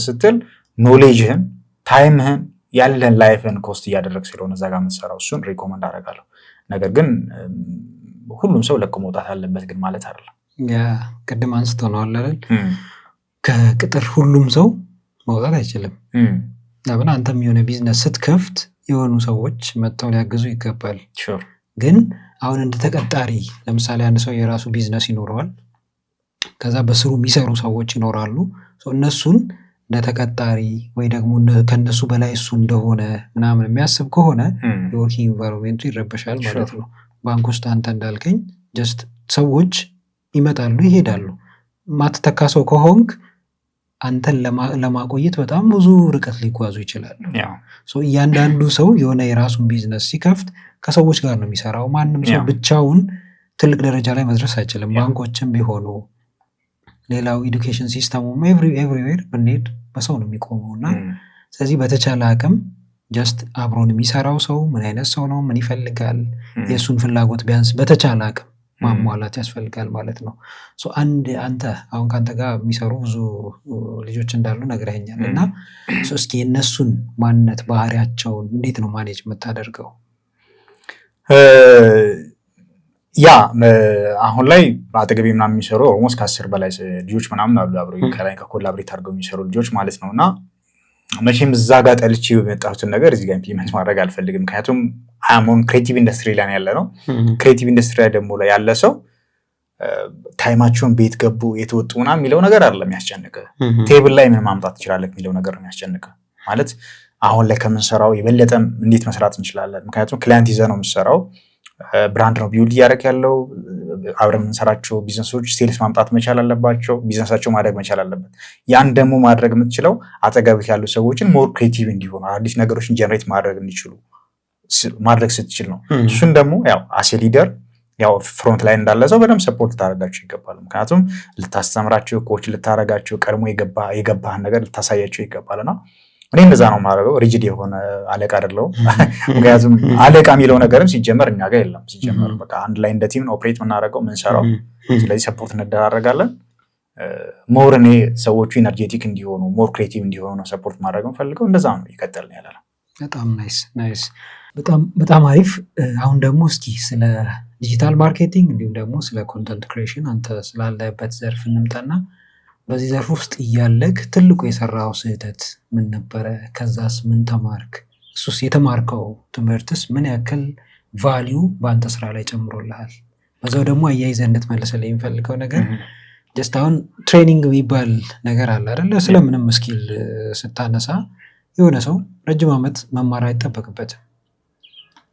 ስትል ኖሌጅህን፣ ታይምህን፣ ያለን ላይፍን ኮስት እያደረግ ስለሆነ እዛ ጋር የምትሰራው እሱን ሪኮመንድ አደርጋለሁ። ነገር ግን ሁሉም ሰው ለቆ መውጣት አለበት ግን ማለት አይደለም። ያ ቅድም አንስተው ነው አይደል? ከቅጥር ሁሉም ሰው መውጣት አይችልም። ለምን አንተም የሆነ ቢዝነስ ስትከፍት የሆኑ ሰዎች መጥተው ሊያግዙ ይገባል። ግን አሁን እንደ ተቀጣሪ ለምሳሌ አንድ ሰው የራሱ ቢዝነስ ይኖረዋል፣ ከዛ በስሩ የሚሰሩ ሰዎች ይኖራሉ። እነሱን እንደ ተቀጣሪ ወይ ደግሞ ከነሱ በላይ እሱ እንደሆነ ምናምን የሚያስብ ከሆነ የወርኪንግ ኢንቫይሮንመንቱ ይረበሻል ማለት ነው። ባንክ ውስጥ አንተ እንዳልከኝ ጀስት ሰዎች ይመጣሉ ይሄዳሉ። ማትተካ ሰው ከሆንክ አንተን ለማቆየት በጣም ብዙ ርቀት ሊጓዙ ይችላሉ። እያንዳንዱ ሰው የሆነ የራሱን ቢዝነስ ሲከፍት ከሰዎች ጋር ነው የሚሰራው። ማንም ሰው ብቻውን ትልቅ ደረጃ ላይ መድረስ አይችልም። ባንኮችም ቢሆኑ ሌላው ኤዱኬሽን ሲስተሙም ኤቭሪዌር ብንሄድ በሰው ነው የሚቆመው እና ስለዚህ በተቻለ አቅም ጀስት አብሮን የሚሰራው ሰው ምን አይነት ሰው ነው፣ ምን ይፈልጋል፣ የእሱን ፍላጎት ቢያንስ በተቻለ አቅም ማሟላት ያስፈልጋል ማለት ነው። አንተ አሁን ከአንተ ጋር የሚሰሩ ብዙ ልጆች እንዳሉ ነግረኸኛል እና እስኪ የእነሱን ማንነት ባህሪያቸውን እንዴት ነው ማኔጅ የምታደርገው? ያ አሁን ላይ በአጠገቤ ምናምን የሚሰሩ ኦልሞስት ከ10 በላይ ልጆች ምናምን አሉ አብረው ከላይ ከኮላብሬት አድርገው የሚሰሩ ልጆች ማለት ነው። እና መቼም እዛ ጋር ጠልቼ የመጣሁትን ነገር እዚህ ጋር ኢምፕሊመንት ማድረግ አልፈልግም። ምክንያቱም አሁን ክሬቲቭ ኢንዱስትሪ ላይ ያለ ነው። ክሬቲቭ ኢንዱስትሪ ላይ ደግሞ ላይ ያለ ሰው ታይማቸውን ቤት ገቡ የተወጡ ምናምን የሚለው ነገር አይደለም የሚያስጨንቅ፣ ቴብል ላይ ምን ማምጣት ትችላለህ የሚለው ነገር ነው የሚያስጨንቅ። ማለት አሁን ላይ ከምንሰራው የበለጠም እንዴት መስራት እንችላለን። ምክንያቱም ክላይንት ይዘህ ነው የምትሰራው፣ ብራንድ ነው ቢውልድ እያደረክ ያለው። አብረን የምንሰራቸው ቢዝነሶች ሴልስ ማምጣት መቻል አለባቸው፣ ቢዝነሳቸው ማድረግ መቻል አለበት። ያን ደግሞ ማድረግ የምትችለው አጠገብህ ያሉ ሰዎችን ሞር ክሬቲቭ እንዲሆኑ አዲስ ነገሮችን ጀነሬት ማድረግ እንዲችሉ ማድረግ ስትችል ነው። እሱን ደግሞ ያው አሴ ሊደር ያው ፍሮንት ላይ እንዳለ ሰው በደንብ ሰፖርት ልታደርጋቸው ይገባል። ምክንያቱም ልታስተምራቸው፣ ኮች ልታደርጋቸው፣ ቀድሞ የገባህን ነገር ልታሳያቸው ይገባልና እኔ እንደዛ ነው የማደርገው። ሪጅድ የሆነ አለቃ አይደለሁም። ምክንያቱም አለቃ የሚለው ነገርም ሲጀመር እኛ ጋር የለም። ሲጀመር በቃ አንድ ላይ እንደ ቲም ነው ኦፕሬት የምናደርገው የምንሰራው። ስለዚህ ሰፖርት እንደራረጋለን። ሞር እኔ ሰዎቹ ኢነርጄቲክ እንዲሆኑ ሞር ክሬቲቭ እንዲሆኑ ነው ሰፖርት ማድረግ የምፈልገው። እንደዛ ነው ይቀጥል ያለ ነው። በጣም ናይስ። በጣም አሪፍ። አሁን ደግሞ እስኪ ስለ ዲጂታል ማርኬቲንግ እንዲሁም ደግሞ ስለ ኮንተንት ክሬሽን አንተ ስላለበት ዘርፍ እንምጣና በዚህ ዘርፍ ውስጥ እያለክ ትልቁ የሰራው ስህተት ምን ነበረ? ከዛስ ምን ተማርክ? እሱስ የተማርከው ትምህርትስ ምን ያክል ቫሊዩ በአንተ ስራ ላይ ጨምሮልሃል? በዛው ደግሞ አያይዘህ እንድትመልስልኝ የሚፈልገው ነገር ጀስት አሁን ትሬኒንግ የሚባል ነገር አለ አይደለ? ስለምንም ስኪል ስታነሳ የሆነ ሰው ረጅም ዓመት መማር አይጠበቅበትም።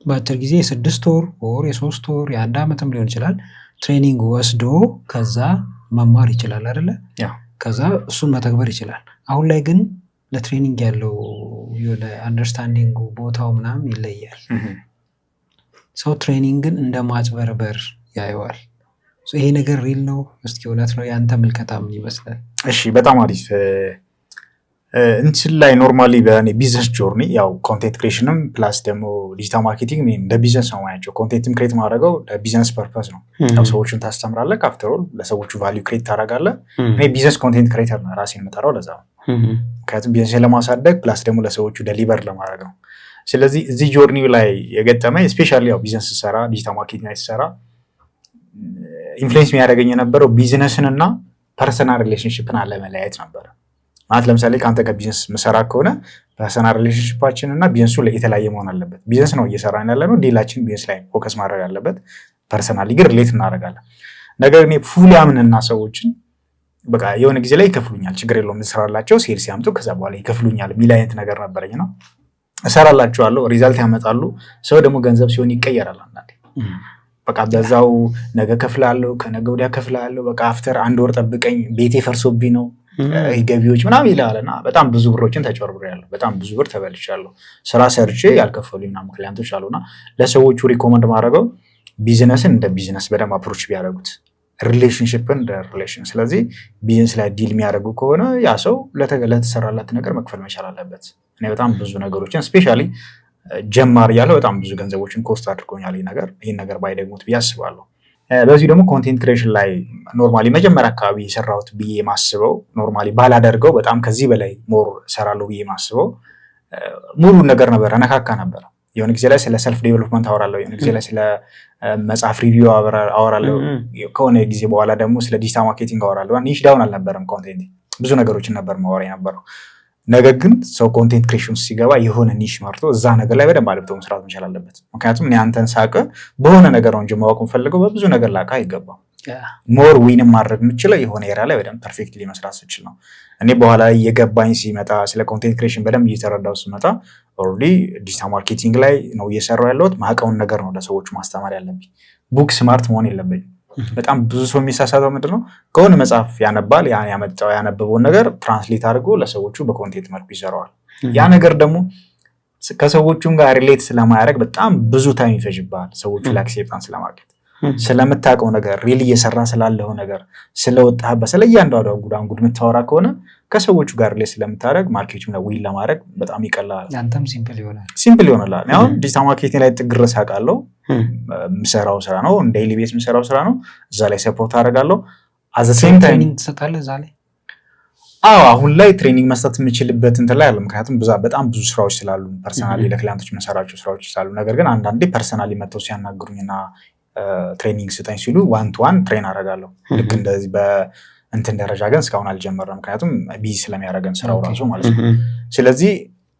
በአጭር ጊዜ የ6 ወር የ3 ወር የ1 ዓመትም ሊሆን ይችላል ትሬኒንግ ወስዶ ከዛ መማር ይችላል አይደለ? ከዛ እሱን መተግበር ይችላል። አሁን ላይ ግን ለትሬኒንግ ያለው የሆነ አንደርስታንዲንጉ ቦታው ምናምን ይለያል። ሰው ትሬኒንግን እንደ ማጭበርበር ያየዋል። ይሄ ነገር ሪል ነው? እስኪ እውነት ነው? የአንተ ምልከታ ምን ይመስላል? እሺ በጣም አሪፍ። እንትን ላይ ኖርማሊ በእኔ ቢዝነስ ጆርኒ ያው ኮንቴንት ክሬሽንም ፕላስ ደግሞ ዲጂታል ማርኬቲንግ እንደ ቢዝነስ ነው ማያቸው። ኮንቴንትም ክሬት ማድረገው ለቢዝነስ ፐርፐስ ነው። ያው ሰዎችን ታስተምራለህ፣ ካፍተር ኦል ለሰዎቹ ቫልዩ ክሬት ታደርጋለህ። እኔ ቢዝነስ ኮንቴንት ክሬተር ነው ራሴን የምጠራው ለዛ ነው። ምክንያቱም ቢዝነስን ለማሳደግ ፕላስ ደግሞ ለሰዎቹ ደሊቨር ለማድረግ ነው። ስለዚህ እዚህ ጆርኒው ላይ የገጠመኝ ስፔሻሊ ያው ቢዝነስ ስሰራ ዲጂታል ማርኬቲንግ ላይ ስሰራ ኢንፍሉዌንስ የሚያደርገኝ የነበረው ቢዝነስን እና ፐርሰናል ሪሌሽንሽፕን አለመለያየት ነበረ። ማለት ለምሳሌ ከአንተ ጋር ቢዝነስ መሰራ ከሆነ ፐርሰናል ሪሌሽንሺፓችን እና ቢዝነሱ የተለያየ መሆን አለበት። ቢዝነስ ነው እየሰራን ያለ ነው፣ ዲላችን ቢዝነስ ላይ ፎከስ ማድረግ አለበት። ፐርሰናሊ ግን ሪሌት እናደርጋለን። ነገር ግን ፉል ያምንና ሰዎችን በቃ የሆነ ጊዜ ላይ ይከፍሉኛል፣ ችግር የለውም እንሰራላቸው፣ ሴልስ ያምጡ፣ ከዛ በኋላ ይከፍሉኛል የሚል አይነት ነገር ነበረኝ ነው። እሰራላቸዋለሁ፣ ሪዛልት ያመጣሉ። ሰው ደግሞ ገንዘብ ሲሆን ይቀየራል። አንዳንዴ በቃ በዛው ነገ ከፍላለሁ፣ ከነገ ወዲያ ከፍላለሁ፣ በቃ አፍተር 1 ወር ጠብቀኝ፣ ቤቴ ፈርሶብኝ ነው ገቢዎች ምናምን ይላልና በጣም ብዙ ብሮችን ተጨርብሬያለሁ። በጣም ብዙ ብር ተበልቻለሁ። ስራ ሰርቼ ያልከፈሉኝ ምናምን ክሊያንቶች አሉና ለሰዎቹ ሪኮመንድ ማድረገው ቢዝነስን እንደ ቢዝነስ በደንብ አፕሮች ቢያደርጉት፣ ሪሌሽንሽፕን እንደ ሪሌሽን። ስለዚህ ቢዝነስ ላይ ዲል የሚያደርጉ ከሆነ ያ ሰው ለተሰራላት ነገር መክፈል መቻል አለበት። እኔ በጣም ብዙ ነገሮችን ስፔሻሊ ጀማር ያለው በጣም ብዙ ገንዘቦችን ኮስት አድርጎኛል ይህን ነገር ባይደግሙት ብዬ አስባለሁ። በዚህ ደግሞ ኮንቴንት ክሬሽን ላይ ኖርማሊ መጀመሪያ አካባቢ የሰራሁት ብዬ ማስበው ኖርማሊ ባላደርገው በጣም ከዚህ በላይ ሞር ሰራለሁ ብዬ ማስበው ሙሉ ነገር ነበረ፣ ነካካ ነበረ። የሆነ ጊዜ ላይ ስለ ሰልፍ ዴቨሎፕመንት አወራለሁ፣ የሆነ ጊዜ ላይ ስለ መጽሐፍ ሪቪው አወራለሁ፣ ከሆነ ጊዜ በኋላ ደግሞ ስለ ዲጂታል ማርኬቲንግ አወራለሁ። ኒሽ ዳውን አልነበረም ኮንቴንት፣ ብዙ ነገሮችን ነበር ማወራ የነበረው። ነገር ግን ሰው ኮንቴንት ክሬሽን ሲገባ የሆነ ኒሽ መርጦ እዛ ነገር ላይ በደንብ አልብቶ መስራት መቻል አለበት። ምክንያቱም እኔ አንተን ሳቀ በሆነ ነገር ነው እንጂ ማወቅ የምፈልገው በብዙ ነገር ላቃ አይገባም። ሞር ዊንም ማድረግ የምችለው የሆነ ኤሪያ ላይ በደንብ ፐርፌክትሊ መስራት ስችል ነው። እኔ በኋላ እየገባኝ ሲመጣ ስለ ኮንቴንት ክሬሽን በደንብ እየተረዳው ሲመጣ ኦልሬዲ ዲጂታል ማርኬቲንግ ላይ ነው እየሰራው ያለሁት። ማቀውን ነገር ነው ለሰዎቹ ማስተማር ያለብኝ። ቡክ ስማርት መሆን የለብኝም። በጣም ብዙ ሰው የሚሳሳተው ምንድነው ከሆነ መጽሐፍ ያነባል፣ ያነበበውን ነገር ትራንስሌት አድርጎ ለሰዎቹ በኮንቴንት መልኩ ይሰራዋል። ያ ነገር ደግሞ ከሰዎቹም ጋር ሪሌት ስለማያደርግ በጣም ብዙ ታይም ይፈጅባል። ሰዎቹ ላይ አክሴፕታንስ ለማግኘት ስለምታውቀው ነገር ሪል እየሰራ ስላለው ነገር ስለወጣህበት ስለእያንዳንዱ ጉድ የምታወራ ከሆነ ከሰዎቹ ጋር ሪሌት ስለምታደርግ ማርኬቱን ላይ ዊል ለማድረግ በጣም ይቀላል። አንተም ሲምፕል ይሆናል። አሁን ዲጂታል ማርኬቲንግ ላይ ጥግረስ አውቃለሁ፣ ምሰራው ስራ ነው፣ ዴይሊ ቤስ ምሰራው ስራ ነው። እዛ ላይ ሰፖርት አደርጋለሁ። አዘ ሴም ታይም ትሬኒንግ ትሰጣለህ እዛ ላይ? አሁን ላይ ትሬኒንግ መስጠት የምችልበት እንትን ላይ አለ። ምክንያቱም በጣም ብዙ ስራዎች ስላሉ ፐርሰናሊ ለክላይንቶች የምንሰራቸው ስራዎች ስላሉ። ነገር ግን አንዳንዴ ፐርሰናሊ መጥተው ሲያናግሩኝና ትሬኒንግ ስጠኝ ሲሉ ዋን ቱ ዋን ትሬን አደርጋለሁ። ልክ እንደዚህ በእንትን ደረጃ ግን እስካሁን አልጀመረም፣ ምክንያቱም ቢዚ ስለሚያደርገን ስራው ራሱ ማለት ነው። ስለዚህ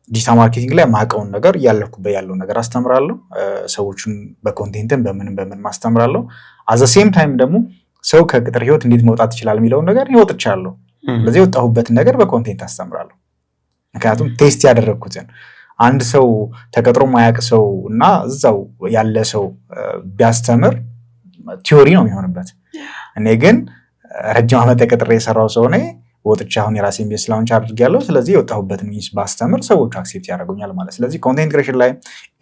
ዲጂታል ማርኬቲንግ ላይ ማቀውን ነገር እያለኩበት ያለውን ነገር አስተምራለሁ። ሰዎቹን በኮንቴንትን በምን ማስተምራለሁ። አዘ ሴም ታይም ደግሞ ሰው ከቅጥር ህይወት እንዴት መውጣት ይችላል የሚለውን ነገር ይወጥቻለሁ። ስለዚህ የወጣሁበትን ነገር በኮንቴንት አስተምራለሁ። ምክንያቱም ቴስት ያደረግኩትን አንድ ሰው ተቀጥሮ ማያውቅ ሰው እና እዛው ያለ ሰው ቢያስተምር ቲዮሪ ነው የሚሆንበት። እኔ ግን ረጅም ዓመት ተቀጥሬ የሰራው ሰው ነኝ። ወጥቼ አሁን የራሴን ቤት ላውንች አድርጌያለሁ። ስለዚህ የወጣሁበትን ሚንስ ባስተምር ሰዎቹ አክሴፕት ያደርጉኛል ማለት። ስለዚህ ኮንቴንት ክሬሽን ላይ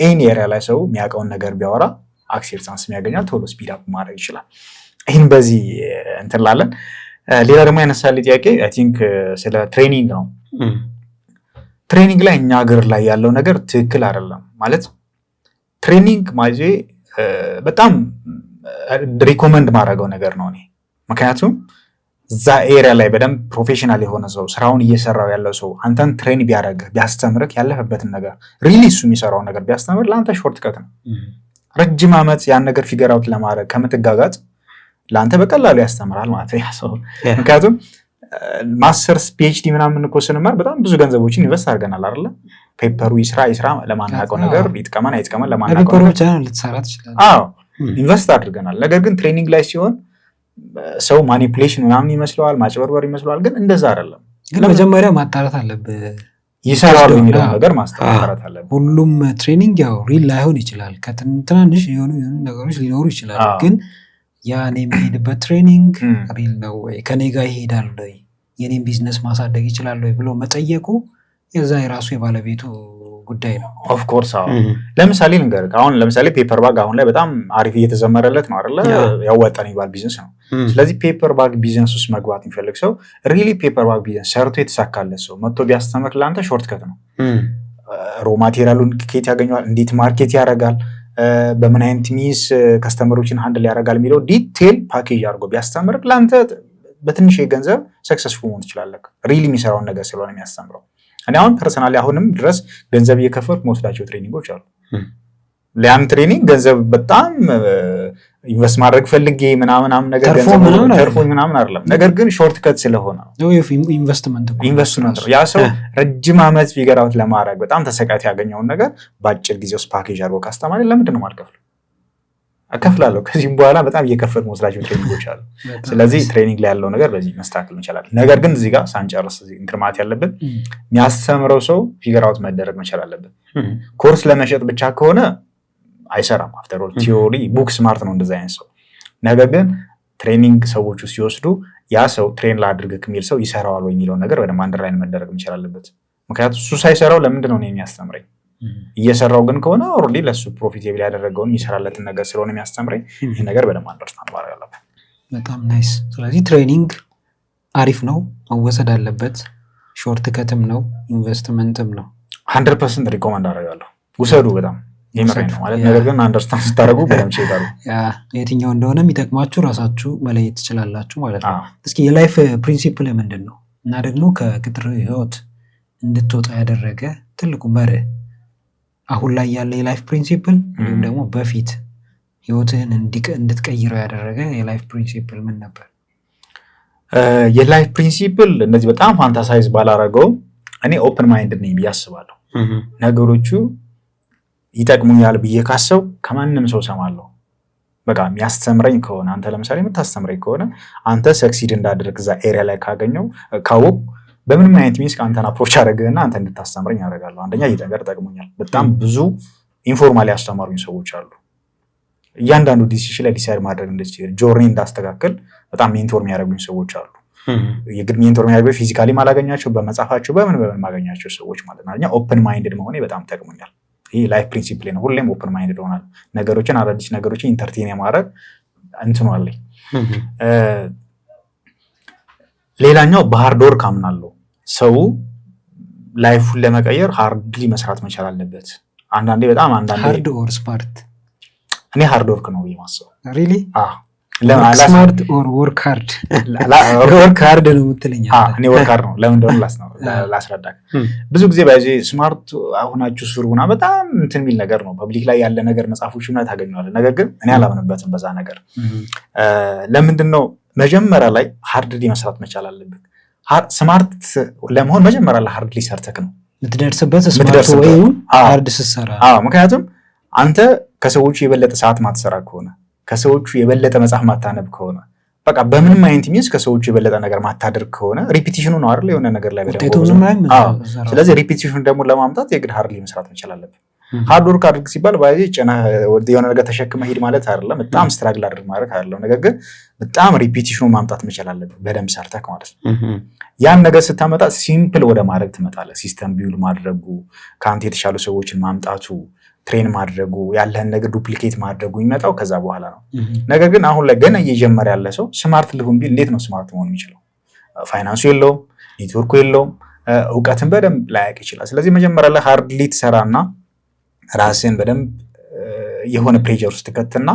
ኤኒ ኤሪያ ላይ ሰው የሚያውቀውን ነገር ቢያወራ አክሴፕታንስ የሚያገኛል፣ ቶሎ ስፒድ አፕ ማድረግ ይችላል። ይህን በዚህ እንትን ላለን። ሌላ ደግሞ ያነሳልኝ ጥያቄ አይ ቲንክ ስለ ትሬኒንግ ነው። ትሬኒንግ ላይ እኛ ሀገር ላይ ያለው ነገር ትክክል አይደለም ማለት ትሬኒንግ ማዜ በጣም ሪኮመንድ ማድረገው ነገር ነው እኔ። ምክንያቱም እዛ ኤሪያ ላይ በደንብ ፕሮፌሽናል የሆነ ሰው ስራውን እየሰራው ያለው ሰው አንተን ትሬን ቢያደርግህ ቢያስተምርህ ያለፈበትን ነገር ሪሊ እሱ የሚሰራውን ነገር ቢያስተምር ለአንተ ሾርት ከት ነው። ረጅም ዓመት ያን ነገር ፊገር አውት ለማድረግ ከምትጋጋጥ ለአንተ በቀላሉ ያስተምራል ማለት ያ ሰው። ምክንያቱም ማስተርስ ፒኤችዲ ምናምን እኮ ስንማር በጣም ብዙ ገንዘቦችን ኢንቨስት አድርገናል አይደለ? ፔፐሩ ይስራ ለማናውቀው ነገር ይጥቀመን አይጥቀመን ለማናውቀው ነገር ኢንቨስት አድርገናል። ነገር ግን ትሬኒንግ ላይ ሲሆን ሰው ማኒፑሌሽን ምናምን ይመስለዋል፣ ማጭበርበር ይመስለዋል። ግን እንደዛ አይደለም። ግን መጀመሪያ ማጣራት አለብህ። ይሰራሉ የሚለው ነገር ማጣራት አለብህ። ሁሉም ትሬኒንግ ያው ሪል ላይሆን ይችላል። ከትናንሽ የሆኑ ነገሮች ሊኖሩ ይችላሉ። ግን ያኔ የሚሄድበት ትሬኒንግ ሪል ነው ወይ፣ ከኔ ጋር ይሄዳል ወይ፣ የኔን ቢዝነስ ማሳደግ ይችላል ወይ ብሎ መጠየቁ የዛ የራሱ የባለቤቱ ጉዳይ ነው። ኦፍኮርስ ለምሳሌ ልንገርህ፣ አሁን ለምሳሌ ፔፐር ባግ አሁን ላይ በጣም አሪፍ እየተዘመረለት ነው አይደለ? ያዋጣን የሚባል ቢዝነስ ነው። ስለዚህ ፔፐር ባግ ቢዝነስ ውስጥ መግባት የሚፈልግ ሰው ሪሊ ፔፐር ባግ ቢዝነስ ሰርቶ የተሳካለት ሰው መጥቶ ቢያስተምር ለአንተ ሾርት ከት ነው። ሮ ማቴሪያሉን ከየት ያገኘዋል፣ እንዴት ማርኬት ያደርጋል፣ በምን አይነት ሚስ ከስተመሮችን ሃንድል ያደርጋል የሚለው ዲቴል ፓኬጅ አድርጎ ቢያስተምር ለአንተ በትንሽ ገንዘብ ሰክሰስፉል መሆን ትችላለህ። ሪሊ የሚሰራውን ነገር ስለሆነ የሚያስተምረው። እኔ አሁን ፐርሰናሊ አሁንም ድረስ ገንዘብ እየከፈልኩ መወስዳቸው ትሬኒንጎች አሉ። ያን ትሬኒንግ ገንዘብ በጣም ኢንቨስት ማድረግ ፈልጌ ምናምን ነገር ተርፎኝ ምናምን አይደለም። ነገር ግን ሾርት ከት ስለሆነ ኢንቨስትመንት ነው። ያ ሰው ረጅም ዓመት ፊገር አውት ለማድረግ በጣም ተሰቃይቶ ያገኘውን ነገር በአጭር ጊዜ ውስጥ ፓኬጅ አድርጎ ካስተማሪ ለምንድን ነው የማልከፍለው? እከፍላለሁ። ከዚህም በኋላ በጣም እየከፈል መወስዳቸው ትሬኒንጎች አሉ። ስለዚህ ትሬኒንግ ላይ ያለው ነገር በዚህ መስተካከል እንችላለን። ነገር ግን እዚህ ጋር ሳንጨርስ እንክርማት ያለብን የሚያስተምረው ሰው ፊገር አውት መደረግ መቻል አለብን። ኮርስ ለመሸጥ ብቻ ከሆነ አይሰራም። አፍተር ኦል ቲዮሪ ቡክ ስማርት ነው እንደዛ አይነት ሰው። ነገር ግን ትሬኒንግ ሰዎቹ ሲወስዱ ያ ሰው ትሬን ላድርግ የሚል ሰው ይሰራዋል ወይ የሚለውን ነገር ወደ አንደርላይን መደረግ መቻል አለበት። ምክንያቱም እሱ ሳይሰራው ለምንድን ነው የሚያስተምረኝ? እየሰራው ግን ከሆነ ኦልሬዲ ለሱ ፕሮፊቴብል ያደረገውን የሚሰራለትን ነገር ስለሆነ የሚያስተምረኝ ይህ ነገር በደንብ አንደርስታንድ ማድረግ አለበት። በጣም ናይስ። ስለዚህ ትሬኒንግ አሪፍ ነው፣ መወሰድ አለበት። ሾርት ከትም ነው፣ ኢንቨስትመንትም ነው። 100% ሪኮመንድ አደርጋለሁ። ውሰዱ። በጣም ይመረኝ ነው ማለት ነገር ግን አንደርስታንድ ስታደርጉ በደንብ ቼካሉ። የትኛው እንደሆነ የሚጠቅማችሁ ራሳችሁ መለየት ትችላላችሁ ማለት ነው። እስኪ የላይፍ ፕሪንሲፕል ምንድን ነው እና ደግሞ ከቅጥር ህይወት እንድትወጣ ያደረገ ትልቁ መርህ አሁን ላይ ያለ የላይፍ ፕሪንሲፕል እንዲሁም ደግሞ በፊት ህይወትህን እንድትቀይረው ያደረገ የላይፍ ፕሪንሲፕል ምን ነበር? የላይፍ ፕሪንሲፕል እነዚህ በጣም ፋንታሳይዝ ባላረገው እኔ ኦፕን ማይንድ ነኝ ብዬ አስባለሁ። ነገሮቹ ይጠቅሙኛል ብዬ ካሰው ከማንም ሰው ሰማለሁ። በቃ የሚያስተምረኝ ከሆነ አንተ ለምሳሌ የምታስተምረኝ ከሆነ አንተ ሰክሲድ እንዳደርግ እዛ ኤሪያ ላይ ካገኘው ካወቅ በምንም አይነት ሚንስ ከአንተን አፕሮች አደረግህና አንተ እንድታስተምረኝ ያደርጋለሁ። አንደኛ ይህ ነገር ጠቅሞኛል። በጣም ብዙ ኢንፎርማሊ ያስተማሩኝ ሰዎች አሉ። እያንዳንዱ ዲሲሽን ላይ ዲሳይድ ማድረግ እንድችል ጆርኒ እንዳስተካከል በጣም ሜንቶር የሚያደርጉኝ ሰዎች አሉ። የግድ ሜንቶር የሚያደርጉኝ ፊዚካሊ ማላገኛቸው በመጻፋቸው በምን ማገኛቸው ሰዎች ማለት ነው። ኦፕን ማይንድድ መሆኔ በጣም ጠቅሞኛል። ይህ ላይፍ ፕሪንሲፕል ነው። ሁሌም ኦፕን ማይንድድ ሆናል። ነገሮችን አዳዲስ ነገሮችን ኢንተርቴን የማድረግ እንትኑ አለኝ። ሌላኛው በሃርድ ወርክ አምናለሁ። ሰው ላይፉን ለመቀየር ሃርድሊ መስራት መቻል አለበት። አንዳንዴ ሃርድ ኦር ስማርት? እኔ ሃርድ ወርክ ነው የማስበው። ሪሊ? ስማርት ኦር ወርክ ሃርድ? ወርክ ሃርድ ነው የምትለኝ? እኔ ወርክ ሃርድ ነው። ለምን እንደሆነ ላስረዳክ። ብዙ ጊዜ በዚህ ስማርት አሁናችሁ ስሩና በጣም እንትን የሚል ነገር ነው። ፐብሊክ ላይ ያለ ነገር መጽሐፎች ምናምን ታገኘዋለህ። ነገር ግን እኔ አላምንበትም በዛ ነገር። ለምንድን ነው መጀመሪያ ላይ ሃርድሊ መስራት መቻል አለብን። ስማርት ለመሆን መጀመሪያ ላይ ሃርድሊ ሰርተክ ነው የምትደርስበት። ስማርት ወይም ሃርድ ስትሰራ። ምክንያቱም አንተ ከሰዎቹ የበለጠ ሰዓት ማትሰራ ከሆነ፣ ከሰዎቹ የበለጠ መጽሐፍ ማታነብ ከሆነ፣ በቃ በምንም አይነት ሚንስ ከሰዎቹ የበለጠ ነገር ማታደርግ ከሆነ ሪፒቲሽኑ ነው አይደል የሆነ ነገር ላይ በደንብ። ስለዚህ ሪፒቲሽኑ ደግሞ ለማምጣት የግድ ሃርድሊ መስራት መቻል አለብን። ሃርድ ወርክ አድርግ ሲባል ባይዚ ጨና የሆነ ነገር ተሸክመ ሄድ ማለት አይደለም። በጣም ስትራግል አድርግ ማለት አይደለም። ነገር ግን በጣም ሪፒቲሽኑ ማምጣት መቻል አለብን በደንብ ሰርተክ ማለት ነው። ያን ነገር ስታመጣ ሲምፕል ወደ ማድረግ ትመጣለህ። ሲስተም ቢውል ማድረጉ፣ ከአንተ የተሻሉ ሰዎችን ማምጣቱ፣ ትሬን ማድረጉ፣ ያለህን ነገር ዱፕሊኬት ማድረጉ የሚመጣው ከዛ በኋላ ነው። ነገር ግን አሁን ላይ ገና እየጀመረ ያለ ሰው ስማርት ልሁን ቢል እንዴት ነው ስማርት መሆን የሚችለው? ፋይናንሱ የለውም፣ ኔትወርኩ የለውም፣ እውቀትን በደንብ ላያውቅ ይችላል። ስለዚህ መጀመሪያ ላይ ሃርድሊ ትሰራና ራስን በደንብ የሆነ ፕሬጀር ውስጥ ትከትና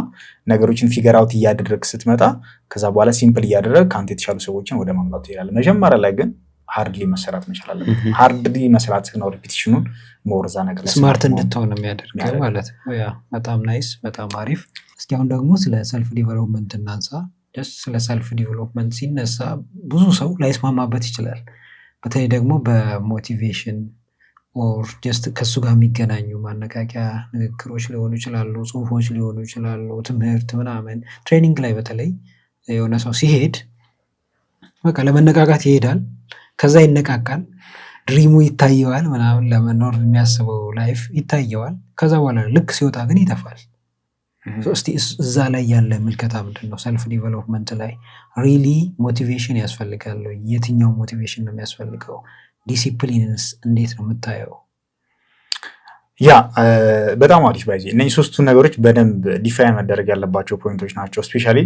ነገሮችን ፊገር አውት እያደረግ ስትመጣ ከዛ በኋላ ሲምፕል እያደረግ ከአንተ የተሻሉ ሰዎችን ወደ ማምጣቱ ይሄዳል። መጀመሪያ ላይ ግን ሃርድሊ መሰራት መቻል አለበት። ሃርድሊ መስራት ነው ሪፒቲሽኑን ሞርዛ ነገር ስማርት እንድትሆን የሚያደርገው ማለት ነው። ያ በጣም ናይስ፣ በጣም አሪፍ። እስኪ አሁን ደግሞ ስለ ሰልፍ ዲቨሎፕመንት እናንሳ። ስለ ሰልፍ ዲቨሎፕመንት ሲነሳ ብዙ ሰው ላይስማማበት ይችላል። በተለይ ደግሞ በሞቲቬሽን ኦር ጀስት ከሱ ጋር የሚገናኙ ማነቃቂያ ንግግሮች ሊሆኑ ይችላሉ፣ ጽሁፎች ሊሆኑ ይችላሉ፣ ትምህርት ምናምን ትሬኒንግ ላይ በተለይ የሆነ ሰው ሲሄድ በቃ ለመነቃቃት ይሄዳል። ከዛ ይነቃቃል፣ ድሪሙ ይታየዋል፣ ምናምን ለመኖር የሚያስበው ላይፍ ይታየዋል። ከዛ በኋላ ልክ ሲወጣ ግን ይጠፋል። እስቲ እዛ ላይ ያለ ምልከታ ምንድን ነው? ሰልፍ ዲቨሎፕመንት ላይ ሪሊ ሞቲቬሽን ያስፈልጋል? የትኛው ሞቲቬሽን ነው የሚያስፈልገው? ዲሲፕሊንስ እንዴት ነው የምታየው? ያ በጣም አሪፍ ባይዜ እነዚህ ሶስቱ ነገሮች በደንብ ዲፋይን መደረግ ያለባቸው ፖይንቶች ናቸው። ስፔሻሊ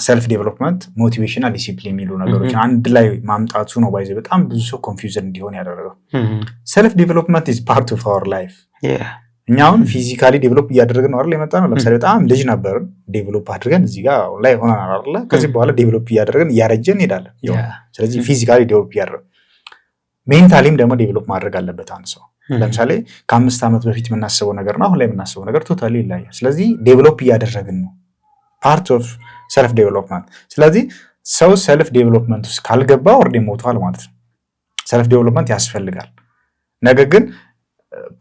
ሰልፍ ዴቨሎፕመንት፣ ሞቲቬሽን እና ዲሲፕሊን የሚሉ ነገሮች አንድ ላይ ማምጣቱ ነው ባይዜ በጣም ብዙ ሰው ኮንፊውዝን እንዲሆን ያደረገው። ሰልፍ ዴቨሎፕመንት ኢዝ ፓርት ኦፍ አወር ላይፍ። እኛ አሁን ፊዚካሊ ዴቨሎፕ እያደረግን ነው አይደል የመጣ ነው። ለምሳሌ በጣም ልጅ ነበርን፣ ዴቨሎፕ አድርገን እዚህ ጋር ላይ ሆነናል አይደል። ከዚህ በኋላ ዴቨሎፕ እያደረግን እያረጀን እንሄዳለን። ስለዚህ ፊዚካሊ ዴቨሎፕ እያደረግን ሜንታሊም ደግሞ ዴቨሎፕ ማድረግ አለበት አንድ ሰው። ለምሳሌ ከ5 ዓመት በፊት የምናስበው ነገር ነው አሁን ላይ የምናስበው ነገር ቶታሊ ይለያያል። ስለዚህ ዴቨሎፕ እያደረግን ነው። ፓርት ኦፍ ሰልፍ ዴቨሎፕመንት። ስለዚህ ሰው ሰልፍ ዴቨሎፕመንት ውስጥ ካልገባ ኦልሬዲ ሞቷል ማለት ነው። ሰልፍ ዴቨሎፕመንት ያስፈልጋል። ነገር ግን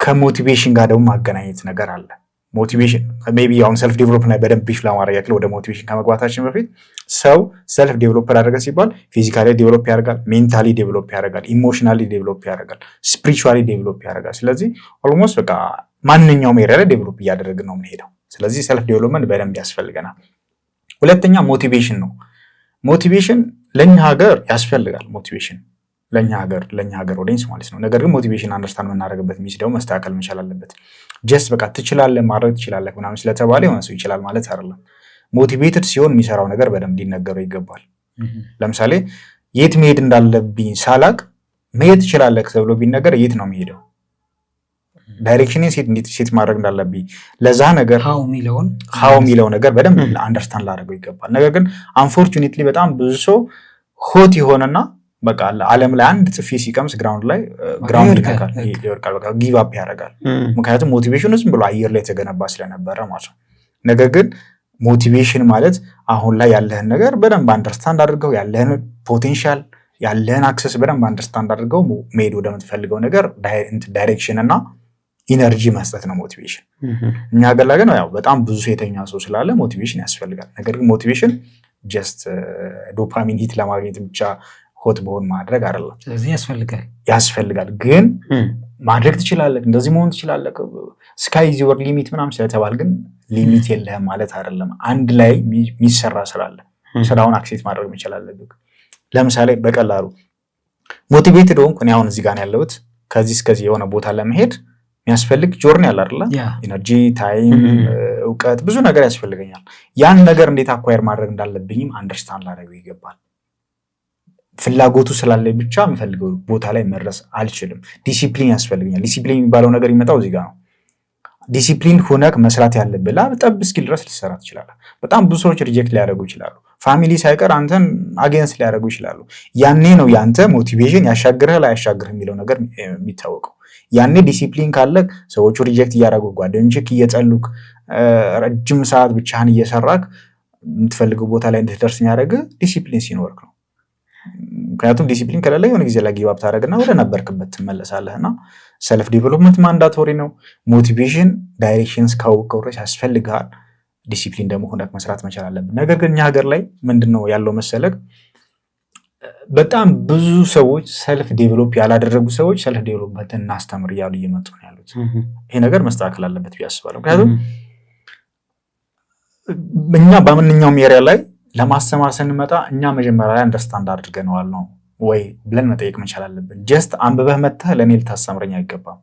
ከሞቲቬሽን ጋር ደግሞ ማገናኘት ነገር አለ። ሞቲቬሽን ሜይ ቢ አሁን ሰልፍ ዴቨሎፕ ላይ በደንብ ቢፍ ለማድረግ ያክል ወደ ሞቲቬሽን ከመግባታችን በፊት ሰው ሰልፍ ዴቨሎፕ ያደረገ ሲባል ፊዚካሊ ዴቨሎፕ ያደርጋል፣ ሜንታሊ ዴቨሎፕ ያደርጋል፣ ኢሞሽናሊ ዴቨሎፕ ያደርጋል፣ ስፒሪቹዋሊ ዴቨሎፕ ያደርጋል። ስለዚህ ኦልሞስት በቃ ማንኛውም ኤሪያ ላይ ዴቨሎፕ እያደረግን ነው የምንሄደው። ስለዚህ ሰልፍ ዴቨሎፕመንት በደንብ ያስፈልገናል። ሁለተኛ ሞቲቬሽን ነው። ሞቲቬሽን ለኛ ሀገር ያስፈልጋል። ሞቲቬሽን ለኛ ሀገር ኦዲየንስ ማለት ነው። ነገር ግን ሞቲቬሽን አንደርስታንድ የምናደርግበት ሚስ ደግሞ መስተካከል መቻል አለበት። ጀስት በቃ ትችላለህ ማድረግ ትችላለህ ምናምን ስለተባለ የሆነ ሰው ይችላል ማለት አይደለም። ሞቲቬትድ ሲሆን የሚሰራው ነገር በደንብ ሊነገረው ይገባል። ለምሳሌ የት መሄድ እንዳለብኝ ሳላቅ መሄድ ትችላለህ ተብሎ ቢነገር የት ነው የሚሄደው? ዳይሬክሽን ሴት ማድረግ እንዳለብኝ ለዛ ነገር ሃው የሚለው ነገር በደንብ አንደርስታንድ ላደርገው ይገባል። ነገር ግን አንፎርቹኔትሊ በጣም ብዙ ሰው ሆት የሆነና በቃ ዓለም ላይ አንድ ጥፊ ሲቀምስ ግራውንድ ይነካል፣ ይወድቃል፣ በቃ ጊቭ አፕ ያደርጋል። ምክንያቱም ሞቲቬሽኑ ዝም ብሎ አየር ላይ የተገነባ ስለነበረ ማለት ነው። ነገር ግን ሞቲቬሽን ማለት አሁን ላይ ያለህን ነገር በደንብ አንደርስታንድ አድርገው ያለህን ፖቴንሻል ያለህን አክሰስ በደንብ አንደርስታንድ አድርገው መሄድ ወደምትፈልገው ነገር ዳይሬክሽን እና ኢነርጂ መስጠት ነው ሞቲቬሽን። እኛ ሀገር ላይ ግን ያው በጣም ብዙ የተኛ ሰው ስላለ ሞቲቬሽን ያስፈልጋል። ነገር ግን ሞቲቬሽን ጀስት ዶፓሚን ሂት ለማግኘት ብቻ ሆት በሆን ማድረግ አይደለም። ስለዚህ ያስፈልጋል። ግን ማድረግ ትችላለህ፣ እንደዚህ መሆን ትችላለህ፣ ስካይ ኢዝ ዮር ሊሚት ምናምን ስለተባል ግን ሊሚት የለህም ማለት አይደለም። አንድ ላይ የሚሰራ ስራ አለ። ስራውን አክሴፕት ማድረግ መቻል አለብህ። ለምሳሌ በቀላሉ ሞቲቬትድ ሆንኩ እኔ አሁን እዚህ ጋር ያለሁት ከዚህ እስከዚህ የሆነ ቦታ ለመሄድ የሚያስፈልግ ጆርኒ ያለ አይደለ? ኢነርጂ፣ ታይም፣ እውቀት ብዙ ነገር ያስፈልገኛል። ያን ነገር እንዴት አኳየር ማድረግ እንዳለብኝም አንደርስታንድ ላደርገው ይገባል። ፍላጎቱ ስላለኝ ብቻ የምፈልገው ቦታ ላይ መድረስ አልችልም። ዲሲፕሊን ያስፈልገኛል። ዲሲፕሊን የሚባለው ነገር ይመጣው እዚህ ጋር ነው። ዲሲፕሊን ሆነህ መስራት ያለብህ ጠብ እስኪል ድረስ ልትሰራ ትችላለህ። በጣም ብዙ ሰዎች ሪጀክት ሊያደርጉ ይችላሉ። ፋሚሊ ሳይቀር አንተን አጌንስት ሊያደርጉ ይችላሉ። ያኔ ነው ያንተ ሞቲቬሽን ያሻግርህ ላይ ያሻግርህ የሚለው ነገር የሚታወቀው። ያኔ ዲሲፕሊን ካለ ሰዎቹ ሪጀክት እያደረጉ ጓደኞችህ እየጠሉክ ረጅም ሰዓት ብቻህን እየሰራክ የምትፈልገው ቦታ ላይ እንድትደርስ የሚያደርግህ ዲሲፕሊን ሲኖርክ ነው። ምክንያቱም ዲሲፕሊን ከሌለ የሆነ ጊዜ ላይ ጊቭ አፕ ታደርግና ወደ ነበርክበት ትመለሳለህና ሰልፍ ዲቨሎፕመንት ማንዳቶሪ ነው። ሞቲቬሽን ዳይሬክሽንስ ካወቅከው ድረስ ያስፈልግሃል። ዲሲፕሊን ደግሞ ሆነህ መስራት መቻል አለብን። ነገር ግን እኛ ሀገር ላይ ምንድነው ያለው መሰለህ፣ በጣም ብዙ ሰዎች ሰልፍ ዴቨሎፕ ያላደረጉ ሰዎች ሰልፍ ዴቨሎፕመንትን እናስተምር እያሉ እየመጡ ነው ያሉት። ይሄ ነገር መስተካከል አለበት ብዬ አስባለሁ። ምክንያቱም እኛ በማንኛውም ኤሪያ ላይ ለማስተማር ስንመጣ እኛ መጀመሪያ ላይ አንደርስታንድ አድርገነዋል ነው ወይ ብለን መጠየቅ መቻል አለብን። ጀስት አንብበህ መጥተህ ለእኔ ልታስተምረኝ አይገባም።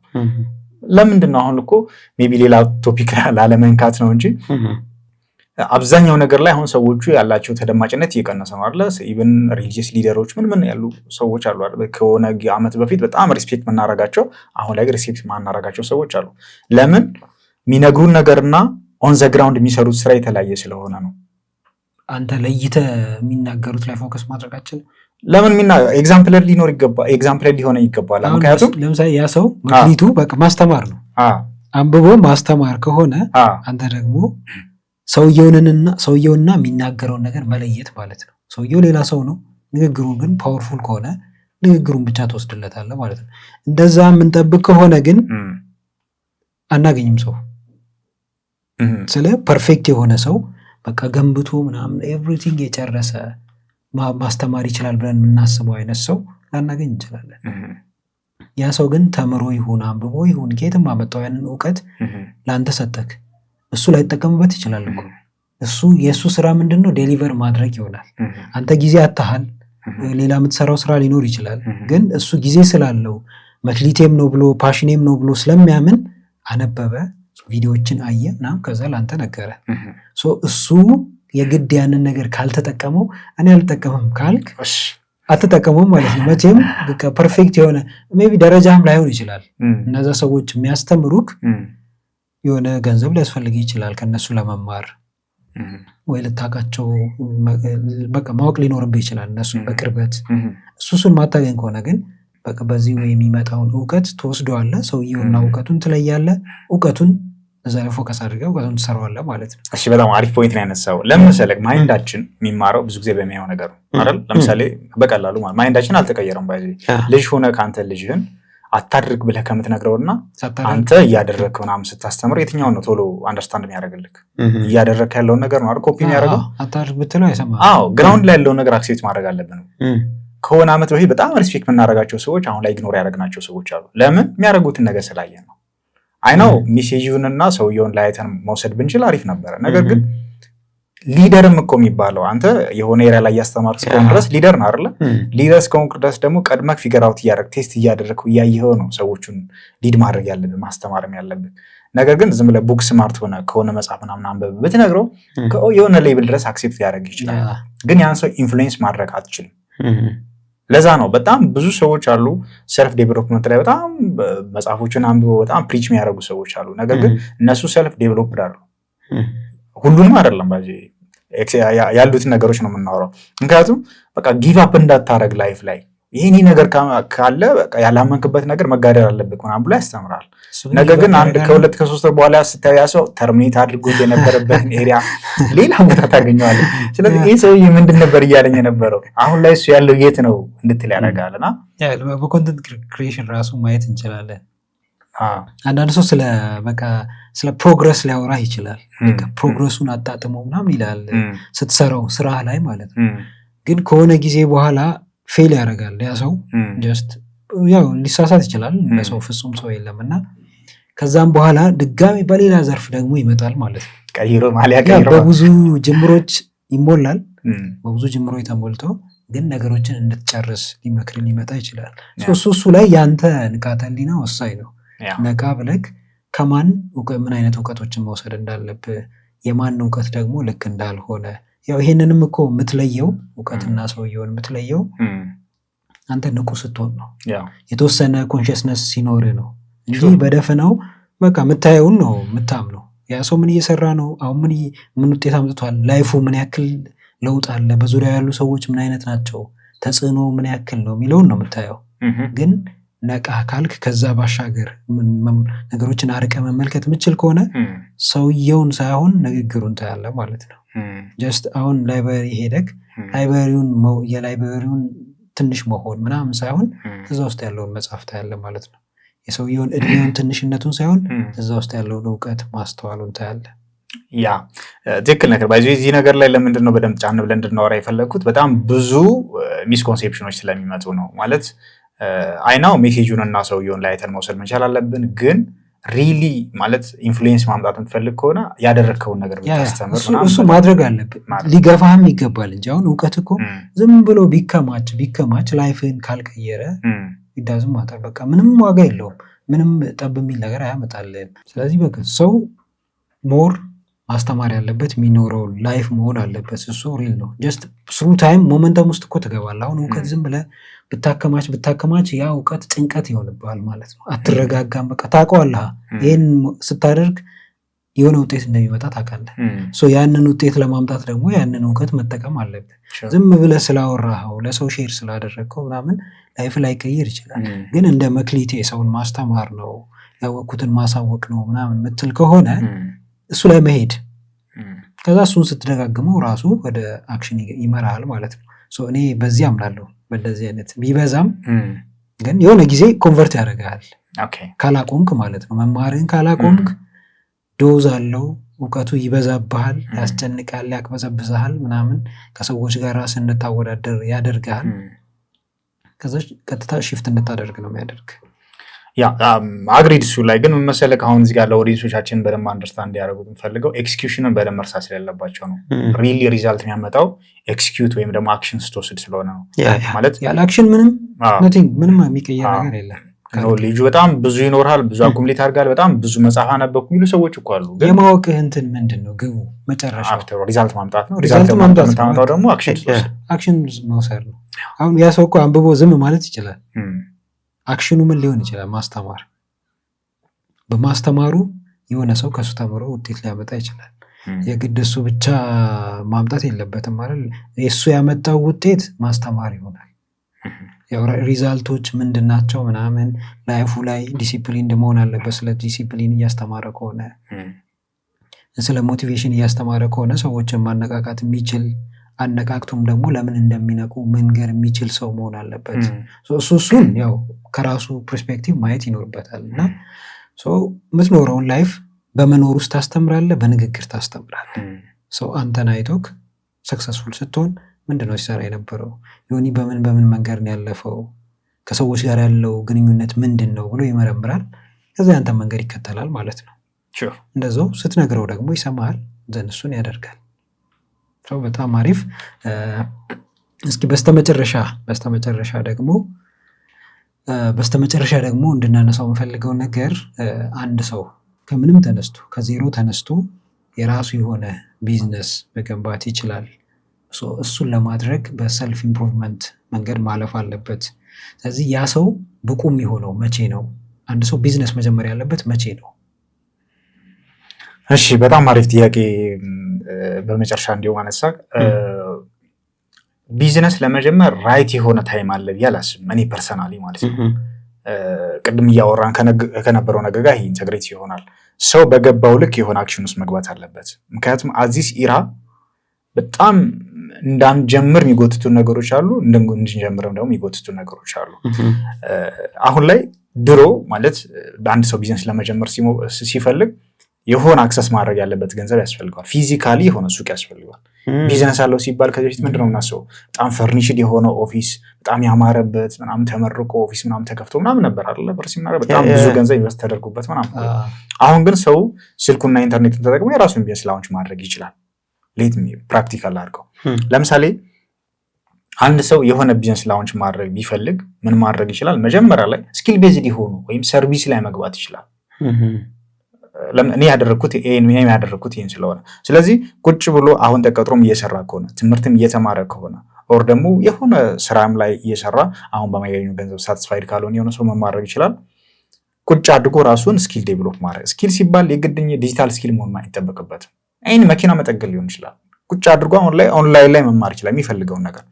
ለምንድን ነው አሁን እኮ ሜይ ቢ ሌላ ቶፒክ ላለመንካት ነው እንጂ አብዛኛው ነገር ላይ አሁን ሰዎቹ ያላቸው ተደማጭነት እየቀነሰ ነው አይደል? ኢቭን ሪሊጂየስ ሊደሮች ምን ያሉ ሰዎች አሉ አይደል? ከሆነ ዓመት በፊት በጣም ሪስፔክት የምናደርጋቸው አሁን ላይ ሪስፔክት የማናደርጋቸው ሰዎች አሉ። ለምን? የሚነግሩን ነገርና ኦን ዘ ግራውንድ የሚሰሩት ስራ የተለያየ ስለሆነ ነው። አንተ ለይተህ የሚናገሩት ላይ ፎከስ ማድረጋችን ለምን ኤግዛምፕለር ሊሆን ይገባል። ምክንያቱም ለምሳሌ ያ ሰው መክሊቱ በቃ ማስተማር ነው። አንብቦ ማስተማር ከሆነ አንተ ደግሞ ሰውየውና የሚናገረውን ነገር መለየት ማለት ነው። ሰውየው ሌላ ሰው ነው፣ ንግግሩ ግን ፓወርፉል ከሆነ ንግግሩን ብቻ ትወስድለታለህ ማለት ነው። እንደዛ የምንጠብቅ ከሆነ ግን አናገኝም ሰው። ስለ ፐርፌክት የሆነ ሰው በቃ ገንብቶ ምናምን ኤቭሪቲንግ የጨረሰ ማስተማር ይችላል ብለን የምናስበው አይነት ሰው ላናገኝ እንችላለን። ያ ሰው ግን ተምሮ ይሁን አንብቦ ይሁን ከየትም አመጣው ያንን እውቀት ለአንተ ሰጠክ፣ እሱ ላይጠቀምበት ይችላል እኮ። የእሱ ስራ ምንድን ነው? ዴሊቨር ማድረግ ይሆናል። አንተ ጊዜ አታሃል፣ ሌላ የምትሰራው ስራ ሊኖር ይችላል። ግን እሱ ጊዜ ስላለው መክሊቴም ነው ብሎ ፓሽኔም ነው ብሎ ስለሚያምን አነበበ፣ ቪዲዮዎችን አየ ምናምን፣ ከዛ ለአንተ ነገረ። እሱ የግድ ያንን ነገር ካልተጠቀመው እኔ አልጠቀምም ካልክ አትጠቀመውም ማለት ነው። መቼም ፐርፌክት የሆነ ሜይ ቢ ደረጃም ላይሆን ይችላል። እነዛ ሰዎች የሚያስተምሩክ የሆነ ገንዘብ ሊያስፈልግ ይችላል ከነሱ ለመማር፣ ወይ ልታውቃቸው በቃ ማወቅ ሊኖርብህ ይችላል እነሱ በቅርበት። እሱን ማታገኝ ከሆነ ግን በቃ በዚህ ወይ የሚመጣውን እውቀት ትወስደዋለህ፣ ሰውየውና እውቀቱን ትለያለህ። እውቀቱን እዛ ላይ ፎከስ አድርገው እውቀቱን ትሰራዋለህ ማለት ነው። እሺ በጣም አሪፍ ፖይንት ነው ያነሳው። ለምሳሌ ማይንዳችን የሚማረው ብዙ ጊዜ በሚያየው ነገር ነው አይደል? ለምሳሌ በቀላሉ ማይንዳችን አልተቀየረም። ባይዚ ልጅ ሆነ ከአንተ ልጅህን አታድርግ ብለህ ከምትነግረውና አንተ እያደረግከው ምናምን ስታስተምር የትኛውን ነው ቶሎ አንደርስታንድ የሚያደርግልህ? እያደረግክ ያለውን ነገር ነው አይደል ኮፒ የሚያደርገው? አታድርግ ብትለው አይሰማም። አዎ ግራውንድ ላይ ያለውን ነገር አክሴፕት ማድረግ አለብን። ከሆነ ዓመት በፊት በጣም ሪስፔክት የምናደርጋቸው ሰዎች አሁን ላይ ኢግኖር ያደረግናቸው ሰዎች አሉ። ለምን? የሚያደርጉትን ነገር ስላየን ነው። አይናው ሜሴጁንና ሰውየውን ላይተን መውሰድ ብንችል አሪፍ ነበረ። ነገር ግን ሊደርም እኮ የሚባለው አንተ የሆነ ኤሪያ ላይ እያስተማርክ እስከሆነ ድረስ ሊደር ነው አይደለ? ሊደር እስከሆንክ ድረስ ደግሞ ቀድመህ ፊገር አውት እያደረግ ቴስት እያደረግከው እያየኸው ነው ሰዎቹን ሊድ ማድረግ ያለብህ ማስተማርም ያለብህ። ነገር ግን ዝም ብለህ ቡክ ስማርት ሆነ ከሆነ መጽሐፍ ምናምን አንብበህ ብትነግረው የሆነ ሌብል ድረስ አክሴፕት ሊያደርግ ይችላል። ግን ያን ሰው ኢንፍሉዌንስ ማድረግ አትችልም። ለዛ ነው በጣም ብዙ ሰዎች አሉ ሰልፍ ዴቨሎፕመንት ላይ በጣም መጽሐፎችን አንብበው በጣም ፕሪች የሚያደርጉ ሰዎች አሉ። ነገር ግን እነሱ ሰልፍ ዴቨሎፕድ አሉ። ሁሉንም አይደለም ያሉትን ነገሮች ነው የምናወራው። ምክንያቱም በቃ ጊቭ አፕ እንዳታረግ ላይፍ ላይ ይሄን ነገር ካለ ያላመንክበት ነገር መጋደል አለበት ምናምን ብሎ ያስተምራል። ነገር ግን አንድ ከሁለት ከሶስት ወር በኋላ ስታዩ ያ ሰው ተርሚኔት አድርጎ የነበረበትን ኤሪያ ሌላ ቦታ ታገኘዋለህ። ስለዚህ ይህ ሰውዬ ምንድን ነበር እያለኝ የነበረው አሁን ላይ እሱ ያለው የት ነው እንድትል ያደርጋል። እና በኮንተንት ክሪኤሽን ራሱ ማየት እንችላለን። አንዳንድ ሰው ስለ ፕሮግረስ ሊያወራ ይችላል። ፕሮግረሱን አጣጥመው ምናምን ይላል ስትሰራው ስራ ላይ ማለት ነው። ግን ከሆነ ጊዜ በኋላ ፌል ያደርጋል ያ ሰው። ጀስት ያው ሊሳሳት ይችላል፣ በሰው ፍጹም ሰው የለም። እና ከዛም በኋላ ድጋሚ በሌላ ዘርፍ ደግሞ ይመጣል ማለት ነው። በብዙ ጅምሮች ይሞላል። በብዙ ጅምሮች ተሞልቶ ግን ነገሮችን እንድትጨርስ ሊመክር ሊመጣ ይችላል። እሱ ላይ ያንተ ንቃተ ህሊና ወሳኝ ነው። ነቃ ብለክ ከማን ምን አይነት እውቀቶችን መውሰድ እንዳለብህ፣ የማን እውቀት ደግሞ ልክ እንዳልሆነ ያው ይሄንንም እኮ የምትለየው እውቀትና ሰውየውን የምትለየው አንተ ንቁ ስትሆን ነው። የተወሰነ ኮንሽስነስ ሲኖር ነው እንጂ በደፈናው በቃ የምታየውን ነው የምታምነው። ያ ሰው ምን እየሰራ ነው፣ አሁን ምን ውጤት አምጥቷል፣ ላይፉ ምን ያክል ለውጥ አለ፣ በዙሪያ ያሉ ሰዎች ምን አይነት ናቸው፣ ተጽዕኖ ምን ያክል ነው የሚለውን ነው የምታየው። ግን ነቃ ካልክ ከዛ ባሻገር ነገሮችን አርቀ መመልከት የምችል ከሆነ ሰውየውን ሳይሆን ንግግሩን ታያለ ማለት ነው። ጀስት አሁን ላይብረሪ ሄደክ የላይብረሪውን ትንሽ መሆን ምናምን ሳይሆን እዛ ውስጥ ያለውን መጽሐፍ ታያለ ማለት ነው። የሰውየውን እድሜውን ትንሽነቱን ሳይሆን እዛ ውስጥ ያለውን እውቀት ማስተዋሉን ታያለ። ያ ትክክል ነገር በዚህ ነገር ላይ ለምንድን ነው በደንብ ጫን ብለን እንድናወራ የፈለግኩት? በጣም ብዙ ሚስኮንሴፕሽኖች ስለሚመጡ ነው። ማለት አይናው ሜሴጁን እና ሰውየውን ላይተን መውሰድ መቻል አለብን። ግን ሪሊ ማለት ኢንፍሉዌንስ ማምጣት የምትፈልግ ከሆነ ያደረግከውን ነገር ብታስተምር እሱ ማድረግ አለብን። ሊገፋህም ይገባል እንጂ አሁን እውቀት እኮ ዝም ብሎ ቢከማች ላይፍን ካልቀየረ ይዳዝም ማተር በቃ ምንም ዋጋ የለውም። ምንም ጠብ የሚል ነገር አያመጣልህም። ስለዚህ በቃ ሰው ሞር ማስተማር ያለበት የሚኖረው ላይፍ መሆን አለበት። እሱ ሪል ነው። ጀስት ስሩ ታይም ሞመንተም ውስጥ እኮ ትገባለህ። አሁን እውቀት ዝም ብለህ ብታከማች ያ እውቀት ጭንቀት ይሆንብሃል ማለት ነው። አትረጋጋም። በቃ ታውቀዋለህ። ይህን ስታደርግ የሆነ ውጤት እንደሚመጣ ታውቃለህ። ያንን ውጤት ለማምጣት ደግሞ ያንን እውቀት መጠቀም አለብህ። ዝም ብለህ ስላወራኸው ለሰው ሼር ስላደረግከው ምናምን ላይፍ ላይ ቀይር ይችላል። ግን እንደ መክሊቴ ሰውን ማስተማር ነው ያወቅኩትን ማሳወቅ ነው ምናምን ምትል ከሆነ እሱ ላይ መሄድ ከዛ እሱን ስትደጋግመው ራሱ ወደ አክሽን ይመራሃል ማለት ነው። እኔ በዚህ አምናለሁ። በእንደዚህ አይነት ቢበዛም ግን የሆነ ጊዜ ኮንቨርት ያደርግሃል ካላቆምክ ማለት ነው። መማርህን ካላቆምክ ዶዝ አለው። እውቀቱ ይበዛብሃል፣ ያስጨንቃል፣ ያቅበዘብዝሃል ምናምን ከሰዎች ጋር ራስን እንድታወዳደር ያደርግሃል። ከዛ ቀጥታ ሽፍት እንድታደርግ ነው የሚያደርግ። አግሪድ እሱ ላይ ግን መሰለህ አሁን እዚህ ጋር ለኦዲየንሶቻችን በደንብ አንደርስታንድ እንዲያደርጉት የምፈልገው ኤክስኪዩሽንን በደንብ መርሳት ስለሌለባቸው ነው። ሪሊ ሪዛልት የሚያመጣው ኤክስኪዩት ወይም ደግሞ አክሽን ስትወስድ ስለሆነ ነው። ማለት ያለ አክሽን ምንም የሚቀየር ነገር የለም። ልጁ በጣም ብዙ ይኖርሃል፣ ብዙ አኩሙሌት አድርጋል፣ በጣም ብዙ መጽሐፍ አነበብኩ የሚሉ ሰዎች እኮ አሉ። የማወቅህ እንትን ምንድን ነው ግቡ? መጨረሻ ሪዛልት ማምጣት ነው። ሪዛልት ማምጣት ደግሞ አክሽን መውሰድ ነው። አሁን ያ ሰው እኮ አንብቦ ዝም ማለት ይችላል። አክሽኑ ምን ሊሆን ይችላል? ማስተማር። በማስተማሩ የሆነ ሰው ከሱ ተምሮ ውጤት ሊያመጣ ይችላል። የግድ እሱ ብቻ ማምጣት የለበትም ማለት የእሱ ያመጣው ውጤት ማስተማር ይሆናል። ያው ሪዛልቶች ምንድናቸው ምናምን ላይፉ ላይ ዲሲፕሊን መሆን አለበት። ስለ ዲሲፕሊን እያስተማረ ከሆነ ስለ ሞቲቬሽን እያስተማረ ከሆነ ሰዎችን ማነቃቃት የሚችል አነቃቅቶም ደግሞ ለምን እንደሚነቁ መንገር የሚችል ሰው መሆን አለበት። እሱን ያው ከራሱ ፐርስፔክቲቭ ማየት ይኖርበታል። እና የምትኖረውን ላይፍ በመኖር ውስጥ ታስተምራለህ፣ በንግግር ታስተምራለህ። ሰው አንተን አይቶክ ሰክሰስፉል ስትሆን ምንድነው ሲሰራ የነበረው፣ ዮኒ በምን መንገድ ነው ያለፈው፣ ከሰዎች ጋር ያለው ግንኙነት ምንድን ነው ብሎ ይመረምራል። ከዚያ አንተን መንገድ ይከተላል ማለት ነው። እንደዛው ስትነግረው ደግሞ ይሰማል፣ ዘን እሱን ያደርጋል። በጣም አሪፍ። እስኪ በስተመጨረሻ ደግሞ እንድናነሳው የምፈልገው ነገር አንድ ሰው ከምንም ተነስቶ ከዜሮ ተነስቶ የራሱ የሆነ ቢዝነስ መገንባት ይችላል። እሱን ለማድረግ በሰልፍ ኢምፕሩቭመንት መንገድ ማለፍ አለበት። ስለዚህ ያ ሰው ብቁ የሚሆነው መቼ ነው? አንድ ሰው ቢዝነስ መጀመር ያለበት መቼ ነው? እሺ፣ በጣም አሪፍ ጥያቄ። በመጨረሻ እንዲሁ አነሳ። ቢዝነስ ለመጀመር ራይት የሆነ ታይም አለ ብዬ አላስብም፣ እኔ ፐርሰናሊ ማለት ነው። ቅድም እያወራን ከነበረው ነገር ጋር ይሄ ኢንተግሬት ይሆናል። ሰው በገባው ልክ የሆነ አክሽን ውስጥ መግባት አለበት። ምክንያቱም አዚስ ኢራ በጣም እንዳንጀምር የሚጎትቱን ነገሮች አሉ፣ እንድንጀምርም ደግሞ የሚጎትቱን ነገሮች አሉ። አሁን ላይ ድሮ ማለት አንድ ሰው ቢዝነስ ለመጀመር ሲፈልግ የሆነ አክሰስ ማድረግ ያለበት ገንዘብ ያስፈልገዋል። ፊዚካሊ የሆነ ሱቅ ያስፈልገዋል። ቢዝነስ አለው ሲባል ከዚህ በፊት ምንድነው የምናስበው? በጣም ፈርኒሽድ የሆነ ኦፊስ፣ በጣም ያማረበት ምናምን ተመርቆ ኦፊስ ምናምን ተከፍቶ ምናምን ነበር አይደለ? በጣም ብዙ ገንዘብ ኢንቨስት ተደርጎበት ምናምን። አሁን ግን ሰው ስልኩና ኢንተርኔትን ተጠቅሞ የራሱን ቢዝነስ ላውንች ማድረግ ይችላል። ሌት ፕራክቲካል አድርገው። ለምሳሌ አንድ ሰው የሆነ ቢዝነስ ላውንች ማድረግ ቢፈልግ ምን ማድረግ ይችላል? መጀመሪያ ላይ ስኪል ቤዝድ የሆኑ ወይም ሰርቪስ ላይ መግባት ይችላል። እኔ ያደረግኩት ይህን ስለሆነ፣ ስለዚህ ቁጭ ብሎ አሁን ተቀጥሮም እየሰራ ከሆነ ትምህርትም እየተማረ ከሆነ ኦር ደግሞ የሆነ ስራም ላይ እየሰራ አሁን በማያገኙ ገንዘብ ሳቲስፋይድ ካልሆነ የሆነ ሰው መማድረግ ይችላል። ቁጭ አድርጎ ራሱን ስኪል ዴቨሎፕ ማድረግ። ስኪል ሲባል የግድኝ ዲጂታል ስኪል መሆን አይጠበቅበትም። አይን መኪና መጠገል ሊሆን ይችላል። ቁጭ አድርጎ ኦንላይን ላይ መማር ይችላል የሚፈልገውን ነገር።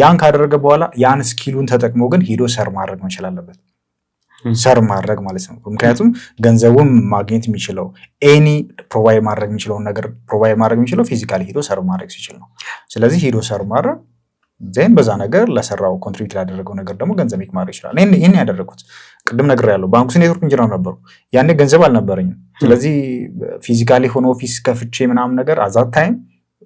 ያን ካደረገ በኋላ ያን ስኪሉን ተጠቅሞ ግን ሂዶ ሰር ማድረግ መቻል አለበት። ሰር ማድረግ ማለት ነው። ምክንያቱም ገንዘቡን ማግኘት የሚችለው ኤኒ ፕሮቫይድ ማድረግ የሚችለውን ነገር ፕሮቫይድ ማድረግ የሚችለው ፊዚካሊ ሂዶ ሰር ማድረግ ሲችል ነው። ስለዚህ ሂዶ ሰር ማድረግ ዜን በዛ ነገር ለሰራው ኮንትሪቢዩት ላደረገው ነገር ደግሞ ገንዘብ ሜክ ማድረግ ይችላል። ይህን ያደረግኩት ቅድም ነግሬያለሁ። ባንኩ ኔትወርክ ኢንጂነር ነበሩ። ያኔ ገንዘብ አልነበረኝም። ስለዚህ ፊዚካሊ ሆኖ ኦፊስ ከፍቼ ምናምን ነገር አዛት ታይም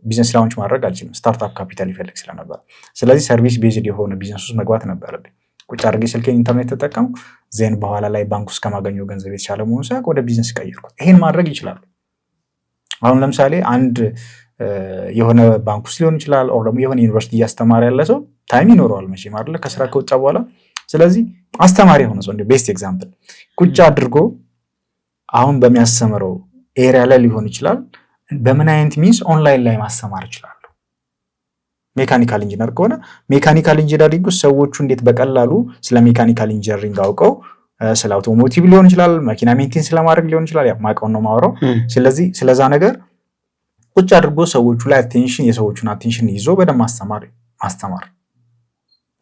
ቢዝነስ ላውንች ማድረግ አልችልም። ስታርታፕ ካፒታል ይፈልግ ስለነበር፣ ስለዚህ ሰርቪስ ቤዝድ የሆነ ቢዝነስ ውስጥ መግባት ነበረብኝ። ቁጭ አድርጌ ስልኬን ኢንተርኔት ተጠቀምኩ። ዜን በኋላ ላይ ባንክ ውስጥ ከማገኘው ገንዘብ የተሻለ መሆኑ ሳያውቅ ወደ ቢዝነስ ቀየርኩት። ይሄን ማድረግ ይችላሉ። አሁን ለምሳሌ አንድ የሆነ ባንክ ውስጥ ሊሆን ይችላል፣ ኦር ደግሞ የሆነ ዩኒቨርሲቲ እያስተማረ ያለ ሰው ታይም ይኖረዋል መቼም አይደለ ከስራ ከወጣ በኋላ። ስለዚህ አስተማሪ የሆነ ሰው እንደ ቤስት ኤግዛምፕል ቁጭ አድርጎ አሁን በሚያስተምረው ኤሪያ ላይ ሊሆን ይችላል በምን አይነት ሚንስ ኦንላይን ላይ ማስተማር ይችላል። ሜካኒካል ኢንጂነር ከሆነ ሜካኒካል ኢንጂነሪንግ ውስጥ ሰዎቹ እንዴት በቀላሉ ስለ ሜካኒካል ኢንጂነሪንግ አውቀው ስለ አውቶሞቲቭ ሊሆን ይችላል፣ መኪና ሜንቴን ስለማድረግ ሊሆን ይችላል፣ ያ ማውቀው ነው ማወራው። ስለዚህ ስለዛ ነገር ቁጭ አድርጎ ሰዎቹ ላይ የሰዎቹን አቴንሽን ይዞ በደንብ ማስተማር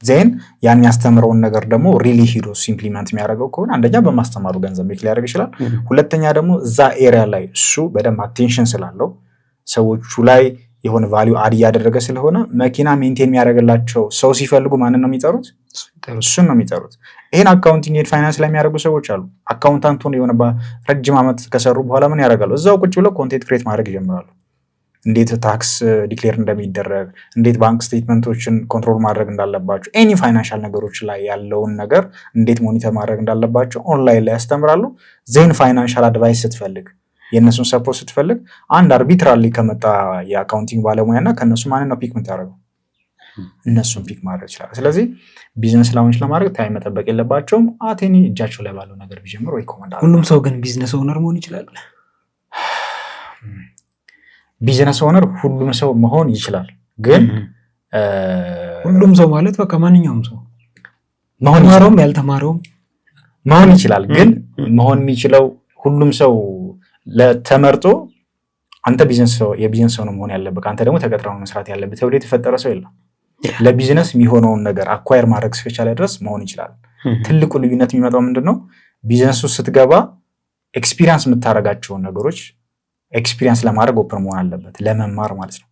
ዜን ያን ያስተምረውን ነገር ደግሞ ሪሊ ሂዶ ኢምፕሊመንት የሚያደርገው ከሆነ አንደኛ በማስተማሩ ገንዘብ ሜክ ሊያደርግ ይችላል። ሁለተኛ ደግሞ እዛ ኤሪያ ላይ እሱ በደንብ አቴንሽን ስላለው ሰዎቹ ላይ የሆነ ቫልዩ አድ እያደረገ ስለሆነ መኪና ሜንቴን የሚያደርግላቸው ሰው ሲፈልጉ ማንን ነው የሚጠሩት? እሱን ነው የሚጠሩት። ይሄን አካውንቲንግ ኤንድ ፋይናንስ ላይ የሚያደርጉ ሰዎች አሉ። አካውንታንት ሆነው የሆነ ረጅም ዓመት ከሰሩ በኋላ ምን ያደርጋሉ? እዛው ቁጭ ብለው ኮንቴንት ክሬት ማድረግ ይጀምራሉ። እንዴት ታክስ ዲክሌር እንደሚደረግ፣ እንዴት ባንክ ስቴትመንቶችን ኮንትሮል ማድረግ እንዳለባቸው፣ ኤኒ ፋይናንሻል ነገሮች ላይ ያለውን ነገር እንዴት ሞኒተር ማድረግ እንዳለባቸው ኦንላይን ላይ ያስተምራሉ። ዜን ፋይናንሻል አድቫይስ ስትፈልግ የእነሱን ሰፖርት ስትፈልግ አንድ አርቢትራሊ ከመጣ የአካውንቲንግ ባለሙያና ከእነሱ ማንን ነው ፒክ የምታደርገው? እነሱን ፒክ ማድረግ ይችላል። ስለዚህ ቢዝነስ ላውንች ለማድረግ ታይም መጠበቅ የለባቸውም። አቴኒ እጃቸው ላይ ባለው ነገር ቢጀምሩ ሪኮመንድ። ሁሉም ሰው ግን ቢዝነስ ኦነር መሆን ይችላል? ቢዝነስ ኦነር ሁሉም ሰው መሆን ይችላል። ግን ሁሉም ሰው ማለት በቃ ማንኛውም ሰው ተማረውም ያልተማረውም መሆን ይችላል። ግን መሆን የሚችለው ሁሉም ሰው ለተመርጦ አንተ የቢዝነስ ሰው ነው መሆን ያለበት፣ አንተ ደግሞ ተቀጥረው መስራት ያለበት ተብሎ የተፈጠረ ሰው የለም። ለቢዝነስ የሚሆነውን ነገር አኳየር ማድረግ እስከቻለ ድረስ መሆን ይችላል። ትልቁ ልዩነት የሚመጣው ምንድነው? ቢዝነሱ ስትገባ ኤክስፒሪየንስ የምታደርጋቸውን ነገሮች ኤክስፒሪየንስ ለማድረግ ኦፕን መሆን አለበት፣ ለመማር ማለት ነው።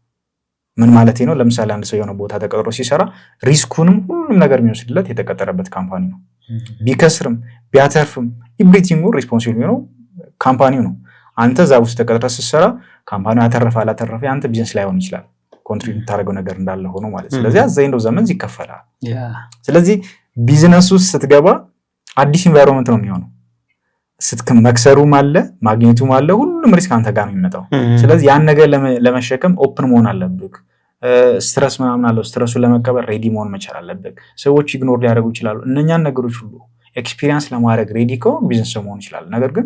ምን ማለት ነው? ለምሳሌ አንድ ሰው የሆነ ቦታ ተቀጥሮ ሲሰራ ሪስኩንም ሁሉም ነገር የሚወስድለት የተቀጠረበት ካምፓኒ ነው። ቢከስርም ቢያተርፍም ኤቭሪቲንግ ሪስፖንሲብል የሚሆነው ካምፓኒው ነው። አንተ እዛ ውስጥ ተቀጥረ ስትሰራ ካምፓኒው ያተረፈ አላተረፈ አንተ ቢዝነስ ላይሆን ይችላል፣ ኮንትሪቢዩት የምታደርገው ነገር እንዳለ ሆኖ ማለት። ስለዚህ አዛይንዶ ዘመን ይከፈላል። ስለዚህ ቢዝነስ ውስጥ ስትገባ አዲስ ኢንቫይሮንመንት ነው የሚሆነው። መክሰሩም አለ ማግኘቱም አለ፣ ሁሉም ሪስክ አንተ ጋር ነው የሚመጣው። ስለዚህ ያን ነገር ለመሸከም ኦፕን መሆን አለብህ። ስትረስ ምናምን አለው፣ ስትረሱን ለመቀበል ሬዲ መሆን መቻል አለብህ። ሰዎች ኢግኖር ሊያደርጉ ይችላሉ። እነኛን ነገሮች ሁሉ ኤክስፒሪየንስ ለማድረግ ሬዲ ከሆንክ ቢዝነስ ሰው መሆን ይችላል። ነገር ግን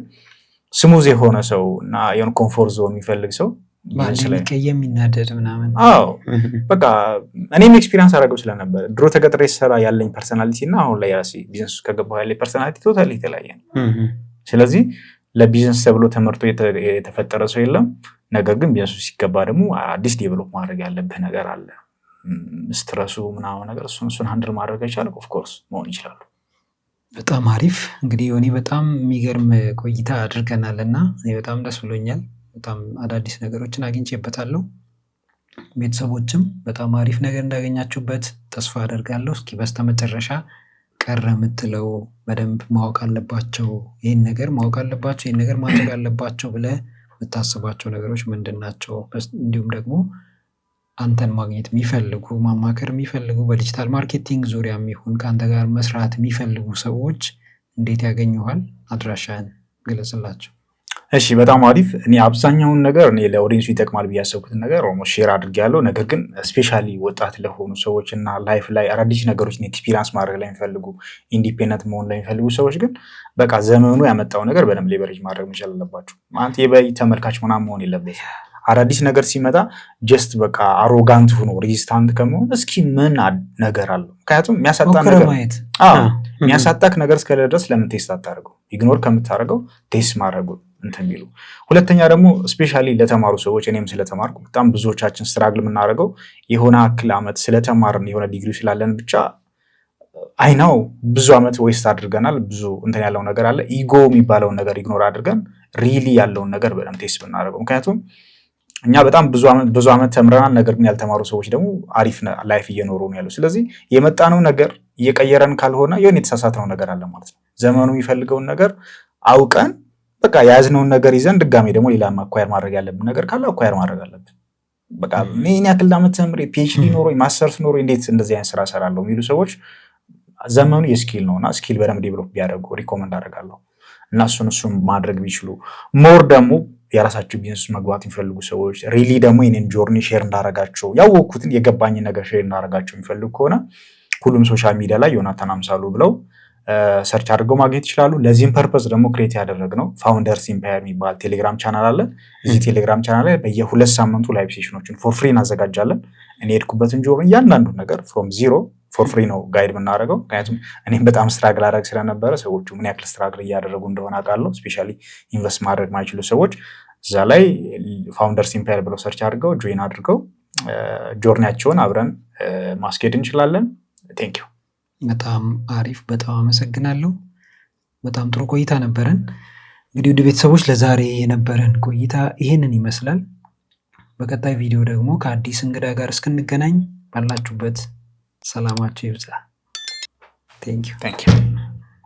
ስሙዝ የሆነ ሰው እና የሆነ ኮምፎርት ዞን የሚፈልግ ሰው የሚናደድ ምናምን በቃ እኔም ኤክስፒሪየንስ አደረገው ስለነበር ድሮ ተቀጥሬ ስሰራ ያለኝ ፐርሰናሊቲ እና አሁን ላይ ራሴ ቢዝነስ ውስጥ ከገባሁ ያለኝ ፐርሰናሊቲ ቶታሊ የተለያየ ነው። ስለዚህ ለቢዝነስ ተብሎ ተመርጦ የተፈጠረ ሰው የለም። ነገር ግን ቢዝነሱ ሲገባ ደግሞ አዲስ ዴቨሎፕ ማድረግ ያለብህ ነገር አለ። ስትረሱ ምናምን ነገር እሱን ሃንድል ማድረግ አይቻልም። ኦፍኮርስ መሆን ይችላሉ። በጣም አሪፍ። እንግዲህ ዮኒ በጣም የሚገርም ቆይታ አድርገናል እና በጣም ደስ ብሎኛል። በጣም አዳዲስ ነገሮችን አግኝቼበታለሁ። ቤተሰቦችም በጣም አሪፍ ነገር እንዳገኛችሁበት ተስፋ አደርጋለሁ። እስኪ በስተመጨረሻ ቀረ የምትለው በደንብ ማወቅ አለባቸው፣ ይህን ነገር ማወቅ አለባቸው፣ ይህን ነገር ማድረግ አለባቸው ብለህ የምታስባቸው ነገሮች ምንድን ናቸው? እንዲሁም ደግሞ አንተን ማግኘት የሚፈልጉ ማማከር የሚፈልጉ በዲጂታል ማርኬቲንግ ዙሪያ የሚሆን ከአንተ ጋር መስራት የሚፈልጉ ሰዎች እንዴት ያገኙሃል? አድራሻህን ግለጽላቸው። እሺ በጣም አሪፍ። እኔ አብዛኛውን ነገር እኔ ለኦዲየንሱ ይጠቅማል ብዬ ያሰብኩትን ነገር ኦልሞስት ሼር አድርጌያለሁ። ነገር ግን ስፔሻሊ ወጣት ለሆኑ ሰዎች እና ላይፍ ላይ አዳዲስ ነገሮችን ኤክስፒሪየንስ ማድረግ ላይ የሚፈልጉ ኢንዲፔንደንት መሆን ላይ የሚፈልጉ ሰዎች ግን በቃ ዘመኑ ያመጣው ነገር በደንብ ሌቨሬጅ ማድረግ መቻል አለባቸው። ማለት የበይ ተመልካች ምናምን መሆን የለበትም። አዳዲስ ነገር ሲመጣ ጀስት በቃ አሮጋንት ሆኖ ሬዚስታንት ከመሆን እስኪ ምን ነገር አለው? ምክንያቱም የሚያሳጣክ ነገር እስከሌለ ድረስ ለምን ቴስት አታደርገው? ኢግኖር ከምታደርገው ቴስት ማድረጉ እንትን ቢሉ። ሁለተኛ ደግሞ ስፔሻሊ ለተማሩ ሰዎች እኔም ስለተማርኩ በጣም ብዙዎቻችን ስትራግል የምናደርገው የሆነ አክል ዓመት ስለተማርን የሆነ ዲግሪ ስላለን ብቻ አይናው ብዙ ዓመት ዌስት አድርገናል። ብዙ እንትን ያለው ነገር አለ። ኢጎ የሚባለውን ነገር ኢግኖር አድርገን ሪሊ ያለውን ነገር በደንብ ቴስት ብናደርገው። ምክንያቱም እኛ በጣም ብዙ ዓመት ተምረናል። ነገር ግን ያልተማሩ ሰዎች ደግሞ አሪፍ ላይፍ እየኖሩ ነው ያለው። ስለዚህ የመጣነው ነገር እየቀየረን ካልሆነ የሆነ የተሳሳትነው ነገር አለ ማለት ነው። ዘመኑ የሚፈልገውን ነገር አውቀን በቃ የያዝነውን ነገር ይዘን ድጋሜ ደግሞ ሌላ አኳየር ማድረግ ያለብን ነገር ካለ አኳየር ማድረግ አለብን። በቃ እኔ ያክል ዓመት ተምሬ ፒኤችዲ ኖሮ ማስተርስ ኖሮ እንዴት እንደዚህ አይነት ስራ እሰራለሁ የሚሉ ሰዎች ዘመኑ የስኪል ነውና ስኪል በደንብ ዴቨሎፕ ቢያደርጉ ሪኮመንድ አደርጋለሁ። እና እሱን ማድረግ ቢችሉ ሞር ደግሞ የራሳቸው ቢዝነስ መግባት የሚፈልጉ ሰዎች ሪሊ ደግሞ የኔን ጆርኒ ሼር እንዳረጋቸው ያወቅኩትን የገባኝን ነገር ሼር እንዳረጋቸው የሚፈልጉ ከሆነ ሁሉም ሶሻል ሚዲያ ላይ ዮናታን አምሳሉ ብለው ሰርች አድርገው ማግኘት ይችላሉ። ለዚህም ፐርፐስ ደግሞ ክሬት ያደረግነው ፋውንደርስ ኢምፓየር የሚባል ቴሌግራም ቻናል አለ። እዚህ ቴሌግራም ቻናል ላይ በየ2 ሳምንቱ ላይቭ ሴሽኖችን ፎር ፍሪ እናዘጋጃለን። እኔ ሄድኩበትን ጆርኒ እያንዳንዱ ነገር ፍሮም ዚሮ ፎር ፍሪ ነው ጋይድ የምናደርገው። ምክንያቱም እኔም በጣም ስትራግል አደረግ ስለነበረ ሰዎቹ ምን ያክል ስትራግል እያደረጉ እንደሆነ አውቃለሁ። ስፔሻሊ ኢንቨስት ማድረግ ማይችሉ ሰዎች እዛ ላይ ፋውንደርስ ኢምፓየር ብለው ሰርች አድርገው ጆይን አድርገው ጆርኒያቸውን አብረን ማስኬድ እንችላለን። ቴንክ ዩ። በጣም አሪፍ፣ በጣም አመሰግናለሁ። በጣም ጥሩ ቆይታ ነበረን። እንግዲህ ውድ ቤተሰቦች ለዛሬ የነበረን ቆይታ ይህንን ይመስላል። በቀጣይ ቪዲዮ ደግሞ ከአዲስ እንግዳ ጋር እስክንገናኝ ባላችሁበት ሰላማችሁ ይብዛ። ቴንክ ዩ።